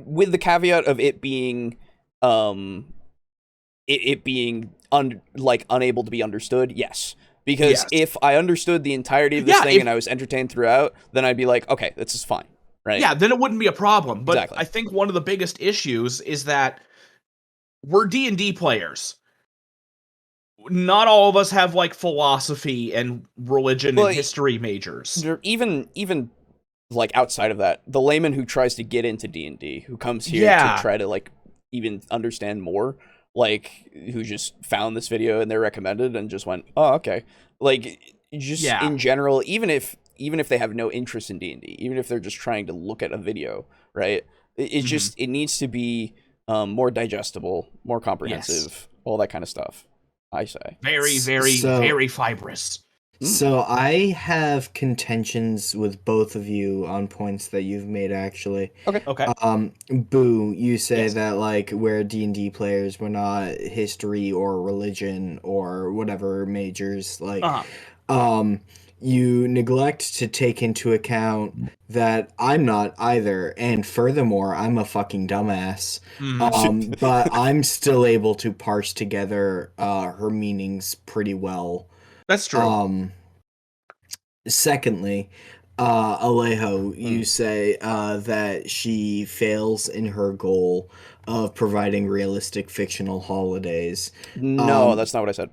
with the caveat of it being it being unable to be understood, yes. Because if I understood the entirety of this thing and I was entertained throughout, then I'd be like, okay, this is fine, right? Yeah, then it wouldn't be a problem. But exactly. I think one of the biggest issues is that we're D&D players. Not all of us have like philosophy and religion and history majors. Even like outside of that, the layman who tries to get into D&D, who comes here to try to like even understand more, like who just found this video and they're recommended and just went, oh, okay. Like just in general, even if they have no interest in D&D, even if they're just trying to look at a video, right? It just, it needs to be more digestible, more comprehensive, all that kind of stuff. I say Very, very, very fibrous. So I have contentions with both of you on points that you've made, actually. Okay. Boo, you say that like we're D&D players, we're not history or religion or whatever majors. Like, you neglect to take into account that I'm not either, and furthermore, I'm a fucking dumbass. But I'm still able to parse together her meanings pretty well. That's true. Secondly, Alejo, you say that she fails in her goal of providing realistic fictional holidays. No, that's not what I said.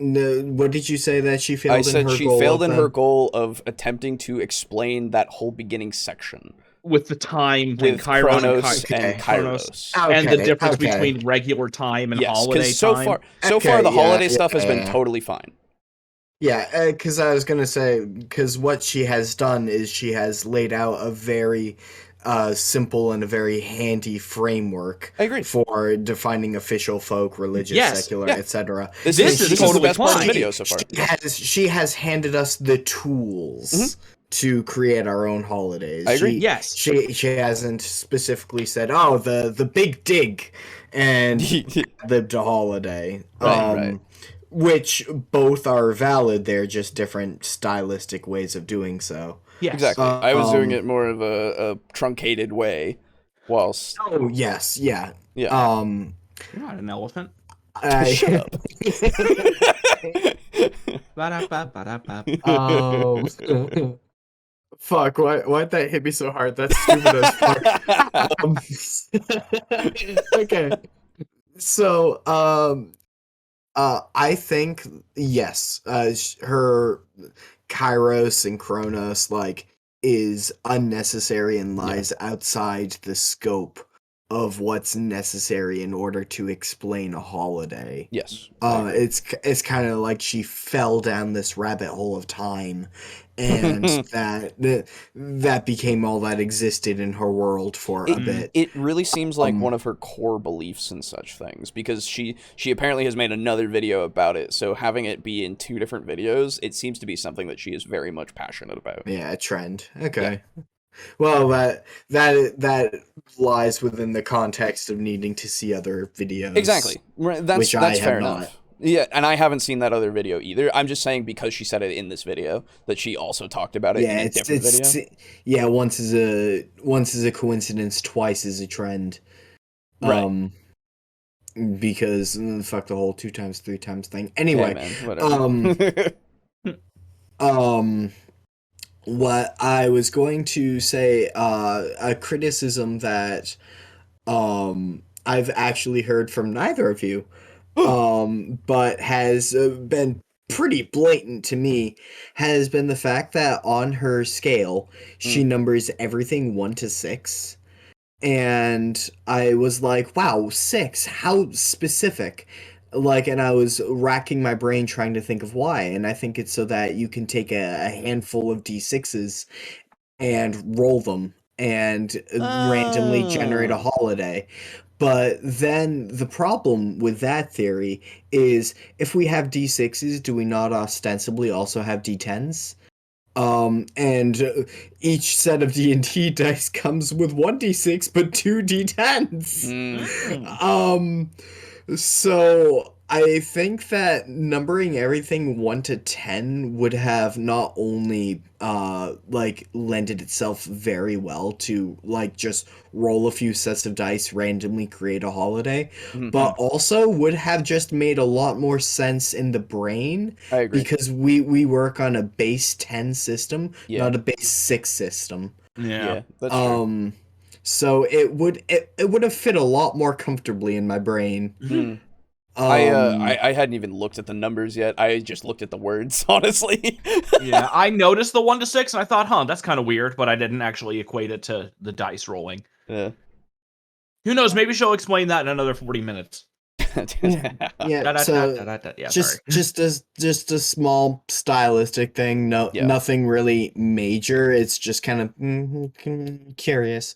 No, what did you say that she failed I in said her she goal? failed in her goal of attempting to explain that whole beginning section. With the time with Chronos and Kairos. And the difference between regular time and holiday time. So far the holiday stuff has been totally fine. Yeah, because I was going to say, because what she has done is she has laid out a very simple and a very handy framework for defining official folk, religious, secular, etc. This is totally the best part of the video so far. She has handed us the tools to create our own holidays. I agree. She hasn't specifically said, "Oh, the big dig," and the holiday. Right. Which both are valid. They're just different stylistic ways of doing so. Yeah, exactly. I was doing it more of a truncated way, whilst. Oh yes, yeah. You're not an elephant. Shut up. Fuck! Why'd that hit me so hard? That's stupid as fuck. Okay. So, I think yes, her Kairos and Chronos is unnecessary and lies outside the scope of what's necessary in order to explain a holiday. Yes. It's kind of like she fell down this rabbit hole of time, and that became all that existed in her world for a bit. It really seems like one of her core beliefs in such things, because she apparently has made another video about it. So having it be in two different videos, it seems to be something that she is very much passionate about. Yeah, a trend. Okay. Yeah. Well, that lies within the context of needing to see other videos. Exactly. That's fair enough. Yeah, and I haven't seen that other video either. I'm just saying because she said it in this video that she also talked about it in a different video. Yeah, once is a coincidence, twice is a trend. Right. Because fuck the whole 2 times 3 times thing. Anyway, whatever. What I was going to say, a criticism that I've actually heard from neither of you, but has been pretty blatant to me, has been the fact that on her scale, she numbers everything 1 to 6. And I was like, wow, 6, how specific. And I was racking my brain trying to think of why, and I think it's so that you can take a handful of D6s and roll them and randomly generate a holiday. But then the problem with that theory is, if we have D6s, do we not ostensibly also have D10s? And each set of D&D dice comes with 1 D6 but 2 D10s. So I think that numbering everything 1 to 10 would have not only lended itself very well to just roll a few sets of dice, randomly create a holiday, but also would have just made a lot more sense in the brain. I agree. Because we work on a base 10 system, not a base 6 system. Yeah, that's true. So it would have fit a lot more comfortably in my brain. I hadn't even looked at the numbers yet. I just looked at the words, honestly. Yeah, I noticed the 1 to 6, and I thought, that's kind of weird, but I didn't actually equate it to the dice rolling. Yeah. Who knows? Maybe she'll explain that in another 40 minutes. Just a small stylistic thing. Nothing really major. It's just kind of curious.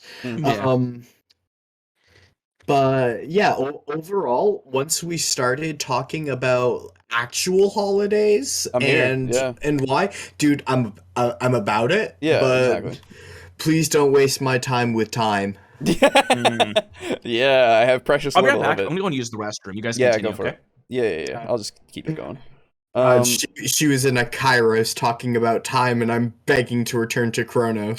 But yeah, overall, once we started talking about actual holidays I'm here. Yeah. and why, dude, I'm about it. Yeah, But exactly. please don't waste my time with time. Yeah, I have precious I'll be right little of back. I'm it. gonna go and use the restroom. You guys Yeah, continue, go for okay? it. Yeah. I'll just keep it going. She was in a Kairos talking about time, and I'm begging to return to Chronos.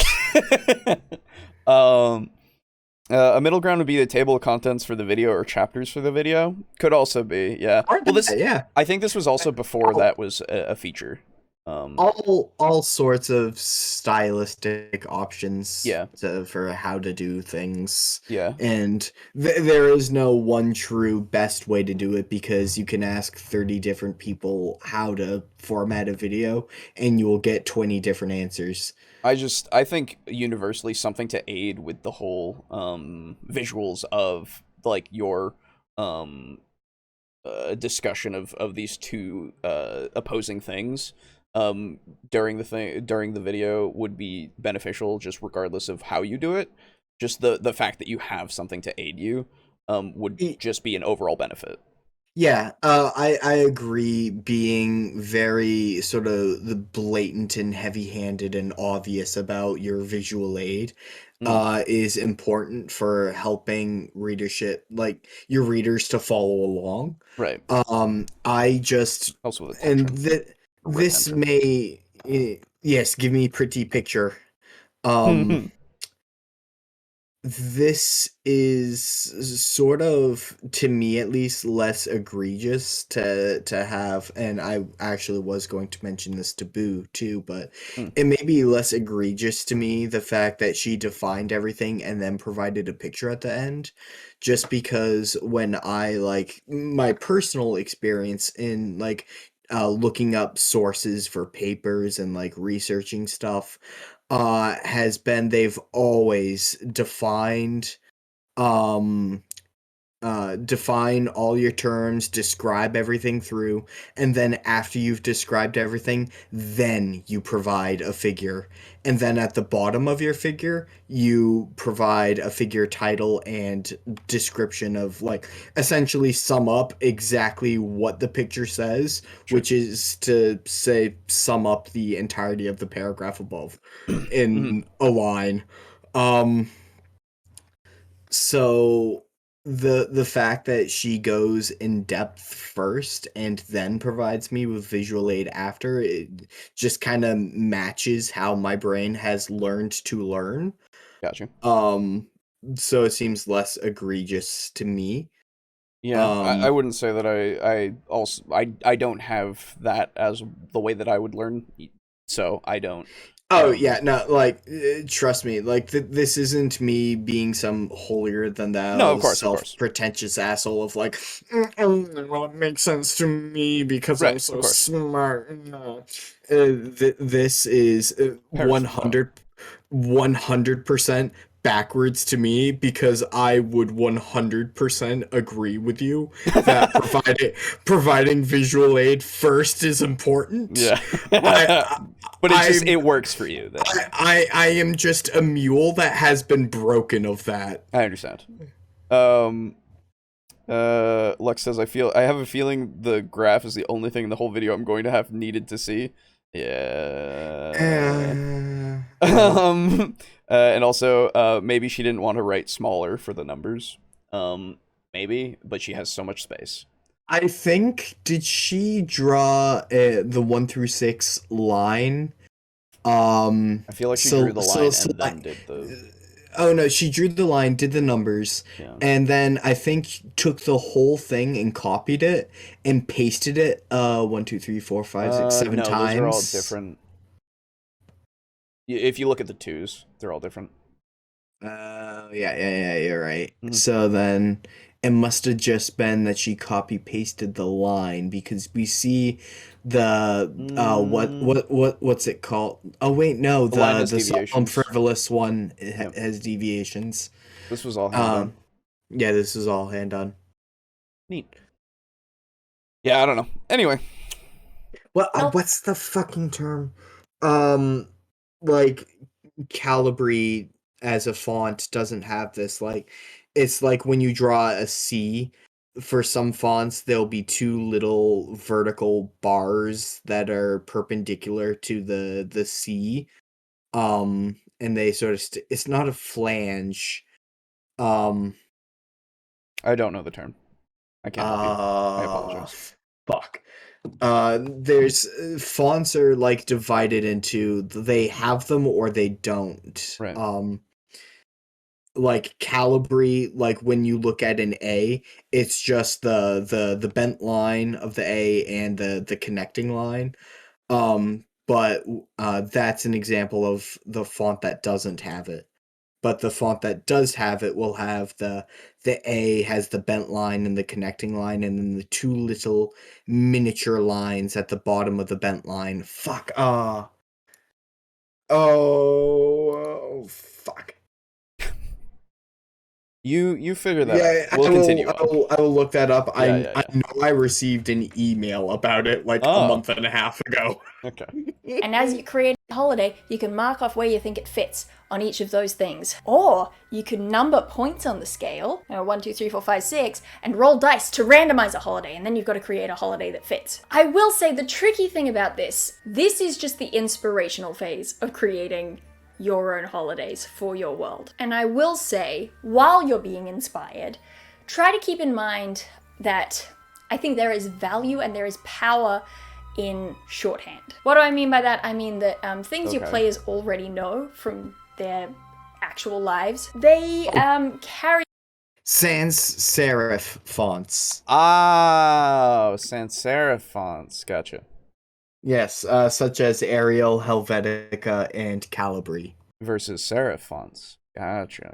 A middle ground would be the table of contents for the video or chapters for the video. Could also be, yeah. Well, this, Yeah, I think this was also before Oh. that was a feature. all sorts of stylistic options. Yeah. For how to do things. Yeah. And there is no one true best way to do it, because you can ask 30 different people how to format a video and you will get 20 different answers. I think universally something to aid with the whole visuals of like your discussion of these two opposing things during the video would be beneficial, just regardless of how you do it. Just the fact that you have something to aid you would just be an overall benefit. Yeah, I agree. Being very sort of the blatant and heavy-handed and obvious about your visual aid is important for helping readership, like your readers, to follow along. Right. I just Also with and attention. this Retention. may yes, give me pretty picture. Um, this is sort of, to me at least, less egregious to have, and I actually was going to mention this to Boo too, but it may be less egregious to me, the fact that she defined everything and then provided a picture at the end, just because when I, like, my personal experience in, like, looking up sources for papers and, like, researching stuff, has been they've always um define all your terms, describe everything through, and then after you've described everything, then you provide a figure. And then at the bottom of your figure, you provide a figure title and description of, like, essentially sum up exactly what the picture says, which is to say sum up the entirety of the paragraph above in a line. Um so the fact that she goes in depth first and then provides me with visual aid after, it just kind of matches how my brain has learned to learn. Gotcha. So it seems less egregious to me. Yeah, I wouldn't say that I don't have that as the way that I would learn, so I don't. Oh yeah, no, like, trust me, like, this isn't me being some holier than No, thou of course. self-pretentious asshole of, like, well, it makes sense to me because Right, I'm so of course. smart. No. This is 100% backwards to me, because I would 100% agree with you that providing visual aid first is important. Yeah. But it works for you then. I am just a mule that has been broken of that. I understand. Lex says, I have a feeling the graph is the only thing in the whole video I'm going to have needed to see. Yeah. And also, maybe she didn't want to write smaller for the numbers. Maybe, but she has so much space. I think, did she draw the 1 through 6 line? I feel like she drew the line and then did the... Oh no, she drew the line, did the numbers, and then I think took the whole thing and copied it and pasted it 1, 2, 3, 4, 5, 6, 7 no, times. Those are all different. If you look at the twos, they're all different. Yeah, you're right. So then it must have just been that she copy pasted the line, because we see the what's it called? Oh wait, no, the line has the deviations. Frivolous one has deviations. This was all hand done. Yeah, this is all hand done. Neat. Yeah, I don't know. Anyway, what's the fucking term? Like, Calibri as a font doesn't have this, like, it's like when you draw a C, for some fonts, there'll be two little vertical bars that are perpendicular to the C. And they sort of it's not a flange. I don't know the term. I can't help you. I apologize. Fuck. There's fonts are like divided into they have them or they don't. Right. Like Calibri, like when you look at an A, it's just the bent line of the A and the connecting line. But that's an example of the font that doesn't have it. But the font that does have it will have the A has the bent line and the connecting line, and then the two little miniature lines at the bottom of the bent line. Fuck. Fuck. You figure that out. We'll continue on. I will look that up. Yeah. I know I received an email about it like a month and a half ago. Okay. And as you create a holiday, you can mark off where you think it fits on each of those things. Or you can number points on the scale, 1, 2, 3, 4, 5, 6, and roll dice to randomize a holiday, and then you've got to create a holiday that fits. I will say the tricky thing about this is just the inspirational phase of creating your own holidays for your world. And I will say, while you're being inspired, try to keep in mind that I think there is value and there is power in shorthand. What do I mean by that? I mean that things your players already know from their actual lives, they carry sans serif fonts. Oh, sans serif fonts. Gotcha. Yes, such as Arial, Helvetica, and Calibri. Versus serif fonts. Gotcha.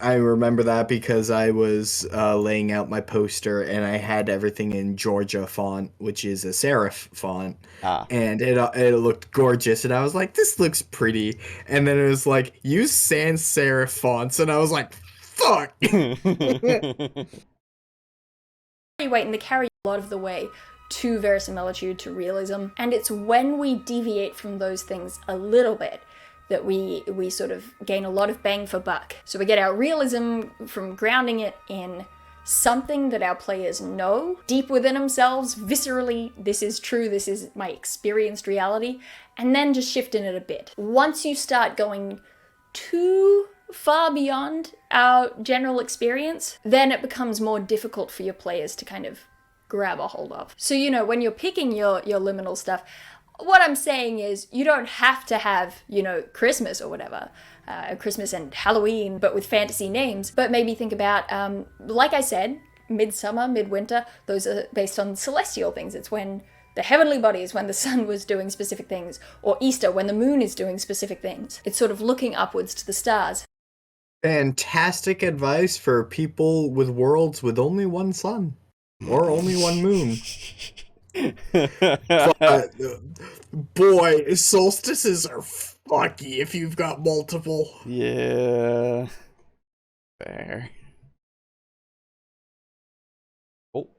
I remember that because I was laying out my poster and I had everything in Georgia font, which is a serif font. And it looked gorgeous, and I was like, this looks pretty. And then it was like, use sans serif fonts, and I was like, fuck! weight, and they carry a lot of the way to verisimilitude, to realism, and it's when we deviate from those things a little bit that we sort of gain a lot of bang for buck. So we get our realism from grounding it in something that our players know deep within themselves, viscerally, this is true, this is my experienced reality, and then just shifting it a bit. Once you start going too far beyond our general experience, then it becomes more difficult for your players to kind of grab a hold of. So, when you're picking your liminal stuff, what I'm saying is you don't have to have, Christmas or whatever, Christmas and Halloween, but with fantasy names. But maybe think about, like I said, midsummer, midwinter, those are based on celestial things. It's when the heavenly bodies, when the sun was doing specific things, or Easter, when the moon is doing specific things. It's sort of looking upwards to the stars. Fantastic advice for people with worlds with only one sun. Or only one moon. But, boy, solstices are fucky if you've got multiple. Yeah. Fair. Oh.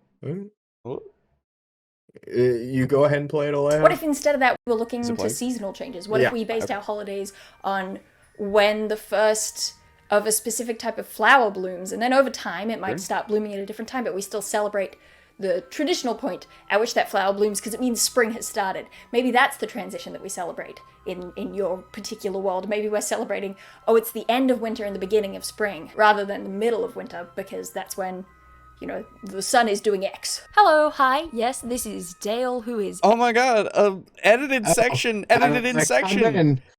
You go ahead and play it, Alejo. What if instead of that we were looking to seasonal changes? What if we based our holidays on when the first of a specific type of flower blooms, and then over time it might start blooming at a different time, but we still celebrate the traditional point at which that flower blooms because it means spring has started. Maybe that's the transition that we celebrate in your particular world. Maybe we're celebrating, it's the end of winter and the beginning of spring, rather than the middle of winter, because that's when, the sun is doing X. Hello, hi, yes, this is Dale, who is... Oh my god, edited in section.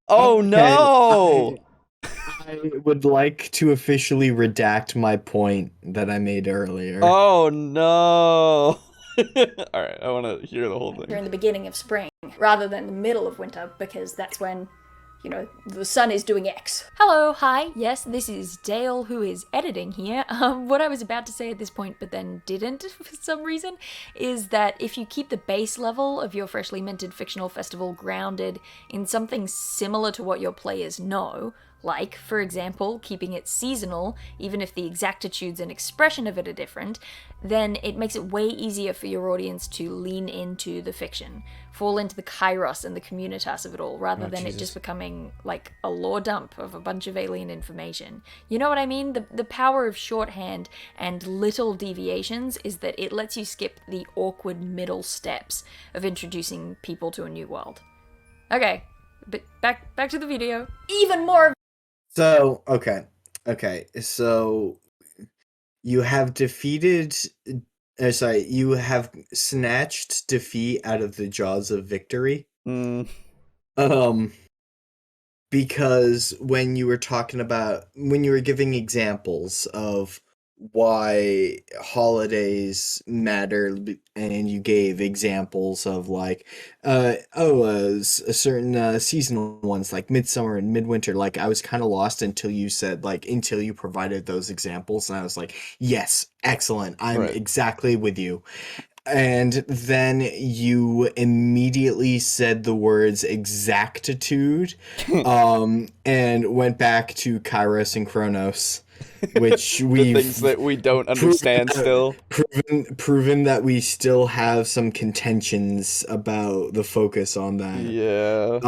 Oh no! I would like to officially redact my point that I made earlier. Oh no! Alright, I want to hear the whole thing. During the beginning of spring, rather than the middle of winter, because that's when, the sun is doing X. Hello, hi, yes, this is Dale, who is editing here. What I was about to say at this point, but then didn't for some reason, is that if you keep the base level of your freshly minted fictional festival grounded in something similar to what your players know, like, for example, keeping it seasonal, even if the exactitudes and expression of it are different, then it makes it way easier for your audience to lean into the fiction, fall into the kairos and the communitas of it all, rather than it just becoming like a lore dump of a bunch of alien information. You know what I mean? The power of shorthand and little deviations is that it lets you skip the awkward middle steps of introducing people to a new world. Okay, but back to the video. Even more. So, okay. So you have defeated. You have snatched defeat out of the jaws of victory. Because when you were giving examples of why holidays matter, and you gave examples of like certain seasonal ones like midsummer and midwinter, like I was kind of lost until you provided those examples, and I was like, yes, excellent, I'm exactly with you. And then you immediately said the words exactitude, and went back to Kairos and Chronos, which the things that we don't understand proven that we still have some contentions about the focus on that. Yeah.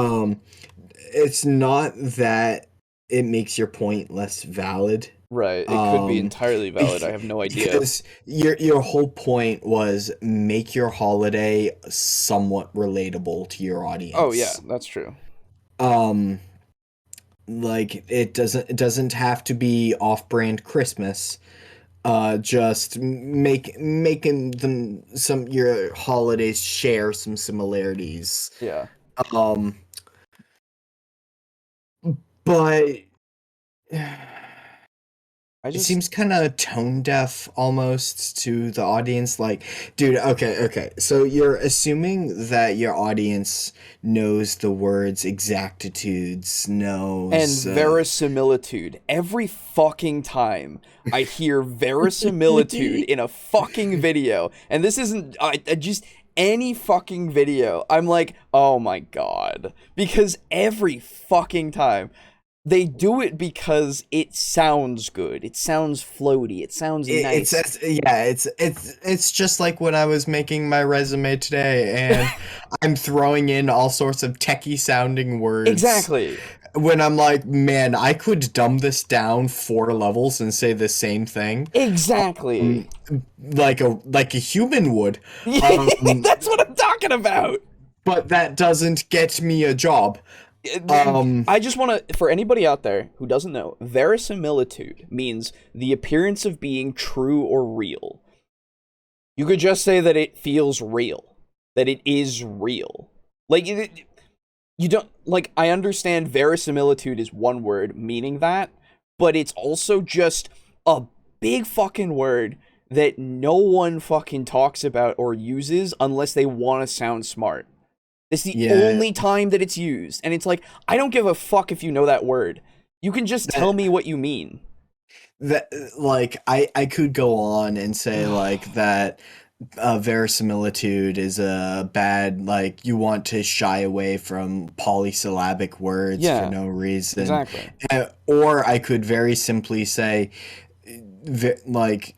It's not that it makes your point less valid. Right, it could be entirely valid. I have no idea. Because your whole point was make your holiday somewhat relatable to your audience. Oh yeah, that's true. Like it doesn't have to be off-brand Christmas. Just making them your holidays share some similarities. Yeah. But it seems kind of tone deaf almost to the audience. Like, dude, okay. So you're assuming that your audience knows the words exactitudes, knows... And verisimilitude. Every fucking time I hear verisimilitude in a fucking video, and this isn't... I just... Any fucking video, I'm like, oh my god. Because every fucking time... They do it because it sounds good. It sounds floaty. It sounds nice. It's just like when I was making my resume today, and I'm throwing in all sorts of techie sounding words. Exactly. When I'm like, man, I could dumb this down 4 levels and say the same thing. Exactly. Like a human would. That's what I'm talking about. But that doesn't get me a job. I just want to, for anybody out there who doesn't know, verisimilitude means the appearance of being true or real. You could just say that it feels real, that it is real. Like, you don't, like, I understand verisimilitude is one word meaning that, but it's also just a big fucking word that no one fucking talks about or uses unless they want to sound smart. It's the only time that it's used. And it's like, I don't give a fuck if you know that word. You can just tell me what you mean. That, like, I could go on and say, like, that verisimilitude is a bad, like, you want to shy away from polysyllabic words for no reason. Exactly. Or I could very simply say, like...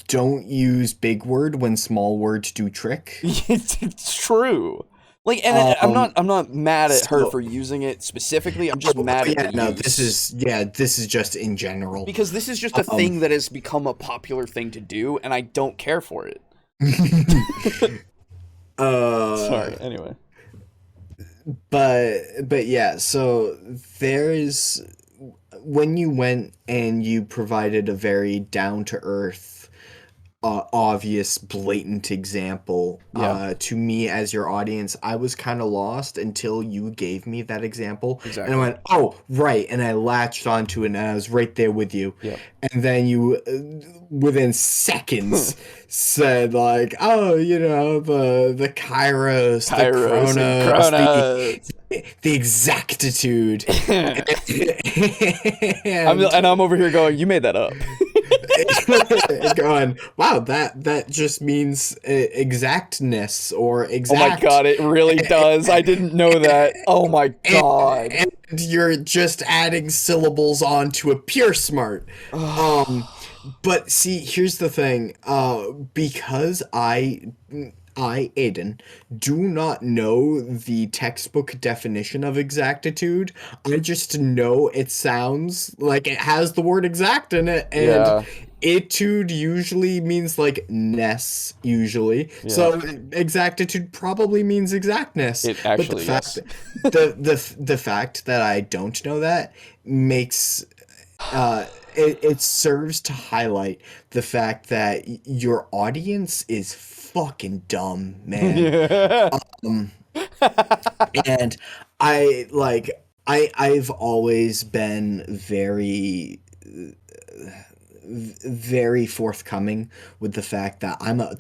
Don't use big word when small words do trick. It's true. Like, and I'm not mad at her for using it specifically. I'm just mad at the use. This is just in general. Because this is just a thing that has become a popular thing to do, and I don't care for it. Sorry, anyway. But yeah, so there's... When you went and you provided a very down-to-earth, obvious, blatant example to me as your audience, I was kind of lost until you gave me that example. Exactly. And I went, oh, right, and I latched onto it, and I was right there with you. Yep. And then you, within seconds, said, like, oh, you know, the Kairos, the Chronos, the exactitude. And I'm over here going, you made that up. Going, wow, that just means exactness or Oh exact. my god, it really does. I didn't know that. Oh my god. And you're just adding syllables onto a pure smart. But see, here's the thing. Because Aiden, do not know the textbook definition of exactitude. I just know it sounds like it has the word exact in it, and Yeah. etude usually means like ness, usually. Yeah. So exactitude probably means exactness. It actually, but yes. the fact that I don't know that makes it serves to highlight the fact that your audience is fucking dumb, man. Yeah. And I've always been very forthcoming with the fact that I'm a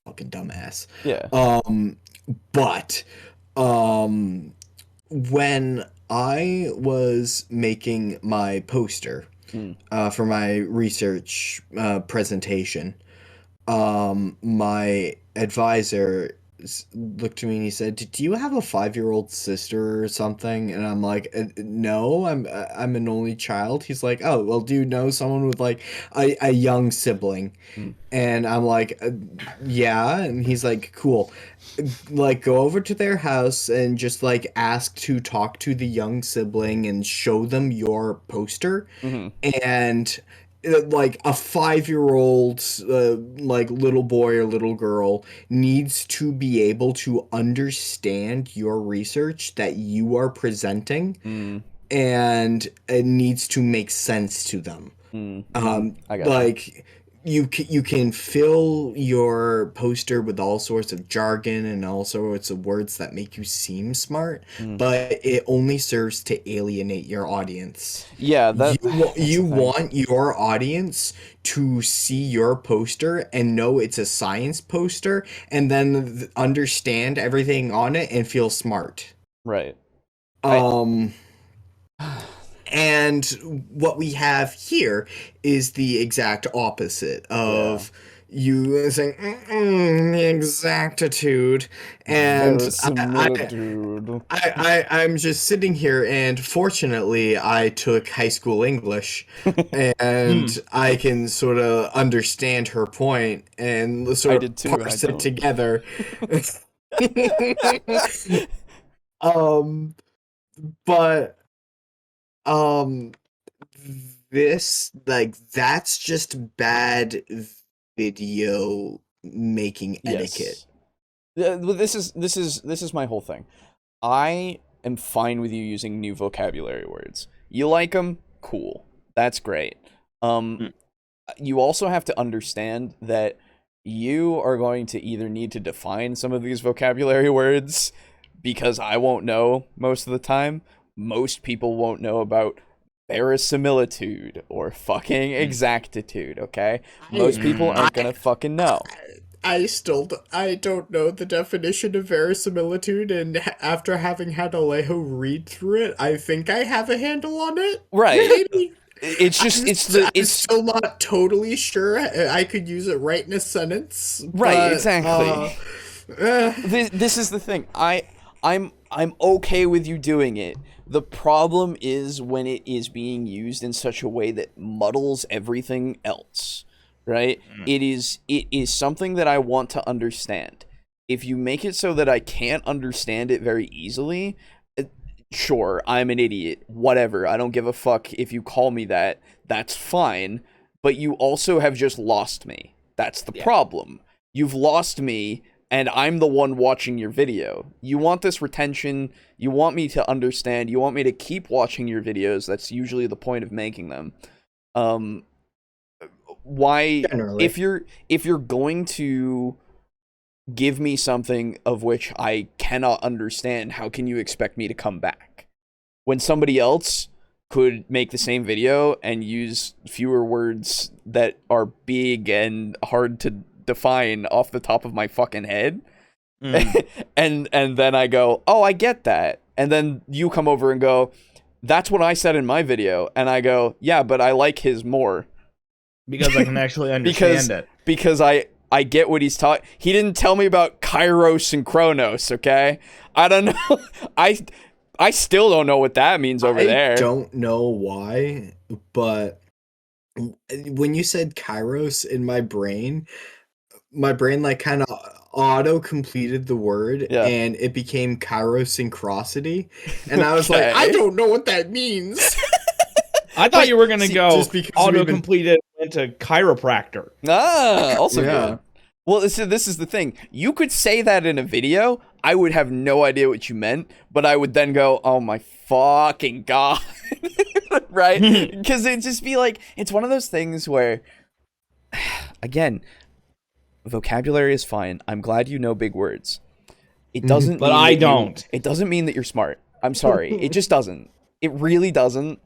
fucking dumbass. Yeah. But when I was making my poster for my research presentation, my advisor looked at me and he said, "Do you have a 5-year-old sister or something?" And I'm like, "No, I'm an only child." He's like, "Oh, well, do you know someone with like a young sibling?" And I'm like, "Yeah." And he's like, "Cool. Like, go over to their house and just like ask to talk to the young sibling and show them your poster." And like a 5-year-old like little boy or little girl needs to be able to understand your research that you are presenting, and it needs to make sense to them. I got Like you can fill your poster with all sorts of jargon and all sorts of words that make you seem smart, but it only serves to alienate your audience. Yeah, You want your audience to see your poster and know it's a science poster, and then understand everything on it and feel smart. right. And what we have here is the exact opposite of you saying exactitude, and Verisimilitude. I'm just sitting here, and fortunately I took high school English, and I can sort of understand her point and sort of did too, and I parse it don't. together. But this, like, that's just bad video making etiquette. Yeah, well, this is my whole thing. I am fine with you using new vocabulary words. You like them? Cool. That's great. You also have to understand that you are going to either need to define some of these vocabulary words, because I won't know most of the time. Most people won't know about verisimilitude or fucking exactitude, okay? Most people aren't gonna fucking know. I don't know the definition of verisimilitude, and after having had Alejo read through it, I think I have a handle on it. Right. Maybe. I'm still not totally sure I could use it right in a sentence. Right, but, exactly. This is the thing. I'm okay with you doing it. The problem is when it is being used in such a way that muddles everything else, right? It is something that I want to understand. If you make it so that I can't understand it very easily, sure, I'm an idiot. Whatever. I don't give a fuck if you call me that. That's fine. But you also have just lost me. That's the problem. You've lost me, and I'm the one watching your video. You want this retention. You want me to understand. You want me to keep watching your videos. That's usually the point of making them. Why? Generally. If you're going to give me something of which I cannot understand, how can you expect me to come back? When somebody else could make the same video and use fewer words that are big and hard to define off the top of my fucking head. and then I go, "Oh, I get that." And then you come over and go, "That's what I said in my video." And I go, "Yeah, but I like his more." Because I can actually understand it. Because I get what he's talking. He didn't tell me about Kairos and Chronos, okay? I don't know. I still don't know what that means over there. I don't know why, but when you said Kairos in my brain like kind of auto completed the word and it became Kairosyncrosity. And I was like, I don't know what that means. I thought you were going to go auto been... completed into chiropractor. Also good. Well, this is the thing. You could say that in a video. I would have no idea what you meant, but I would then go, oh my fucking God. Right? Because it'd just be like, it's one of those things where, again, vocabulary is fine. I'm glad you know big words. It doesn't but I don't. It doesn't mean that you're smart. I'm sorry. It just doesn't. It really doesn't.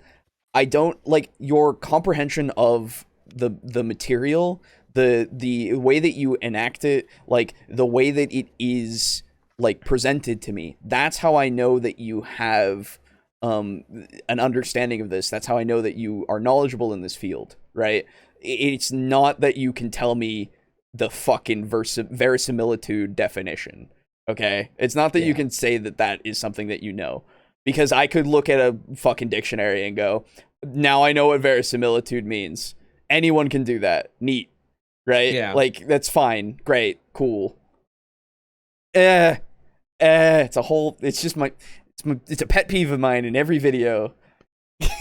I don't like your comprehension of the material, the way that you enact it, like the way that it is like presented to me. That's how I know that you have an understanding of this. That's how I know that you are knowledgeable in this field, right? It's not that you can tell me the fucking verisimilitude definition, okay? It's not that you can say that is something that you know. Because I could look at a fucking dictionary and go, now I know what verisimilitude means. Anyone can do that. Neat. Right? Yeah. Like, that's fine. Great. Cool. It's a pet peeve of mine in every video.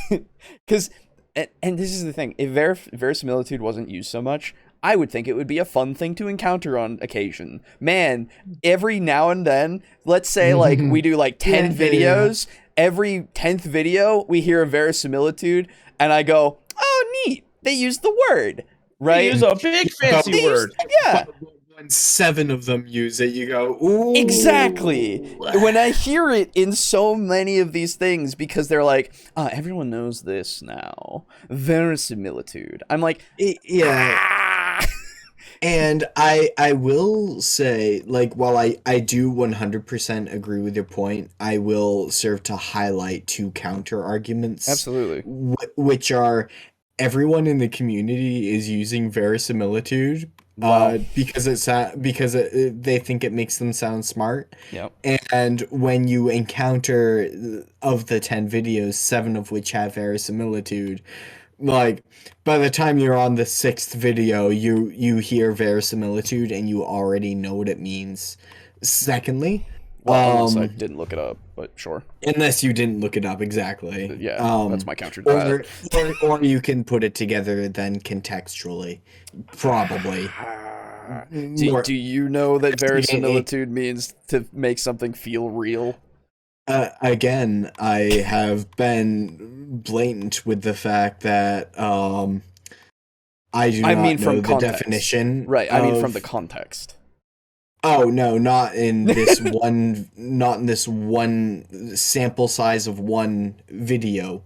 Because, and this is the thing, if verisimilitude wasn't used so much, I would think it would be a fun thing to encounter on occasion. Man, every now and then, let's say like we do like 10 videos, every 10th video we hear a verisimilitude and I go, oh neat, they used the word, right? They use a big fancy word. Yeah. When 7 of them use it, you go, ooh. Exactly. When I hear it in so many of these things, because they're like, everyone knows this now. Verisimilitude. I'm like, And I will say, like, while I do 100% agree with your point, I will serve to highlight 2 counter arguments. Absolutely. Which are, everyone in the community is using verisimilitude because they think it makes them sound smart. Yep. And when you encounter, of the 10 videos, 7 of which have verisimilitude, like, by the time you're on the 6th video, you hear verisimilitude and you already know what it means. Secondly, unless I didn't look it up, but sure. Unless you didn't look it up, exactly. Yeah, that's my counter to that. Or you can put it together then contextually, probably. Do you know that verisimilitude means to make something feel real? Again, I have been blatant with the fact that I do not know from the context. Definition. Right, I mean from the context. Oh no, not in this one sample size of one video.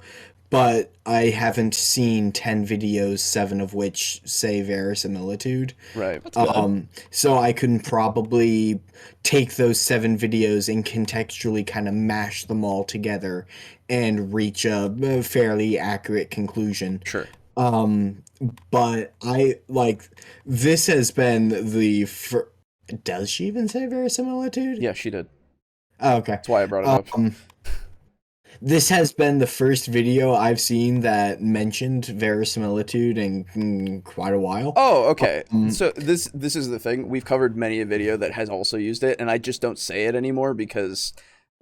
But I haven't seen 10 videos, 7 of which say verisimilitude. Right. So I can probably take those 7 videos and contextually kind of mash them all together and reach a fairly accurate conclusion. Sure. But I, like, this has been does she even say verisimilitude? Yeah, she did. Oh, okay. That's why I brought it up. This has been the first video I've seen that mentioned verisimilitude in quite a while. Oh, okay. So this is the thing. We've covered many a video that has also used it, and I just don't say it anymore because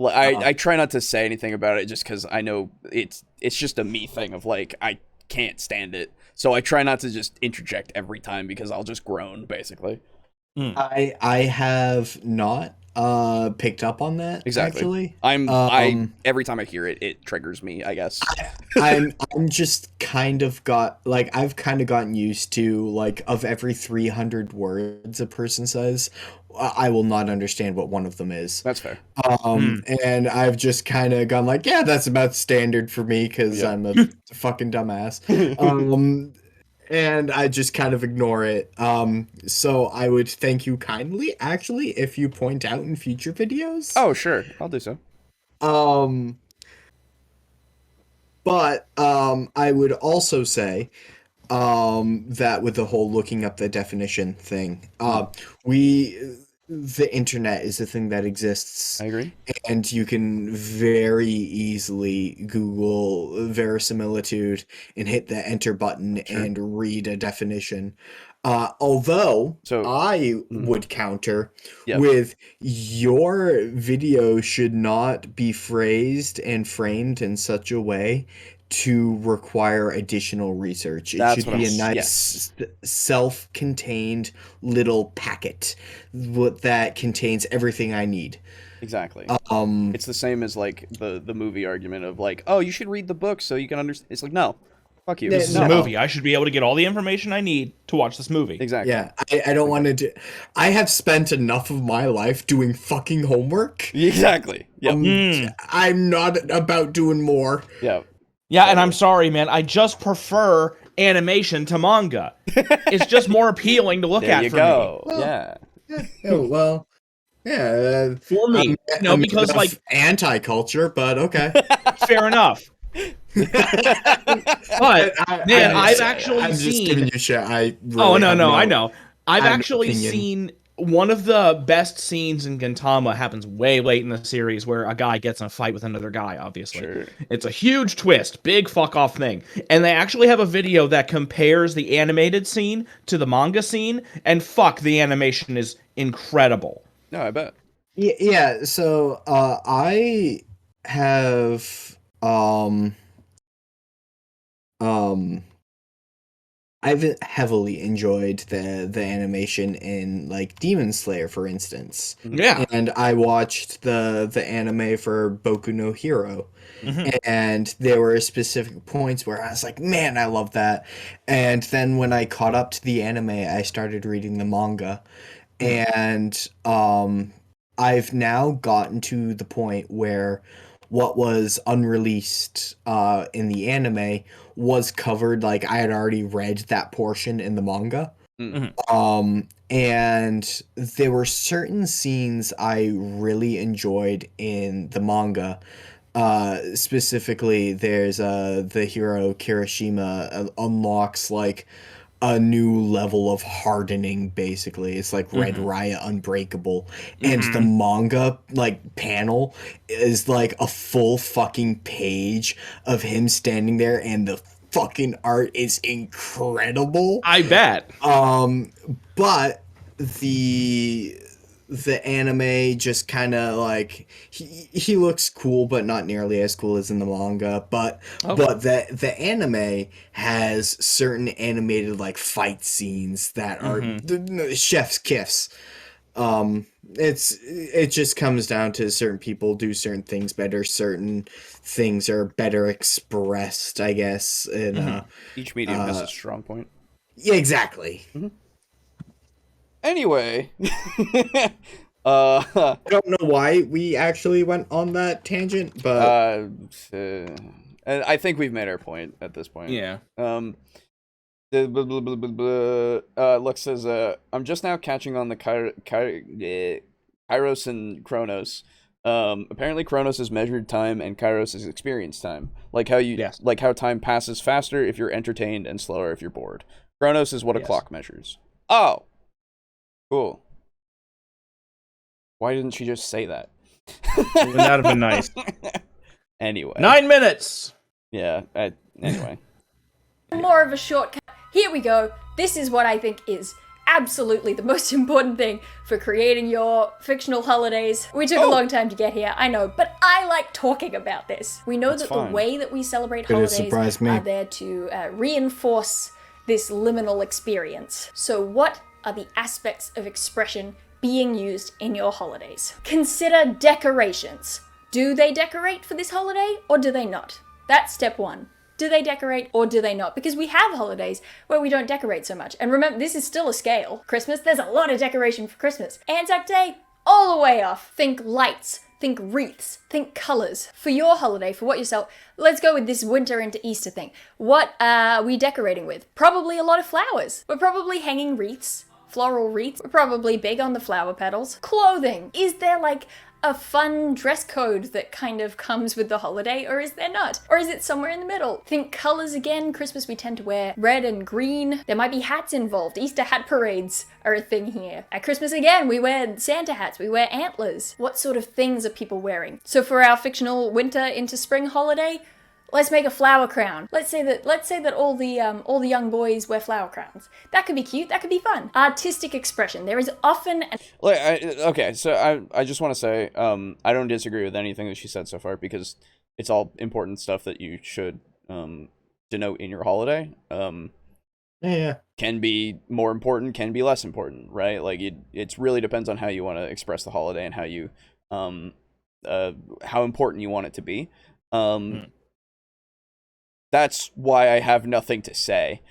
I try not to say anything about it just because I know it's just a me thing of like I can't stand it. So I try not to just interject every time because I'll just groan basically. I have not picked up on that. Exactly. Actually, every time I hear it, it triggers me, I guess. I'm just kind of I've kind of gotten used to, like, of every 300 words a person says, I will not understand what one of them is. That's fair. And I've just kind of gone like, yeah, that's about standard for me because I'm a fucking dumbass. And I just kind of ignore it. So I would thank you kindly, actually, if you point out in future videos. Oh, sure. I'll do so. But I would also say, that with the whole looking up the definition thing. The internet is a thing that exists. I agree. And you can very easily Google verisimilitude and hit the enter button and read a definition. Although I would counter with your video should not be phrased and framed in such a way to require additional research. It should be a nice self-contained little packet that contains everything I need. Exactly. It's the same as like the movie argument of like, oh, you should read the book so you can understand. It's like, no, fuck you. This is a movie. I should be able to get all the information I need to watch this movie. Exactly. Yeah, I don't want to do. I have spent enough of my life doing fucking homework. Exactly. Yeah. I'm not about doing more. Yeah. Yeah, and I'm sorry, man. I just prefer animation to manga. It's just more appealing to look there at you for go. me. Yeah. For me, because like anti-culture, but okay. Fair enough. But man, I've actually I'm seen. just giving you shit. I know. I've I have actually opinion. seen one of the best scenes in Gintama happens way late in the series where a guy gets in a fight with another guy, obviously. Sure. It's a huge twist, big fuck off thing. And they actually have a video that compares the animated scene to the manga scene, and fuck, the animation is incredible. No, I bet. Yeah, so I have I've heavily enjoyed the animation in like Demon Slayer, for instance. Yeah. And I watched the anime for Boku no Hero. And there were specific points where I was like, man, I love that. And then when I caught up to the anime, I started reading the manga. And I've now gotten to the point where what was unreleased in the anime was covered, like I had already read that portion in the manga. And there were certain scenes I really enjoyed in the manga. Specifically, there's the hero Kirishima unlocks like a new level of hardening, basically. It's like Red Riot Unbreakable. And the manga like panel is like a full fucking page of him standing there, and the fucking art is incredible. I bet. But the anime just kind of like he looks cool, but not nearly as cool as in the manga. But the anime has certain animated like fight scenes that are the chef's kiss. It just comes down to certain people do certain things better. Certain things are better expressed, I guess. And Each medium has a strong point. yeah, exactly. Anyway, I don't know why we actually went on that tangent, but and I think we've made our point at this point. Yeah. Lux says, I'm just now catching on the Kairos and Chronos. Apparently Chronos is measured time and Kairos is experience time. Like how time passes faster if you're entertained and slower if you're bored. Chronos is what a clock measures. Oh. Cool. Why didn't she just say that? Wouldn't that have been nice? Anyway. 9 minutes! Yeah, anyway. More of a shortcut. Here we go. This is what I think is absolutely the most important thing for creating your fictional holidays. We took a long time to get here, I know, but I like talking about this. We know that the way that we celebrate holidays are there to reinforce this liminal experience. So what are the aspects of expression being used in your holidays? Consider decorations. Do they decorate for this holiday or do they not? That's step one. Do they decorate or do they not? Because we have holidays where we don't decorate so much. And remember, this is still a scale. Christmas, there's a lot of decoration for Christmas. Anzac Day, all the way off. Think lights, think wreaths, think colors. For your holiday, for what yourself, let's go with this winter into Easter thing. What are we decorating with? Probably a lot of flowers. We're probably hanging wreaths. Floral wreaths. We're probably big on the flower petals. Clothing. Is there like a fun dress code that kind of comes with the holiday, or is there not? Or is it somewhere in the middle? Think colors again. Christmas we tend to wear red and green. There might be hats involved. Easter hat parades are a thing here. At Christmas again, we wear Santa hats, we wear antlers. What sort of things are people wearing? So for our fictional winter into spring holiday, let's make a flower crown. Let's say that all the young boys wear flower crowns. That could be cute. That could be fun. Artistic expression. There is often I just want to say I don't disagree with anything that she said so far, because it's all important stuff that you should denote in your holiday. Can be more important, can be less important, right? Like it really depends on how you want to express the holiday and how you how important you want it to be. That's why I have nothing to say.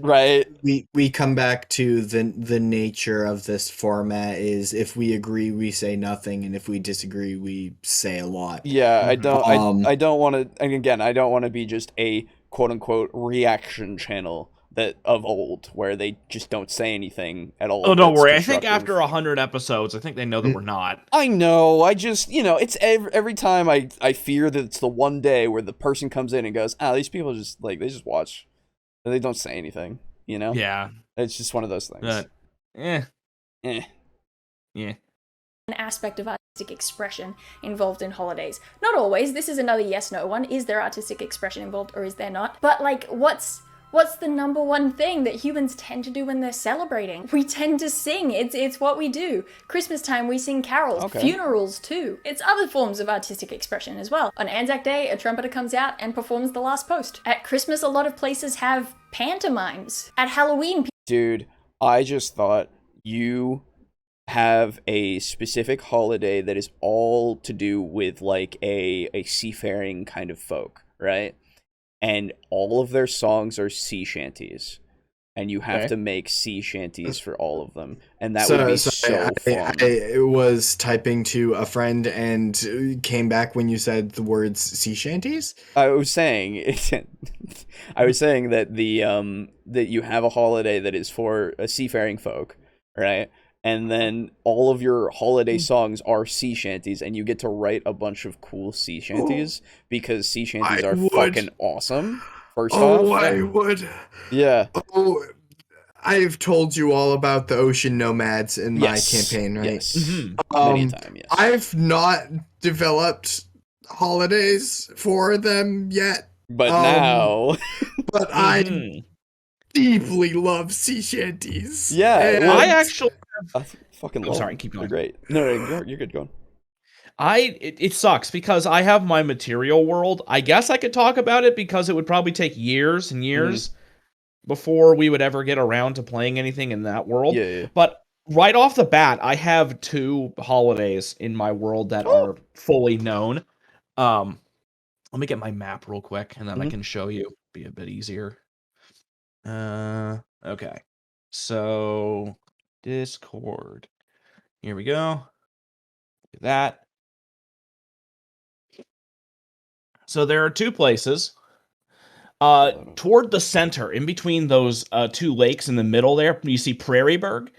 Right. We come back to the nature of this format is if we agree we say nothing, and if we disagree we say a lot. Yeah, I don't want to, and again, I don't want to be just a quote unquote reaction channel that of old where they just don't say anything at all. Oh, don't worry. I think after 100 episodes, I think they know that we're not. I know. I just, it's every time I fear that it's the one day where the person comes in and goes, these people just they just watch. And they don't say anything, Yeah. It's just one of those things. Yeah. An aspect of artistic expression involved in holidays. Not always. This is another yes/no one. Is there artistic expression involved, or is there not? But what's the number one thing that humans tend to do when they're celebrating? We tend to sing. It's what we do. Christmas time, we sing carols. Okay. Funerals, too. It's other forms of artistic expression as well. On Anzac Day, a trumpeter comes out and performs the last post. At Christmas, a lot of places have pantomimes. At Halloween... Dude, I just thought you have a specific holiday that is all to do with, a seafaring kind of folk, right? And all of their songs are sea shanties, and you have to make sea shanties for all of them, and that would be so fun. I was typing to a friend and came back when you said the words sea shanties. I was saying that that you have a holiday that is for a seafaring folk, right? And then all of your holiday songs are sea shanties, and you get to write a bunch of cool sea shanties because sea shanties are fucking awesome. First off, I would. Yeah. Oh, I've told you all about the ocean nomads in my campaign, right? Yes. Many a time, yes. I've not developed holidays for them yet, but now, but I deeply love sea shanties. Yeah, I actually. I fucking love. Sorry, keep going. They're great. No, you're good. Going. It sucks because I have my material world. I guess I could talk about it because it would probably take years and years before we would ever get around to playing anything in that world. Yeah. But right off the bat, I have 2 holidays in my world that are fully known. Let me get my map real quick, and then I can show you. Be a bit easier. Okay. So Discord. Here we go. Do that. So there are 2 places. Toward the center, in between those 2 lakes in the middle there, you see Prairieburg.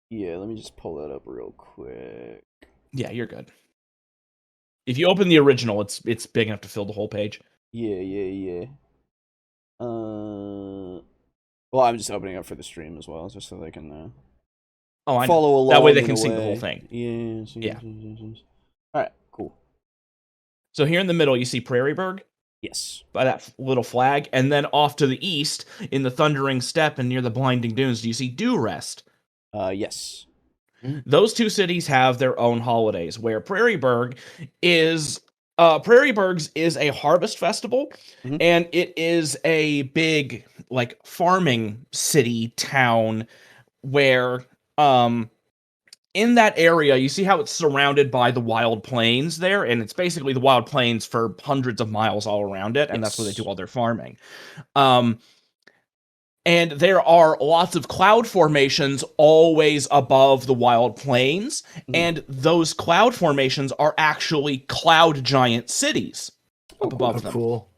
Yeah, let me just pull that up real quick. Yeah, you're good. If you open the original, it's big enough to fill the whole page. Yeah. Well, I'm just opening up for the stream as well, just so they can follow along. That way they can see the whole thing. Yeah. All right, cool. So here in the middle, you see Prairieburg. Yes. By that little flag. And then off to the east, in the Thundering Steppe and near the Blinding Dunes, do you see Dewrest? Yes. Those 2 cities have their own holidays, where Prairieburg is... Prairieburg's is a harvest festival, and it is a big, farming city town where, in that area, you see how it's surrounded by the wild plains there, and it's basically the wild plains for hundreds of miles all around it, and that's where they do all their farming. And there are lots of cloud formations always above the wild plains, and those cloud formations are actually cloud giant cities up above them. Cool.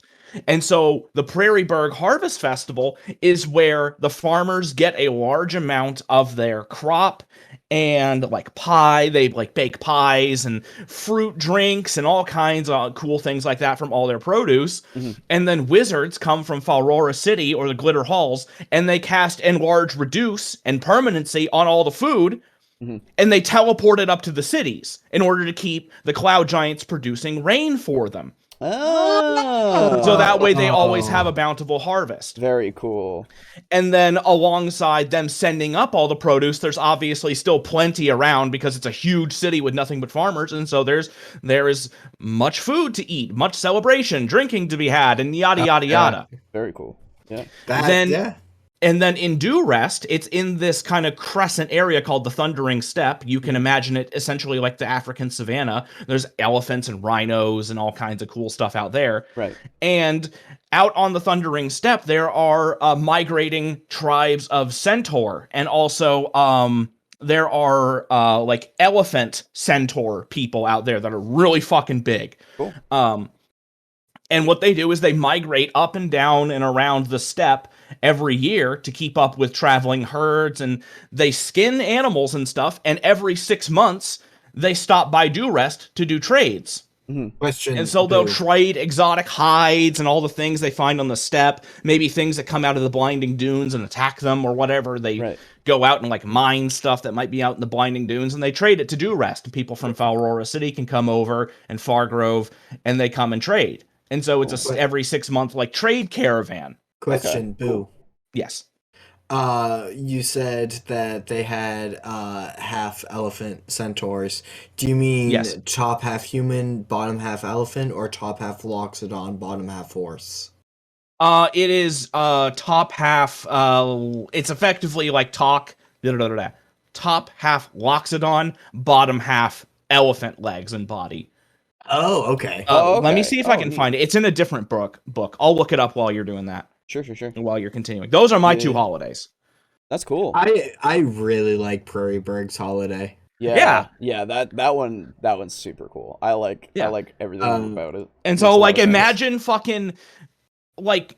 And so the Prairieburg Harvest Festival is where the farmers get a large amount of their crop and like pie. They like bake pies and fruit drinks and all kinds of cool things like that from all their produce. And then wizards come from Falrora City or the Glitter Halls, and they cast Enlarge, Reduce, and Permanency on all the food. And they teleport it up to the cities in order to keep the cloud giants producing rain for them. Oh. So that way they always have a bountiful harvest. Very cool. And then alongside them sending up all the produce, there's obviously still plenty around because it's a huge city with nothing but farmers. And so there is much food to eat, much celebration, drinking to be had, and yada, yada, yada. Very cool. Yeah. And then in Due Rest, it's in this kind of crescent area called the Thundering Steppe. You can imagine it essentially like the African savanna. There's elephants and rhinos and all kinds of cool stuff out there. Right. And out on the Thundering Steppe, there are migrating tribes of centaur. And also there are like elephant centaur people out there that are really fucking big. Cool. And what they do is they migrate up and down and around the steppe every year to keep up with traveling herds, and they skin animals and stuff, and every 6 months they stop by Due Rest to do trades. Question. And so they'll trade exotic hides and all the things they find on the steppe, maybe things that come out of the Blinding Dunes and attack them or whatever. They go out and like mine stuff that might be out in the Blinding Dunes, and they trade it to Due Rest. And people from Falrora City can come over, and Fargrove, and they come and trade. And so it's every 6 month like trade caravan. Question, Boo. Yes. You said that they had half elephant centaurs. Do you mean top half human, bottom half elephant, or top half Loxodon, bottom half horse? It is top half. It's effectively like top half Loxodon, bottom half elephant legs and body. Oh, okay. Let me see if I can find it. It's in a different book. I'll look it up while you're doing that. Sure. While you're continuing. Those are my two holidays. That's cool. I really like Prairie Berg's holiday. Yeah. That one's super cool. I like everything about it. And so like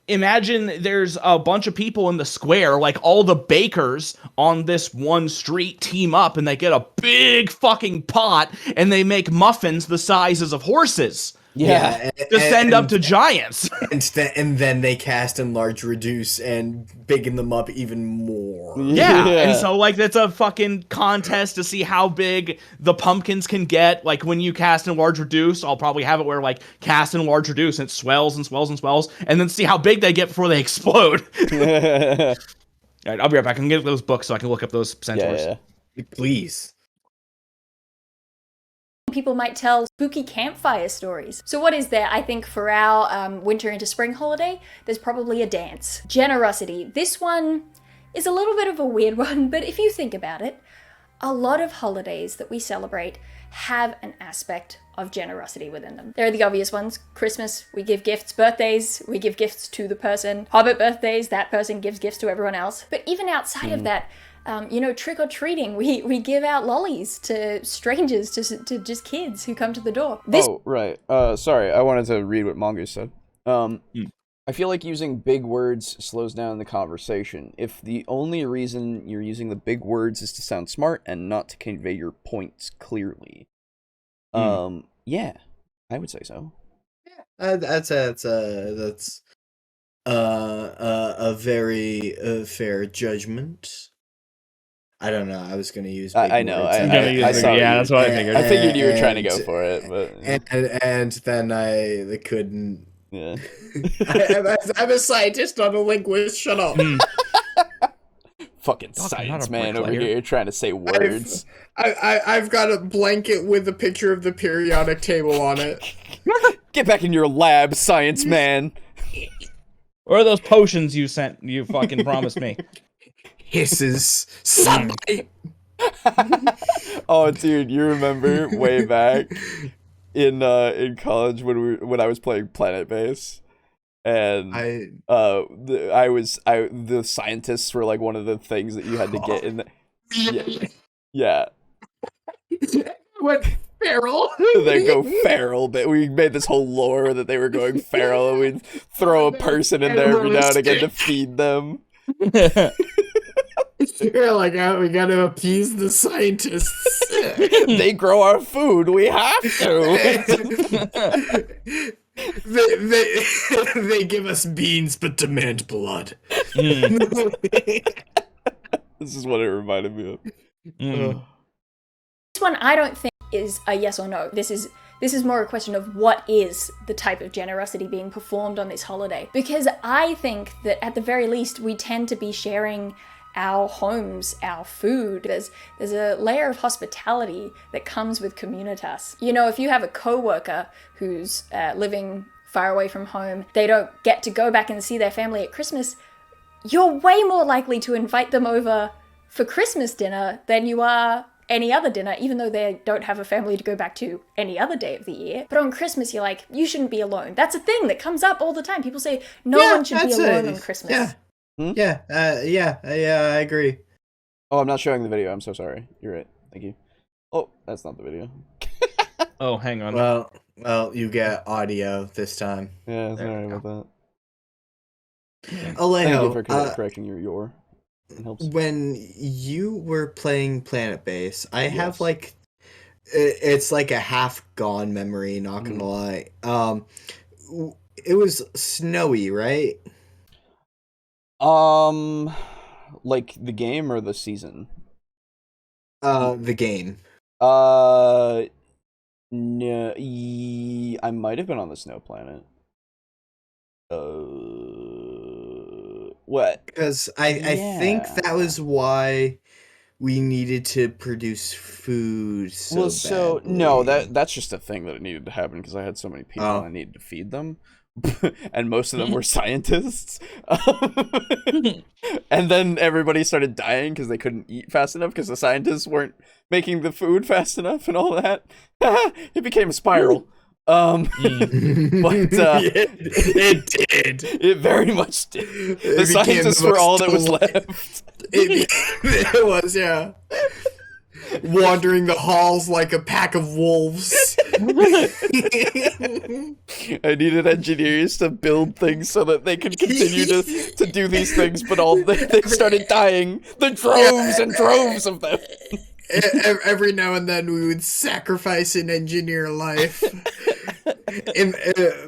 imagine there's a bunch of people in the square, like all the bakers on this one street team up, and they get a big fucking pot and they make muffins the sizes of horses. Yeah. To send up to giants. And then they cast Enlarge, Reduce, and biggin them up even more. Yeah. And so, like, that's a fucking contest to see how big the pumpkins can get. Like, when you cast Enlarge, Reduce, I'll probably have it where, like, cast Enlarge, Reduce, and it swells and swells and swells, and then see how big they get before they explode. All right, I'll be right back. I can get those books so I can look up those centaurs. Yeah. Please. People might tell spooky campfire stories. So what is there? I think for our winter into spring holiday, there's probably a dance. Generosity. This one is a little bit of a weird one, but if you think about it, a lot of holidays that we celebrate have an aspect of generosity within them. There are the obvious ones. Christmas, we give gifts. Birthdays, we give gifts to the person. Hobbit birthdays, that person gives gifts to everyone else. But even outside of that, trick-or-treating, we give out lollies to strangers, to just kids who come to the door. Sorry, I wanted to read what Mongoose said. I feel like using big words slows down the conversation. If the only reason you're using the big words is to sound smart and not to convey your points clearly. Yeah, I would say so. Yeah, that's a very fair judgment. I don't know. I was going to use. I know. I saw. Yeah, that's what I figured. I figured you were trying to go for it, but and then I couldn't. Yeah. I'm a scientist, not a linguist. Shut up. Fucking science man over here trying to say words. I've got a blanket with a picture of the periodic table on it. Get back in your lab, science man. Where are those potions you fucking promised me? Hisses. Sunlight. Oh, dude, you remember way back in college when I was playing Planet Base, and the scientists were like one of the things that you had to get in. Yeah. What feral? They go feral, but we made this whole lore that they were going feral, and we'd throw a person in there every now and again to feed them. You're like, oh, we gotta appease the scientists. They grow our food. We have to. they give us beans but demand blood. This is what it reminded me of. This one I don't think is a yes or no. This is more a question of what is the type of generosity being performed on this holiday. Because I think that at the very least we tend to be sharing our homes, our food. There's a layer of hospitality that comes with communitas. You know, if you have a coworker who's living far away from home, they don't get to go back and see their family at Christmas, you're way more likely to invite them over for Christmas dinner than you are any other dinner, even though they don't have a family to go back to any other day of the year. But on Christmas, you're like, you shouldn't be alone. That's a thing that comes up all the time. People say, no one should be alone on Christmas. Yeah. I agree. Oh, I'm not showing the video. I'm so sorry. You're right. Thank you. Oh, that's not the video. Oh, hang on. Well, you get audio this time. Yeah, sorry about that. Alejo, Thank you for correcting your. It helps. When you were playing Planet Base, I have like, it's like a half gone memory. Not gonna lie. It was snowy, right? Like the game or the season? The game. No, I might have been on the snow planet. What? Because I think that was why we needed to produce food so badly. No, that's just a thing that needed to happen because I had so many people and I needed to feed them. And most of them were scientists. And then everybody started dying because they couldn't eat fast enough because the scientists weren't making the food fast enough and all that. It became a spiral. But it did. It very much did. The scientists were all that was left. It was, yeah. Wandering the halls like a pack of wolves. I needed engineers to build things so that they could continue to do these things, but they started dying. The droves and droves of them. Every now and then we would sacrifice an engineer life.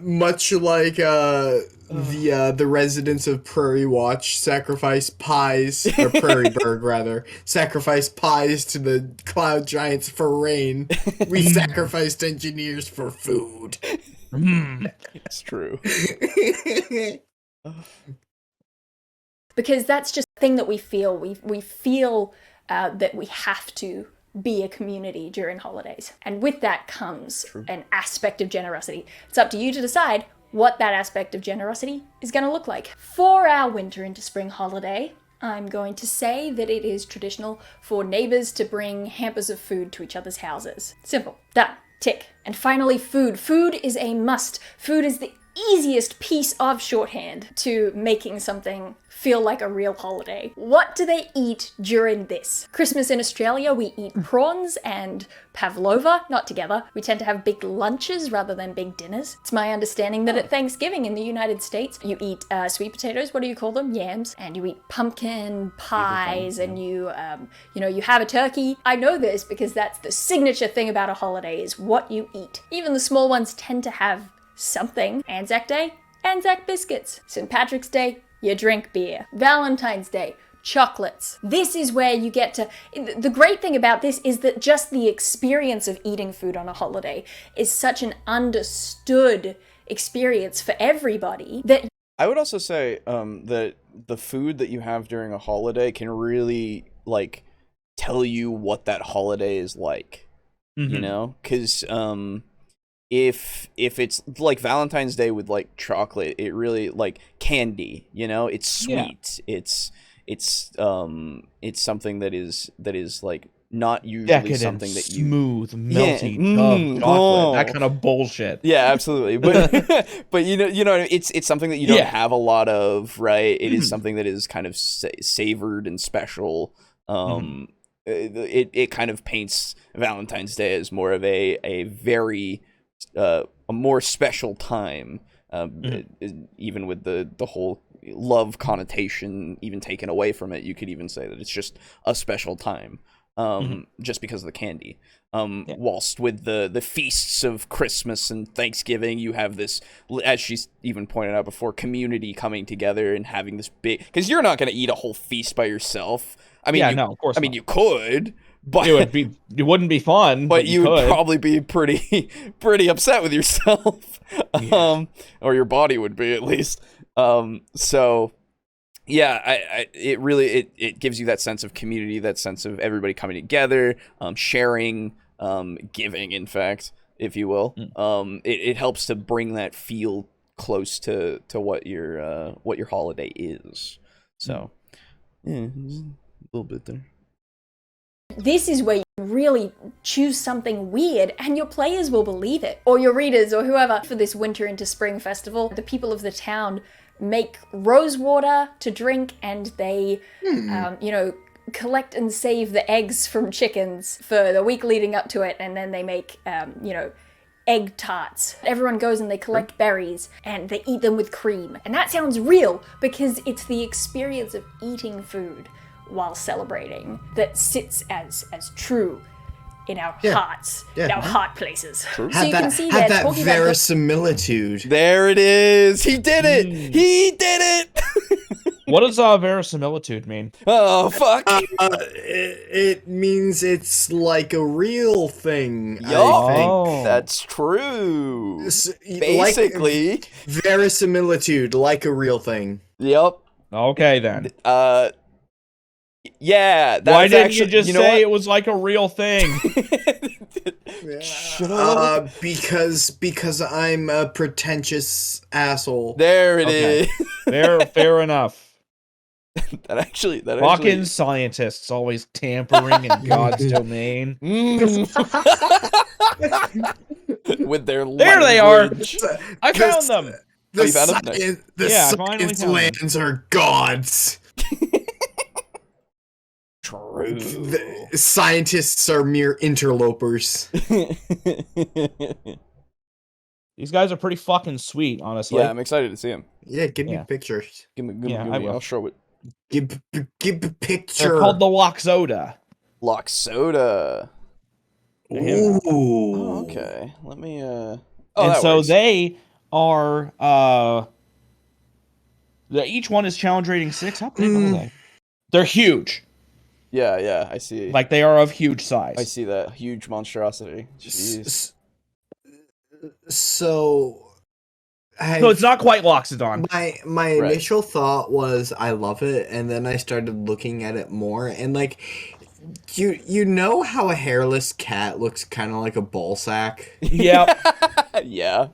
Much like the residents of Prairie Watch sacrifice pies, or Prairie Bird rather, sacrifice pies to the cloud giants for rain. We sacrificed engineers for food. It's true. Because that's just a thing that we feel. We feel that we have to be a community during holidays. And with that comes an aspect of generosity. It's up to you to decide what that aspect of generosity is going to look like. For our winter into spring holiday, I'm going to say that it is traditional for neighbors to bring hampers of food to each other's houses. Simple. Done. Tick. And finally, food. Food is a must. Food is the easiest piece of shorthand to making something feel like a real holiday. What do they eat during this? Christmas in Australia, we eat prawns and pavlova, not together. We tend to have big lunches rather than big dinners. It's my understanding that at Thanksgiving in the United States, you eat sweet potatoes, what do you call them? Yams. And you eat pumpkin pies and you have a turkey. I know this because that's the signature thing about a holiday is what you eat. Even the small ones tend to have something. Anzac Day, Anzac biscuits. St. Patrick's Day, you drink beer. Valentine's Day, chocolates. This is where you get to... The great thing about this is that just the experience of eating food on a holiday is such an understood experience for everybody that... I would also say that the food that you have during a holiday can really, like, tell you what that holiday is like. You know? Because... If it's like Valentine's Day with like chocolate, it really like candy, you know, it's sweet. Yeah. It's something that is like not usually decadent, something that you smooth, melty chocolate, that kind of bullshit. Yeah, absolutely. But but you know, it's something that you don't have a lot of, right? It is something that is kind of savored and special. It kind of paints Valentine's Day as more of a very a more special time, even with the whole love connotation even taken away from it. You could even say that it's just a special time, just because of the candy. Whilst with the feasts of Christmas and Thanksgiving, you have this, as she's even pointed out before, community coming together and having this big, because you're not going to eat a whole feast by yourself. I mean, no, of course. I mean, you could, but it wouldn't be fun. But you would probably be pretty upset with yourself, or your body would be at least. So. Yeah, it really it gives you that sense of community, that sense of everybody coming together, sharing, giving, in fact, if you will. It helps to bring that feel close to what your holiday is. So, yeah, a little bit there. This is where you really choose something weird and your players will believe it, or your readers, or whoever. For this winter into spring festival, the people of the town make rose water to drink, and they, collect and save the eggs from chickens for the week leading up to it, and then they make, egg tarts. Everyone goes and they collect berries, and they eat them with cream. And that sounds real, because it's the experience of eating food while celebrating that sits as true in our hearts, in our heart places. So you can see that talking verisimilitude. There it is. He did it. He did it. What does verisimilitude mean? Oh, fuck. It means it's like a real thing, I think. Oh. That's true. Basically. Like, verisimilitude, like a real thing. Yep. Okay, then. Yeah. Why didn't you just say it was like a real thing? Shut up. Because I'm a pretentious asshole. There it is. Fair enough. That actually Fucking scientists always tampering in God's domain. With their there language. they are. I found them. You found them? Science lands are gods. True. The scientists are mere interlopers. These guys are pretty fucking sweet, honestly. Yeah, I'm excited to see them. Yeah, give me pictures. Give me. I'll show it. Give a picture. They're called the Loxoda. Loxoda. Ooh. Oh, okay. Let me. And so works. They are. Each one is challenge rating 6. How big are they? They're huge. Yeah, I see. Like they are of huge size. I see that huge monstrosity. Jeez. So it's not quite Loxodon. My initial thought was I love it, and then I started looking at it more, and like you know how a hairless cat looks kind of like a ball sack? Yep. Yeah.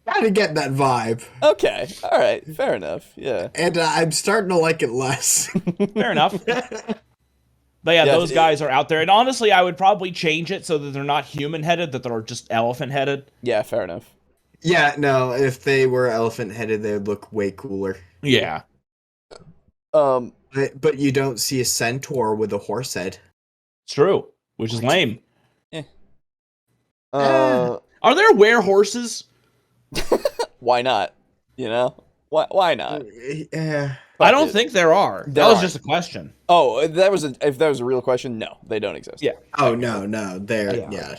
Gotta get that vibe. Okay. All right. Fair enough. Yeah. And I'm starting to like it less. Fair enough. But yeah, those guys are out there. And honestly, I would probably change it so that they're not human-headed, that they're just elephant-headed. Yeah, fair enough. Yeah, no, if they were elephant-headed, they would look way cooler. Yeah. But you don't see a centaur with a horse head. It's true, which is lame. Are there were-horses? Why not? You know? Why not? Yeah. I don't think there are. That was just a question. Oh, if that was a real question, no, they don't exist. Yeah. Oh no, they're yeah.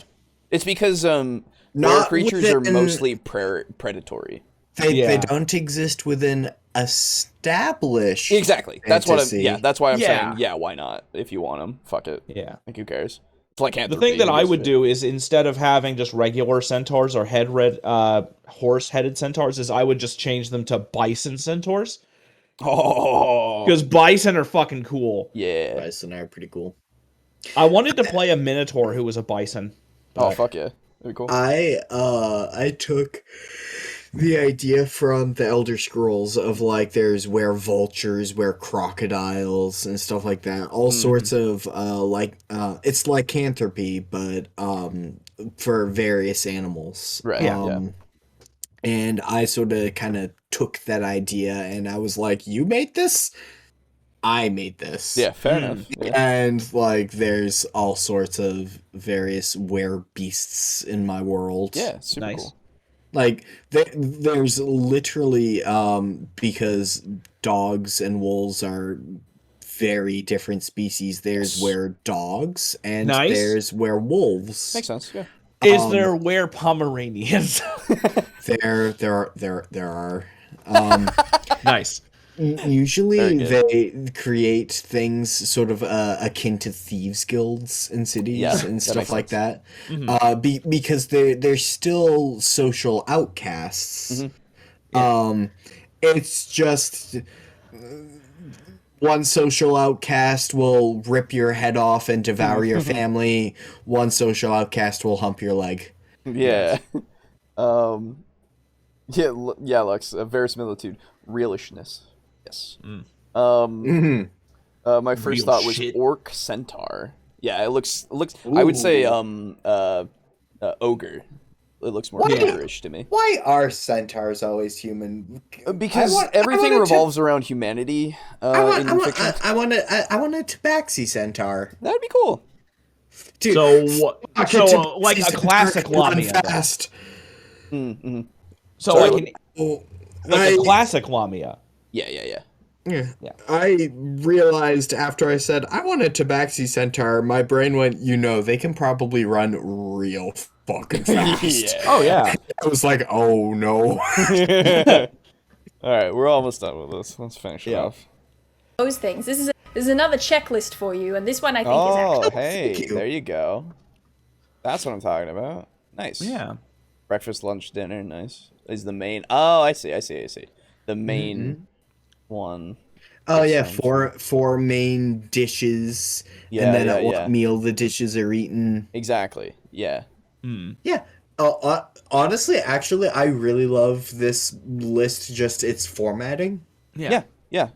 It's because were creatures are mostly predatory. They don't exist within established. Exactly. That's fantasy. That's why I'm saying why not? If you want them, fuck it. Yeah. Like who cares? It's like the thing that I would do is instead of having just regular centaurs or horse-headed centaurs, is I would just change them to bison centaurs. Oh, because bison are fucking cool. Yeah, bison are pretty cool. I wanted to play a minotaur who was a bison. Oh fuck yeah, that'd be cool. I took the idea from the Elder Scrolls of like there's were vultures, were crocodiles, and stuff like that. All sorts of it's lycanthropy, but for various animals. Right. Yeah. And I sort of kind of took that idea and I was like, you made this? I made this. Yeah, fair enough. Yeah. And like there's all sorts of various werebeasts in my world. Yeah, super nice. cool. Like there's literally because dogs and wolves are very different species. There's were-dogs and there's werewolves. Makes sense. Yeah. Is there were-Pomeranians? There are. Nice. Usually they create things sort of akin to thieves guilds in cities and stuff like that. Because they're still social outcasts. It's just one social outcast will rip your head off and devour your family. One social outcast will hump your leg. Yeah. Yeah, Lux, verisimilitude, realishness. Yes. My first Real thought was shit. orc centaur. Yeah, it looks. I would say ogre. It looks more ogre-ish to me. Why are centaurs always human? Because everything revolves around humanity in fiction. I want a tabaxi centaur. That'd be cool. Dude, So like a classic Lamia. Fast. So like a classic Lamia. Yeah. I realized after I said I want a tabaxi centaur, my brain went, they can probably run real fucking fast. Oh yeah. I was like, oh no. All right, we're almost done with this. Let's finish it off. Those things. This is another checklist for you, and this one I think is actually. Hey, there you go. That's what I'm talking about. Nice. Yeah. Breakfast, lunch, dinner. Nice. Is the main. Oh, I see. The main one. Oh yeah, four main dishes, and then at what meal the dishes are eaten. Exactly. Yeah. Yeah. Honestly, actually, I really love this list. Just its formatting. Yeah.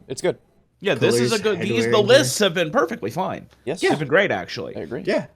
It's good. Yeah, this is a good. The lists have been perfectly fine. Yes. They've been great, actually. I agree. Yeah.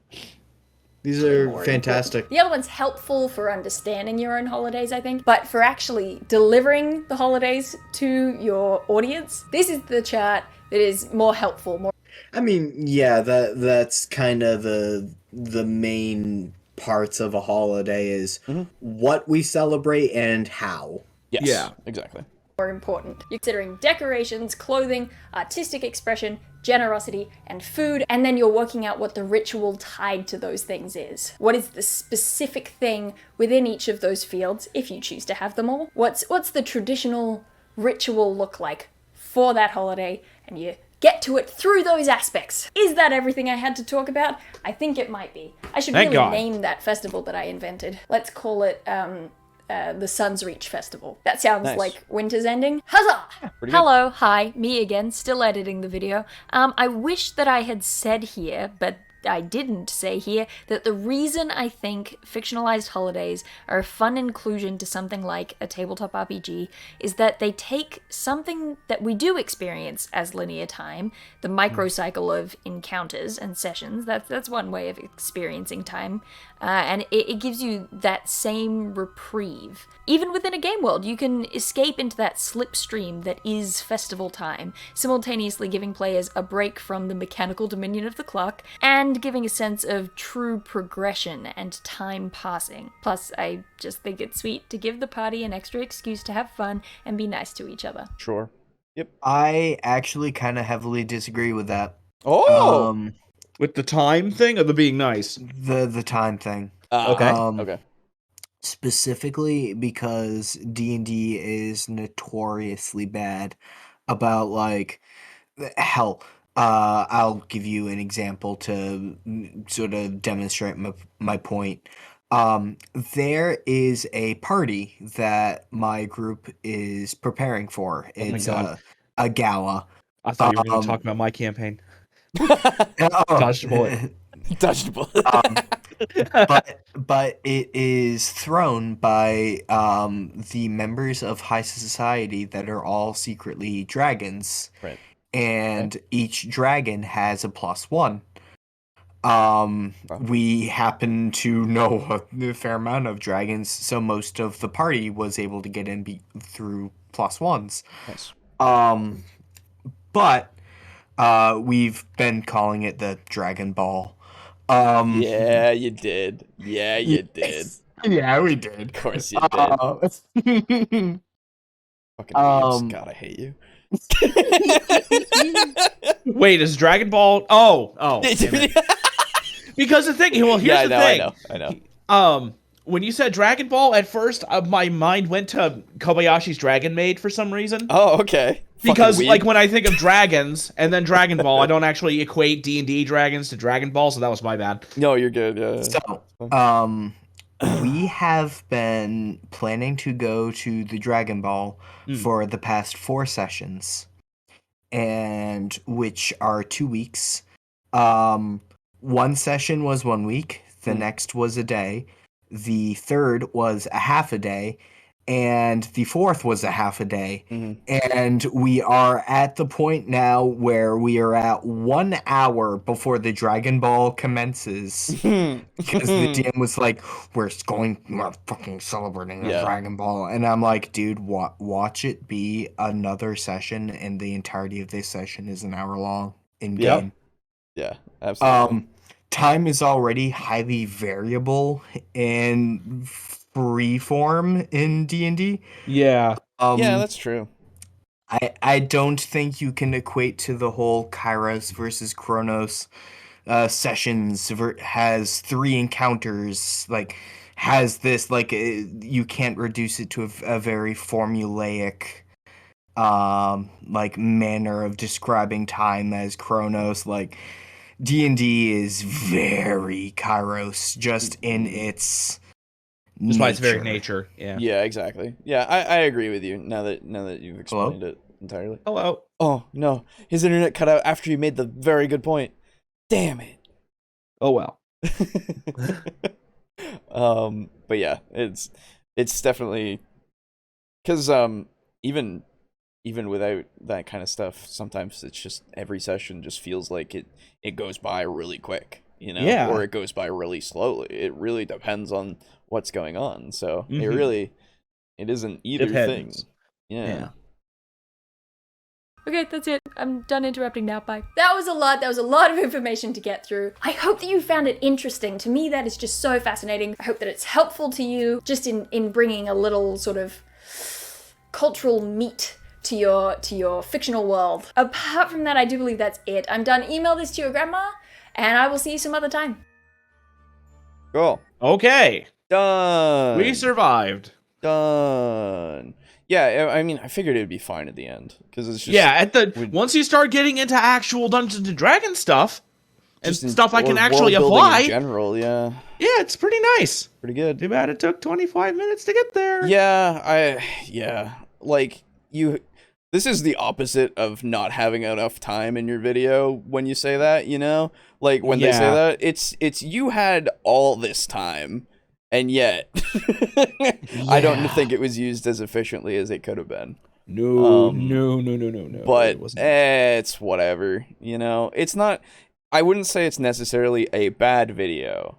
These are fantastic. The other one's helpful for understanding your own holidays, I think, but for actually delivering the holidays to your audience, this is the chart that is more helpful. I mean, yeah, that's kind of the main parts of a holiday is what we celebrate and how. Yes. Yeah, exactly. More important. You're considering decorations, clothing, artistic expression, generosity, and food, and then you're working out what the ritual tied to those things is. What is the specific thing within each of those fields, if you choose to have them all? What's the traditional ritual look like for that holiday? And you get to it through those aspects. Is that everything I had to talk about? I think it might be. I should really name that festival that I invented. Let's call it the Sun's Reach Festival. That sounds like winter's ending. Huzzah! Hello, hi, me again, still editing the video. I wish that I had said here, but I didn't say here, that the reason I think fictionalized holidays are a fun inclusion to something like a tabletop RPG is that they take something that we do experience as linear time, the microcycle of encounters and sessions, that's one way of experiencing time, and it gives you that same reprieve. Even within a game world, you can escape into that slipstream that is festival time, simultaneously giving players a break from the mechanical dominion of the clock, and giving a sense of true progression and time passing. Plus, I just think it's sweet to give the party an extra excuse to have fun and be nice to each other. Sure. Yep. I actually kind of heavily disagree with that. Oh! With the time thing or the being nice? The time thing. Okay. Okay. Specifically because D&D is notoriously bad about, like, hell, I'll give you an example to sort of demonstrate my point. There is a party that my group is preparing for. It's a gala. I thought you were going to talk about my campaign. Dodged a bullet. Dodged a bullet. But it is thrown by the members of high society that are all secretly dragons. Right. And each dragon has a +1. We happen to know a fair amount of dragons, so most of the party was able to get in through +1s. Nice. But we've been calling it the Dragon Ball. Yeah, you did. Yeah, we did. Of course you did. Fucking weebs. God, I hate you. Wait, is Dragon Ball? Oh, damn it. Because the thing, well, here's the thing. I know. When you said Dragon Ball, at first my mind went to Kobayashi's Dragon Maid for some reason. Oh, okay. Because like when I think of dragons and then Dragon Ball, I don't actually equate D&D dragons to Dragon Ball, so that was my bad. No, you're good. Yeah. So, we have been planning to go to the Dragon Ball for the past 4 sessions, and which are 2 weeks. One session was 1 week, the next was a day, the third was a half a day, and the fourth was a half a day. And we are at the point now where we are at 1 hour before the Dragon Ball commences. Because the DM was like, we're fucking celebrating the Dragon Ball. And I'm like, dude, watch it be another session, and the entirety of this session is an hour long in game. Yeah, absolutely. Time is already highly variable in free form in D&D. Yeah. Yeah, that's true. I don't think you can equate to the whole Kairos versus Chronos sessions has 3 encounters, like has this, like you can't reduce it to a very formulaic like manner of describing time as Chronos. Like D&D is very Kairos just in its just by its very nature. Yeah, exactly. Yeah, I agree with you now that you've explained it entirely. Hello. Oh no, his internet cut out after you made the very good point. Damn it. Oh well. But yeah, it's definitely because even without that kind of stuff, sometimes it's just every session just feels like it goes by really quick, you know, or it goes by really slowly. It really depends on what's going on. So it isn't either thing. Yeah. Okay, that's it. I'm done interrupting now. Bye. That was a lot. That was a lot of information to get through. I hope that you found it interesting. To me, that is just so fascinating. I hope that it's helpful to you just in bringing a little sort of cultural meat to your fictional world. Apart from that, I do believe that's it. I'm done. Email this to your grandma, and I will see you some other time. Cool. Okay. Done. We survived. Done. Yeah, I mean, I figured it would be fine at the end because it's just once you start getting into actual Dungeons and Dragons stuff and stuff I can actually apply in general, yeah, it's pretty nice, pretty good. Too bad it took 25 minutes to get there. Like this is the opposite of not having enough time in your video when you say that, you know, like when they say that it's you had all this time. And yet, I don't think it was used as efficiently as it could have been. No. But it's whatever, you know. It's not. I wouldn't say it's necessarily a bad video.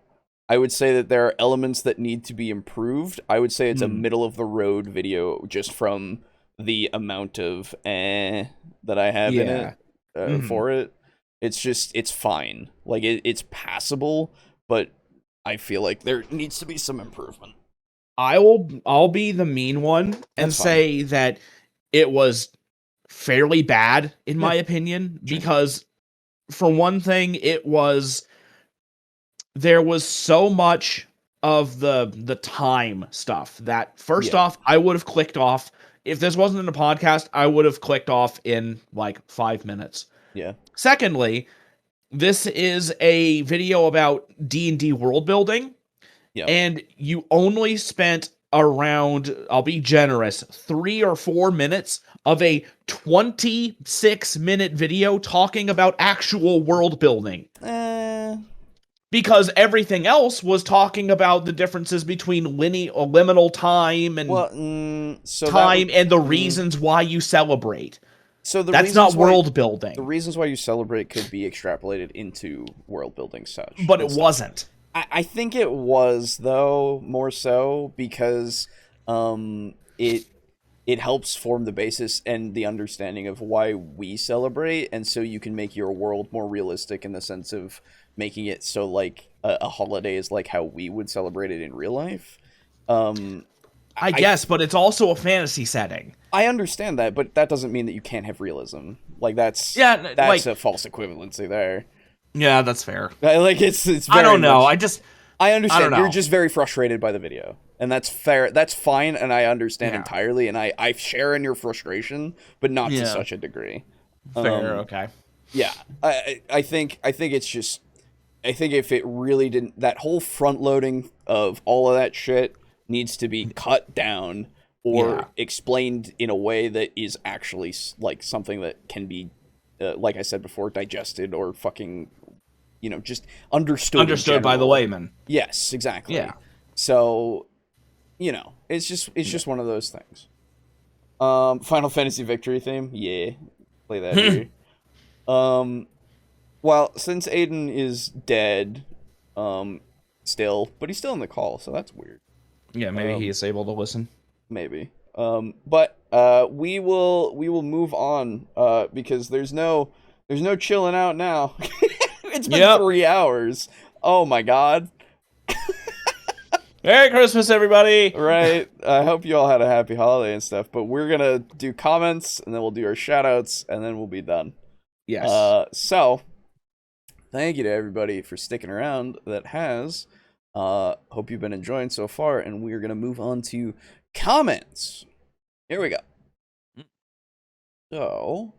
I would say that there are elements that need to be improved. I would say it's a middle of the road video, just from the amount of that I have in it for it. It's fine. Like it's passable, but I feel like there needs to be some improvement. I'll be the mean one and say that it was fairly bad in my opinion, because for one thing, there was so much of the time stuff that first off, I would have clicked off. If this wasn't in a podcast, I would have clicked off in like 5 minutes. Yeah. Secondly, this is a video about D&D world building, and you only spent around, I'll be generous, 3 or 4 minutes of a 26-minute video talking about actual world building. Because everything else was talking about the differences between liminal time and time and the reasons why you celebrate. So that's not world building. The reasons why you celebrate could be extrapolated into world building such. But it wasn't. I think it was, though, more so because it helps form the basis and the understanding of why we celebrate, and so you can make your world more realistic in the sense of making it so like a holiday is like how we would celebrate it in real life. I guess, but it's also a fantasy setting. I understand that, but that doesn't mean that you can't have realism. Like that's like, a false equivalency there. Yeah, that's fair. Like it's very I don't know. much, I understand. You're just very frustrated by the video, and that's fair. That's fine, and I understand entirely, and I share in your frustration, but not to such a degree. Fair, okay. Yeah, I think it's just, I think if it really didn't, that whole front loading of all of that shit needs to be cut down or explained in a way that is actually like something that can be, like I said before, digested or fucking, just understood by the layman. Yes, exactly. Yeah. So, it's just one of those things. Final Fantasy victory theme, play that here. Well, since Aiden is dead, still, but he's still in the call, so that's weird. Yeah, maybe he is able to listen. Maybe. But we will move on because there's no chilling out now. It's been 3 hours. Oh my god. Merry Christmas, everybody! Right. I hope you all had a happy holiday and stuff, but we're gonna do comments, and then we'll do our shoutouts, and then we'll be done. Yes. So, thank you to everybody for sticking around that has. Hope you've been enjoying so far, and we're gonna move on to comments. Here we go. So,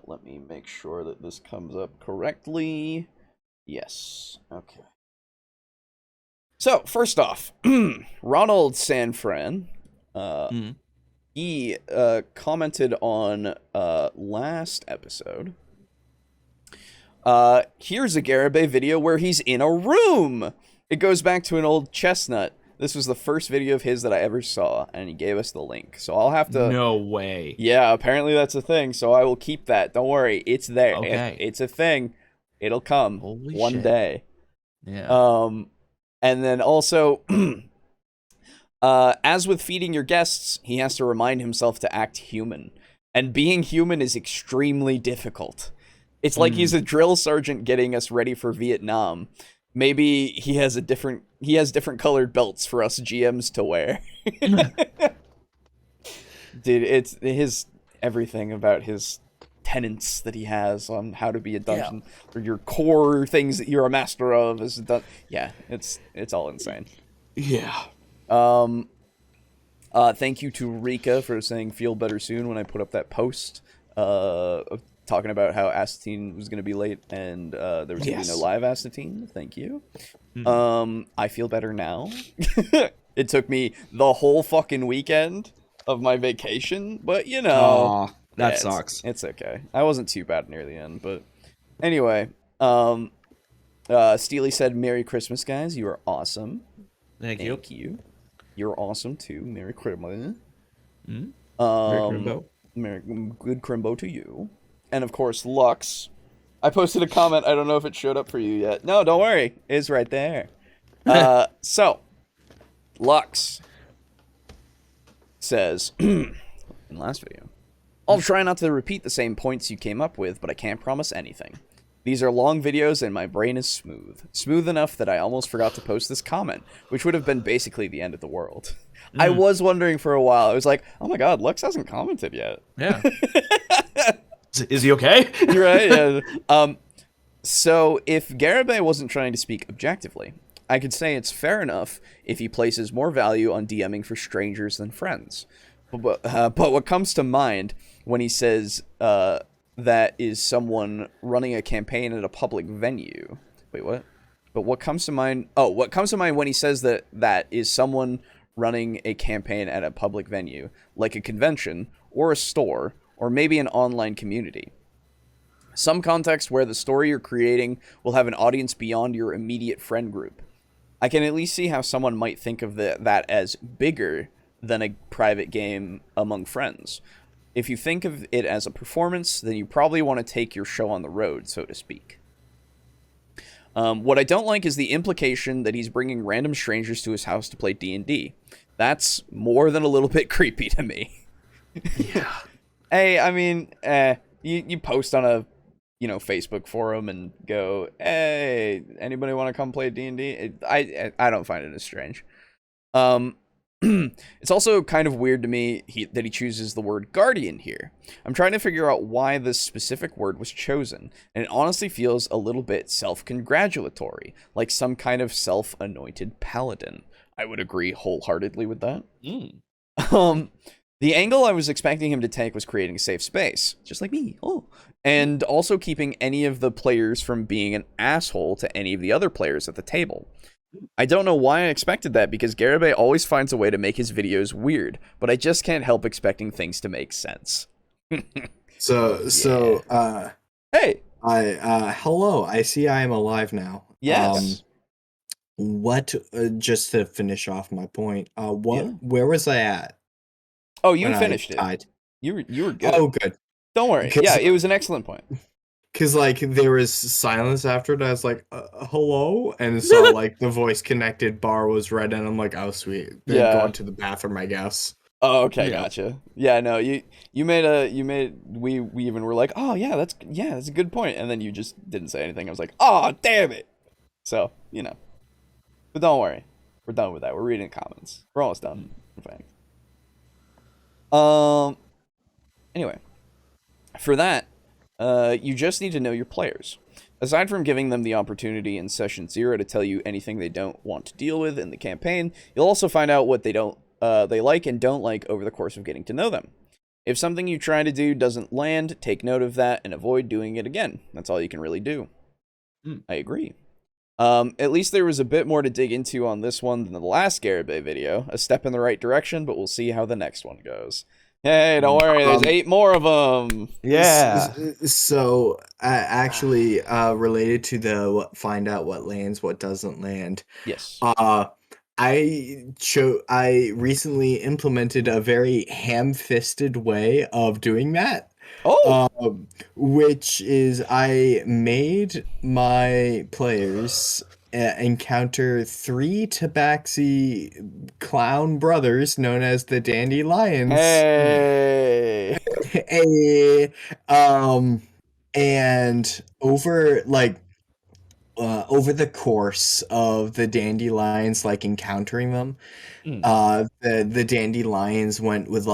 let me make sure that this comes up correctly. Yes. Okay. So, first off, Ronald Sanfran, he commented on last episode. Here's a Garibay video where he's in a room. It goes back to an old chestnut. This was the first video of his that I ever saw, and he gave us the link. So I'll have to... No way. Yeah, apparently that's a thing, so I will keep that. Don't worry, it's there. Okay. It's a thing. It'll come one day. Yeah. And then also, as with feeding your guests, he has to remind himself to act human. And being human is extremely difficult. It's like he's a drill sergeant getting us ready for Vietnam. Maybe he has different colored belts for us GMs to wear. Dude, it's his everything about his tenets that he has on how to be a dungeon, or your core things that you're a master of is done. Yeah, it's all insane. Yeah. Thank you to Rika for saying feel better soon when I put up that post talking about how Astatine was going to be late and there was going to be no live Astatine. Thank you. I feel better now. It took me the whole fucking weekend of my vacation, but that sucks. It's okay. I wasn't too bad near the end, but anyway, Steely said, Merry Christmas, guys. You are awesome. Thank you. You're awesome too. Merry Christmas. Merry Crimbo. Good Crimbo to you. And of course, Lux. I posted a comment. I don't know if it showed up for you yet. No, don't worry. It's right there. So, Lux says, in last video, I'll try not to repeat the same points you came up with, but I can't promise anything. These are long videos and my brain is smooth. Smooth enough that I almost forgot to post this comment, which would have been basically the end of the world. I was wondering for a while. I was like, oh my god, Lux hasn't commented yet. Yeah. Is he okay? You're right, yeah. So, if Garibay wasn't trying to speak objectively, I could say it's fair enough if he places more value on DMing for strangers than friends. But what comes to mind when he says that is someone running a campaign at a public venue. Wait, what? But what comes to mind? Oh, what comes to mind when he says that is someone running a campaign at a public venue, like a convention or a store, or maybe an online community. Some context where the story you're creating will have an audience beyond your immediate friend group. I can at least see how someone might think of that as bigger than a private game among friends. If you think of it as a performance, then you probably want to take your show on the road, so to speak. What I don't like is the implication that he's bringing random strangers to his house to play D&D. That's more than a little bit creepy to me. Yeah. Hey, I mean, you post on a Facebook forum and go, hey, anybody want to come play D&D? I don't find it as strange. It's also kind of weird to me that he chooses the word guardian here. I'm trying to figure out why this specific word was chosen, and it honestly feels a little bit self-congratulatory, like some kind of self-anointed paladin. I would agree wholeheartedly with that. The angle I was expecting him to take was creating a safe space, just like me. And also keeping any of the players from being an asshole to any of the other players at the table. I don't know why I expected that, because Garibay always finds a way to make his videos weird, but I just can't help expecting things to make sense. Hey, hello. I see I am alive now. Yes. Just to finish off my point, where was I at? Oh, you finished it. You were good. Oh, good. Don't worry. Yeah, it was an excellent point. Because, like, there was silence after it. I was like, hello? And so, like, the voice connected bar was red, and I'm like, oh, sweet. They're going to the bathroom, I guess. Oh, okay, gotcha. Yeah, no, we even were like, oh, that's a good point. And then you just didn't say anything. I was like, oh, damn it. So, But don't worry. We're done with that. We're reading the comments. We're almost done, in fact. Anyway. For that, you just need to know your players. Aside from giving them the opportunity in session 0 to tell you anything they don't want to deal with in the campaign, you'll also find out what they like and don't like over the course of getting to know them. If something you try to do doesn't land, take note of that and avoid doing it again. That's all you can really do. I agree. At least there was a bit more to dig into on this one than the last Garibay video. A step in the right direction, but we'll see how the next one goes. Hey, don't worry, there's 8 more of them. Yeah. So, actually, related to the find out what lands, what doesn't land. Yes. I recently implemented a very ham-fisted way of doing that. Which is I made my players encounter 3 Tabaxi clown brothers known as the Dandelions. Hey. And over the course of the Dandelions encountering them, the Dandelions went with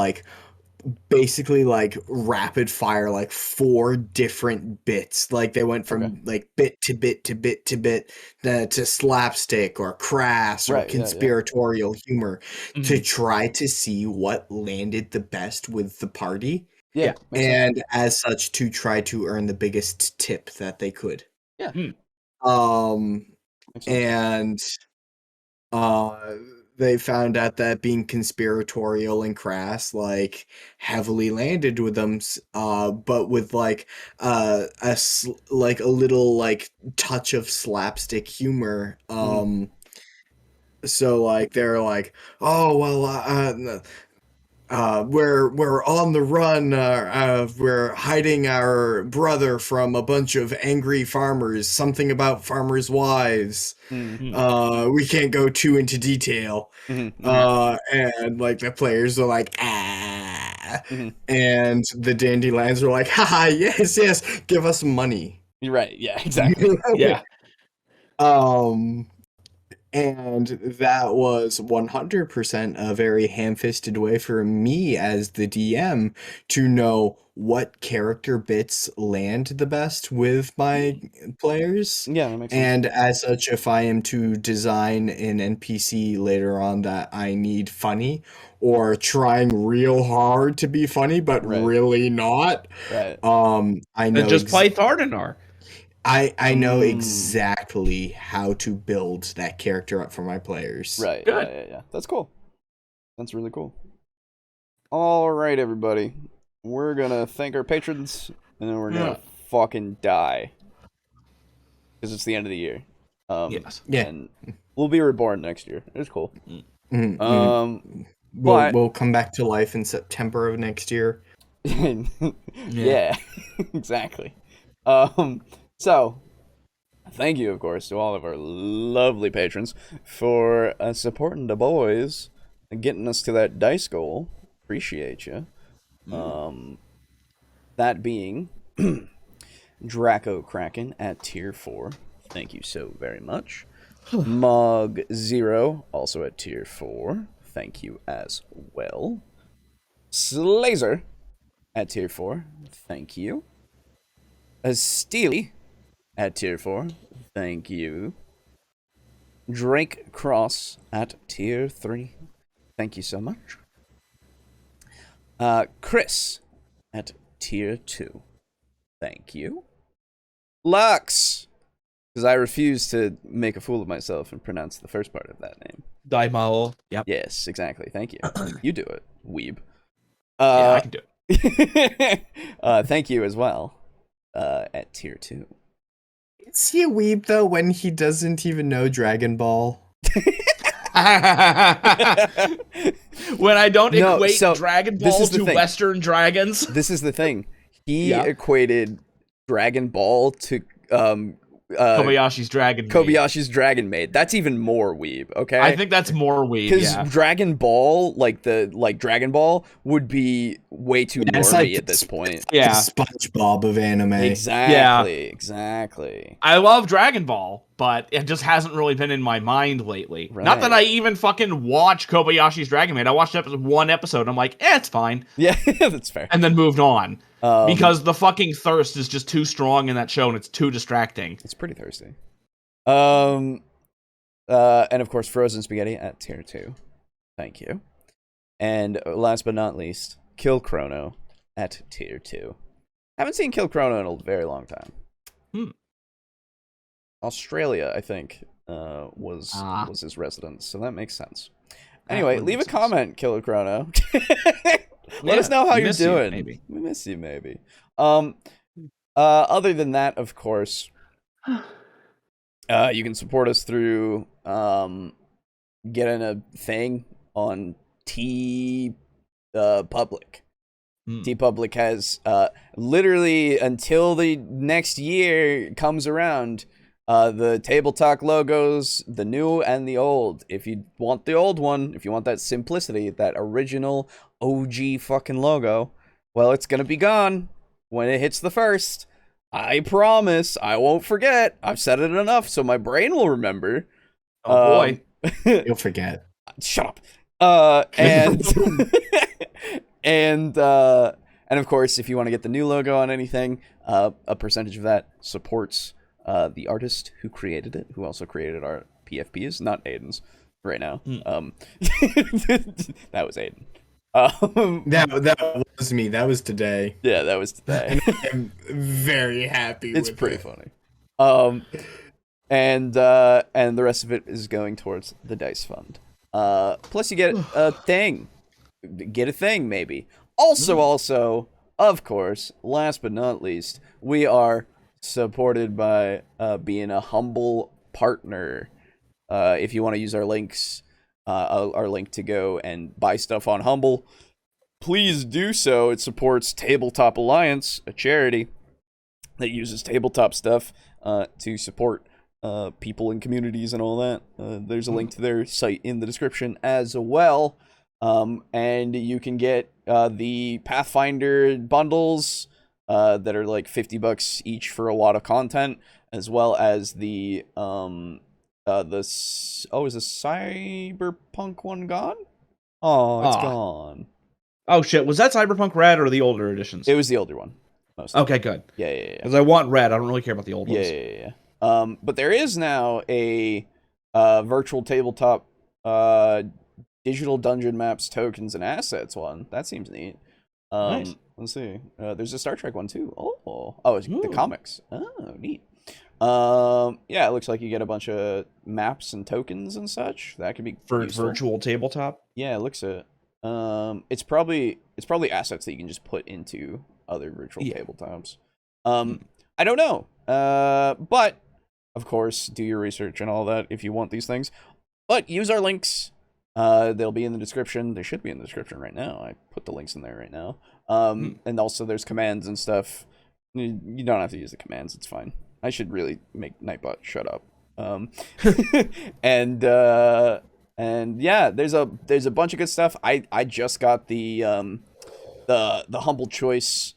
basically rapid fire 4 different bits. They went from bit to bit to bit to bit to slapstick or crass or conspiratorial humor to try to see what landed the best with the party. And as such to try to earn the biggest tip that they could. And they found out that being conspiratorial and crass heavily landed with them, but with a little touch of slapstick humor. So they're like, oh well, we're on the run. We're hiding our brother from a bunch of angry farmers. Something about farmers' wives. We can't go too into detail. And the players are like, and the Dandelions are like, haha, yes, give us money. You're right. Yeah, exactly. Yeah. And that was 100% a very ham-fisted way for me as the DM to know what character bits land the best with my players. Yeah, that makes sense. And as such, if I am to design an NPC later on that I need funny or trying real hard to be funny but really not, I know then just play Thardanar. I know exactly how to build that character up for my players. Right. Yeah. That's cool. That's really cool. All right, everybody. We're going to thank our patrons, and then we're going to fucking die. Because it's the end of the year. Yes. And we'll be reborn next year. It's cool. We'll come back to life in September of next year. Yeah, exactly. So, thank you, of course, to all of our lovely patrons for supporting the boys and getting us to that dice goal. Appreciate you. That being Draco Kraken at tier 4. Thank you so very much. Mog Zero, also at tier 4. Thank you as well. Slazer at tier 4. Thank you. Steely at tier 4. Thank you. Drake Cross at tier 3. Thank you so much. Chris at tier 2. Thank you. Lux, because I refuse to make a fool of myself and pronounce the first part of that name. Daimao. Yep. Yes, exactly. Thank you. You do it, weeb. Yeah, I can do it. Thank you as well. At tier 2. Is he a weeb though when he doesn't even know Dragon Ball? When I don't No, equate so, Dragon this Ball is the to thing. Western dragons. This is the thing. He Yeah. equated Dragon Ball to Kobayashi's Dragon Maid. Kobayashi's Dragon Maid. That's even more weeb, okay? I think that's more weeb, because yeah. Dragon Ball, like Dragon Ball, would be way too It's normie like at this point. Yeah. The SpongeBob of anime. Exactly. I love Dragon Ball, but it just hasn't really been in my mind lately. Right. Not that I even fucking watch Kobayashi's Dragon Maid. I watched one episode and I'm like, it's fine. Yeah, that's fair. And then moved on. Um, Because the fucking thirst is just too strong in that show and it's too distracting. It's pretty thirsty. And of course, Frozen Spaghetti at tier 2. Thank you. And last but not least, Kill Chrono at tier 2. Haven't seen Kill Chrono in a very long time. Australia, I think, was his residence, so that makes sense. Anyway, leave a comment, Killer Chrono. Let us know how you're doing. Maybe. We miss you, maybe. Other than that, of course, you can support us through getting a thing on Public. TeePublic has literally until the next year comes around, the TableTalk logos, the new and the old. If you want the old one, if you want that simplicity, that original OG fucking logo, well, it's gonna be gone when it hits the 1st. I promise. I won't forget. I've said it enough so my brain will remember. Oh boy. You'll forget. Shut up. And and of course, if you want to get the new logo on anything, a percentage of that supports the artist who created it, who also created our PFPs, not Aiden's right now. That was Aiden. That was me. That was today. Yeah, that was today. I'm very happy. It's with pretty it. funny. And the rest of it is going towards the Dice Fund. Plus, you get a thing. Get a thing, maybe. Also, of course, last but not least, we are supported by being a humble partner. If you want to use our links, our link to go and buy stuff on Humble, please do so. It supports Tabletop Alliance, a charity that uses tabletop stuff to support people in communities and all that. There's a link to their site in the description as well. And you can get the Pathfinder bundles that are like $50 each for a lot of content, as well as the is the Cyberpunk one gone? Oh, it's gone. Oh shit, was that Cyberpunk Red or the older editions? It was the older one. Mostly. Okay, good. Yeah. Because I want Red. I don't really care about the old ones. Yeah. But there is now a virtual tabletop digital dungeon maps, tokens, and assets one. That seems neat. Nice. Let's see. There's a Star Trek one too. It's the comics. Oh, neat. Yeah, it looks like you get a bunch of maps and tokens and such. That could be For useful. virtual tabletop. Yeah, it looks it. It's probably assets that you can just put into other virtual tabletops. I don't know. But of course, do your research and all that if you want these things. But use our links. They'll be in the description. They should be in the description right now. I put the links in there right now. And also there's commands and stuff. You don't have to use the commands. It's fine. I should really make Nightbot shut up. And yeah, there's a bunch of good stuff. I just got the Humble Choice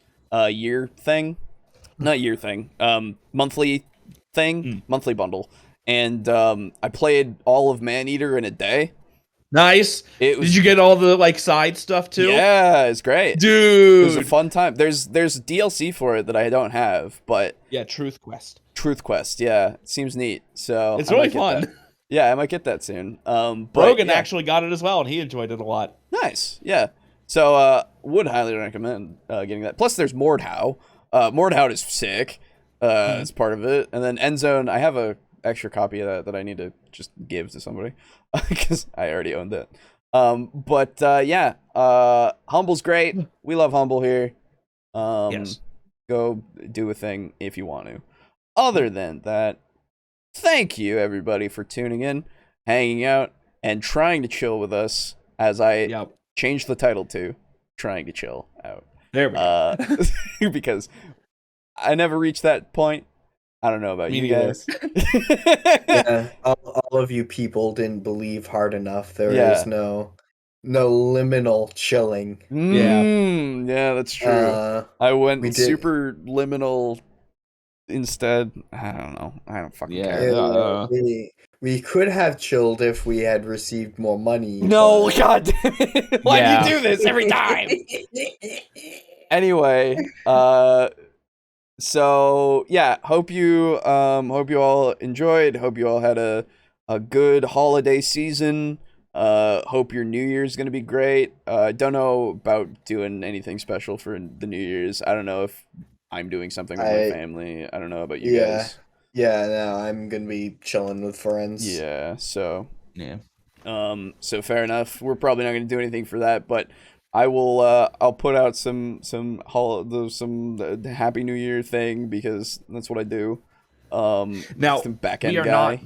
year thing. Not year thing. Monthly thing. Monthly bundle. and I played all of Maneater in a day. Nice. Did you get all the like side stuff too? Yeah, it's great, dude. It was a fun time. There's DLC for it that I don't have, but yeah, Truth Quest. Yeah, it seems neat. So it's really fun. Yeah, I might get that soon. Brogan actually got it as well, and he enjoyed it a lot. Nice. Yeah. So would highly recommend getting that. Plus, there's Mordhau. Mordhau is sick. It's part of it, and then Endzone. I have a extra copy of that I need to just give to somebody because I already owned it. But Humble's great. We love Humble here. Yes. Go do a thing if you want to. Other than that, thank you everybody for tuning in, hanging out, and trying to chill with us as I changed the title to Trying to Chill Out. There we go. Because I never reached that point. I don't know about you guys. Yeah, all of you people didn't believe hard enough. There is no liminal chilling. Yeah, that's true. I went super liminal instead. I don't know. I don't fucking care. We could have chilled if we had received more money. No, god damn it. Why do you do this every time? Anyway, so yeah, hope you all enjoyed. Hope you all had a good holiday season. Hope your New Year's gonna be great. Don't know about doing anything special for the New Year's. I don't know if I'm doing something with my family. I don't know about you guys. Yeah, no, I'm gonna be chilling with friends. Yeah, so yeah. So fair enough. We're probably not gonna do anything for that, but I will. I'll put out some Happy New Year thing because that's what I do. Now the back end guy,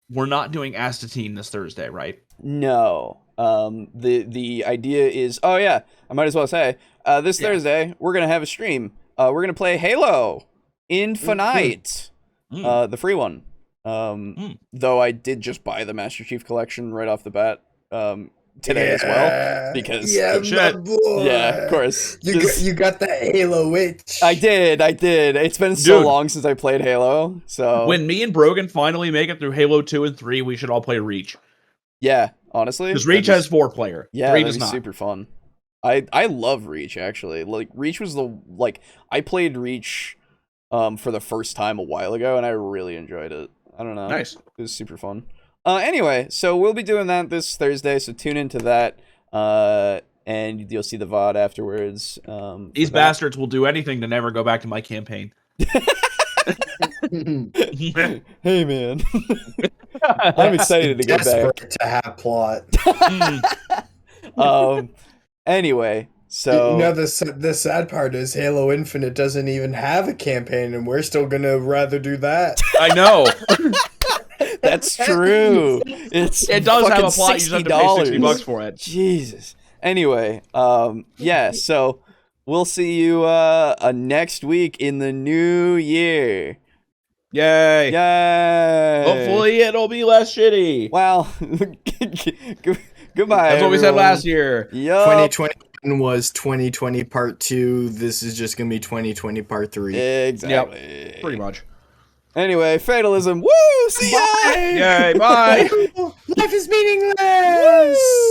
we're not doing Astatine this Thursday, right? No. The idea is, I might as well say, this Thursday we're gonna have a stream. We're gonna play Halo Infinite, the free one. Though I did just buy the Master Chief Collection right off the bat. Today as well, because of course you got the Halo itch. I did. It's been so long since I played Halo. So when me and Brogan finally make it through Halo 2 and 3, we should all play Reach. Yeah, honestly, because Reach has 4-player. Yeah, 3 does not. Super fun. I love Reach actually. Like Reach was I played Reach for the first time a while ago, and I really enjoyed it. I don't know. Nice. It was super fun. Anyway, so we'll be doing that this Thursday, so tune into that, and you'll see the VOD afterwards. These bastards will do anything to never go back to my campaign. Hey, man. I'm excited to get back. To have plot. Anyway, so... the sad part is Halo Infinite doesn't even have a campaign, and we're still gonna rather do that. I know. That's true. It does have a plot. You just have to pay $60 for it. Jesus. Anyway, so we'll see you next week in the new year. Yay! Yay! Hopefully it'll be less shitty. Well, goodbye. That's what we said last year. 2021 was 2020 Part 2. This is just gonna be 2020 Part 3. Exactly. Yep, pretty much. Anyway, fatalism. Woo! See ya! Yay! Bye! Life is meaningless! Woo!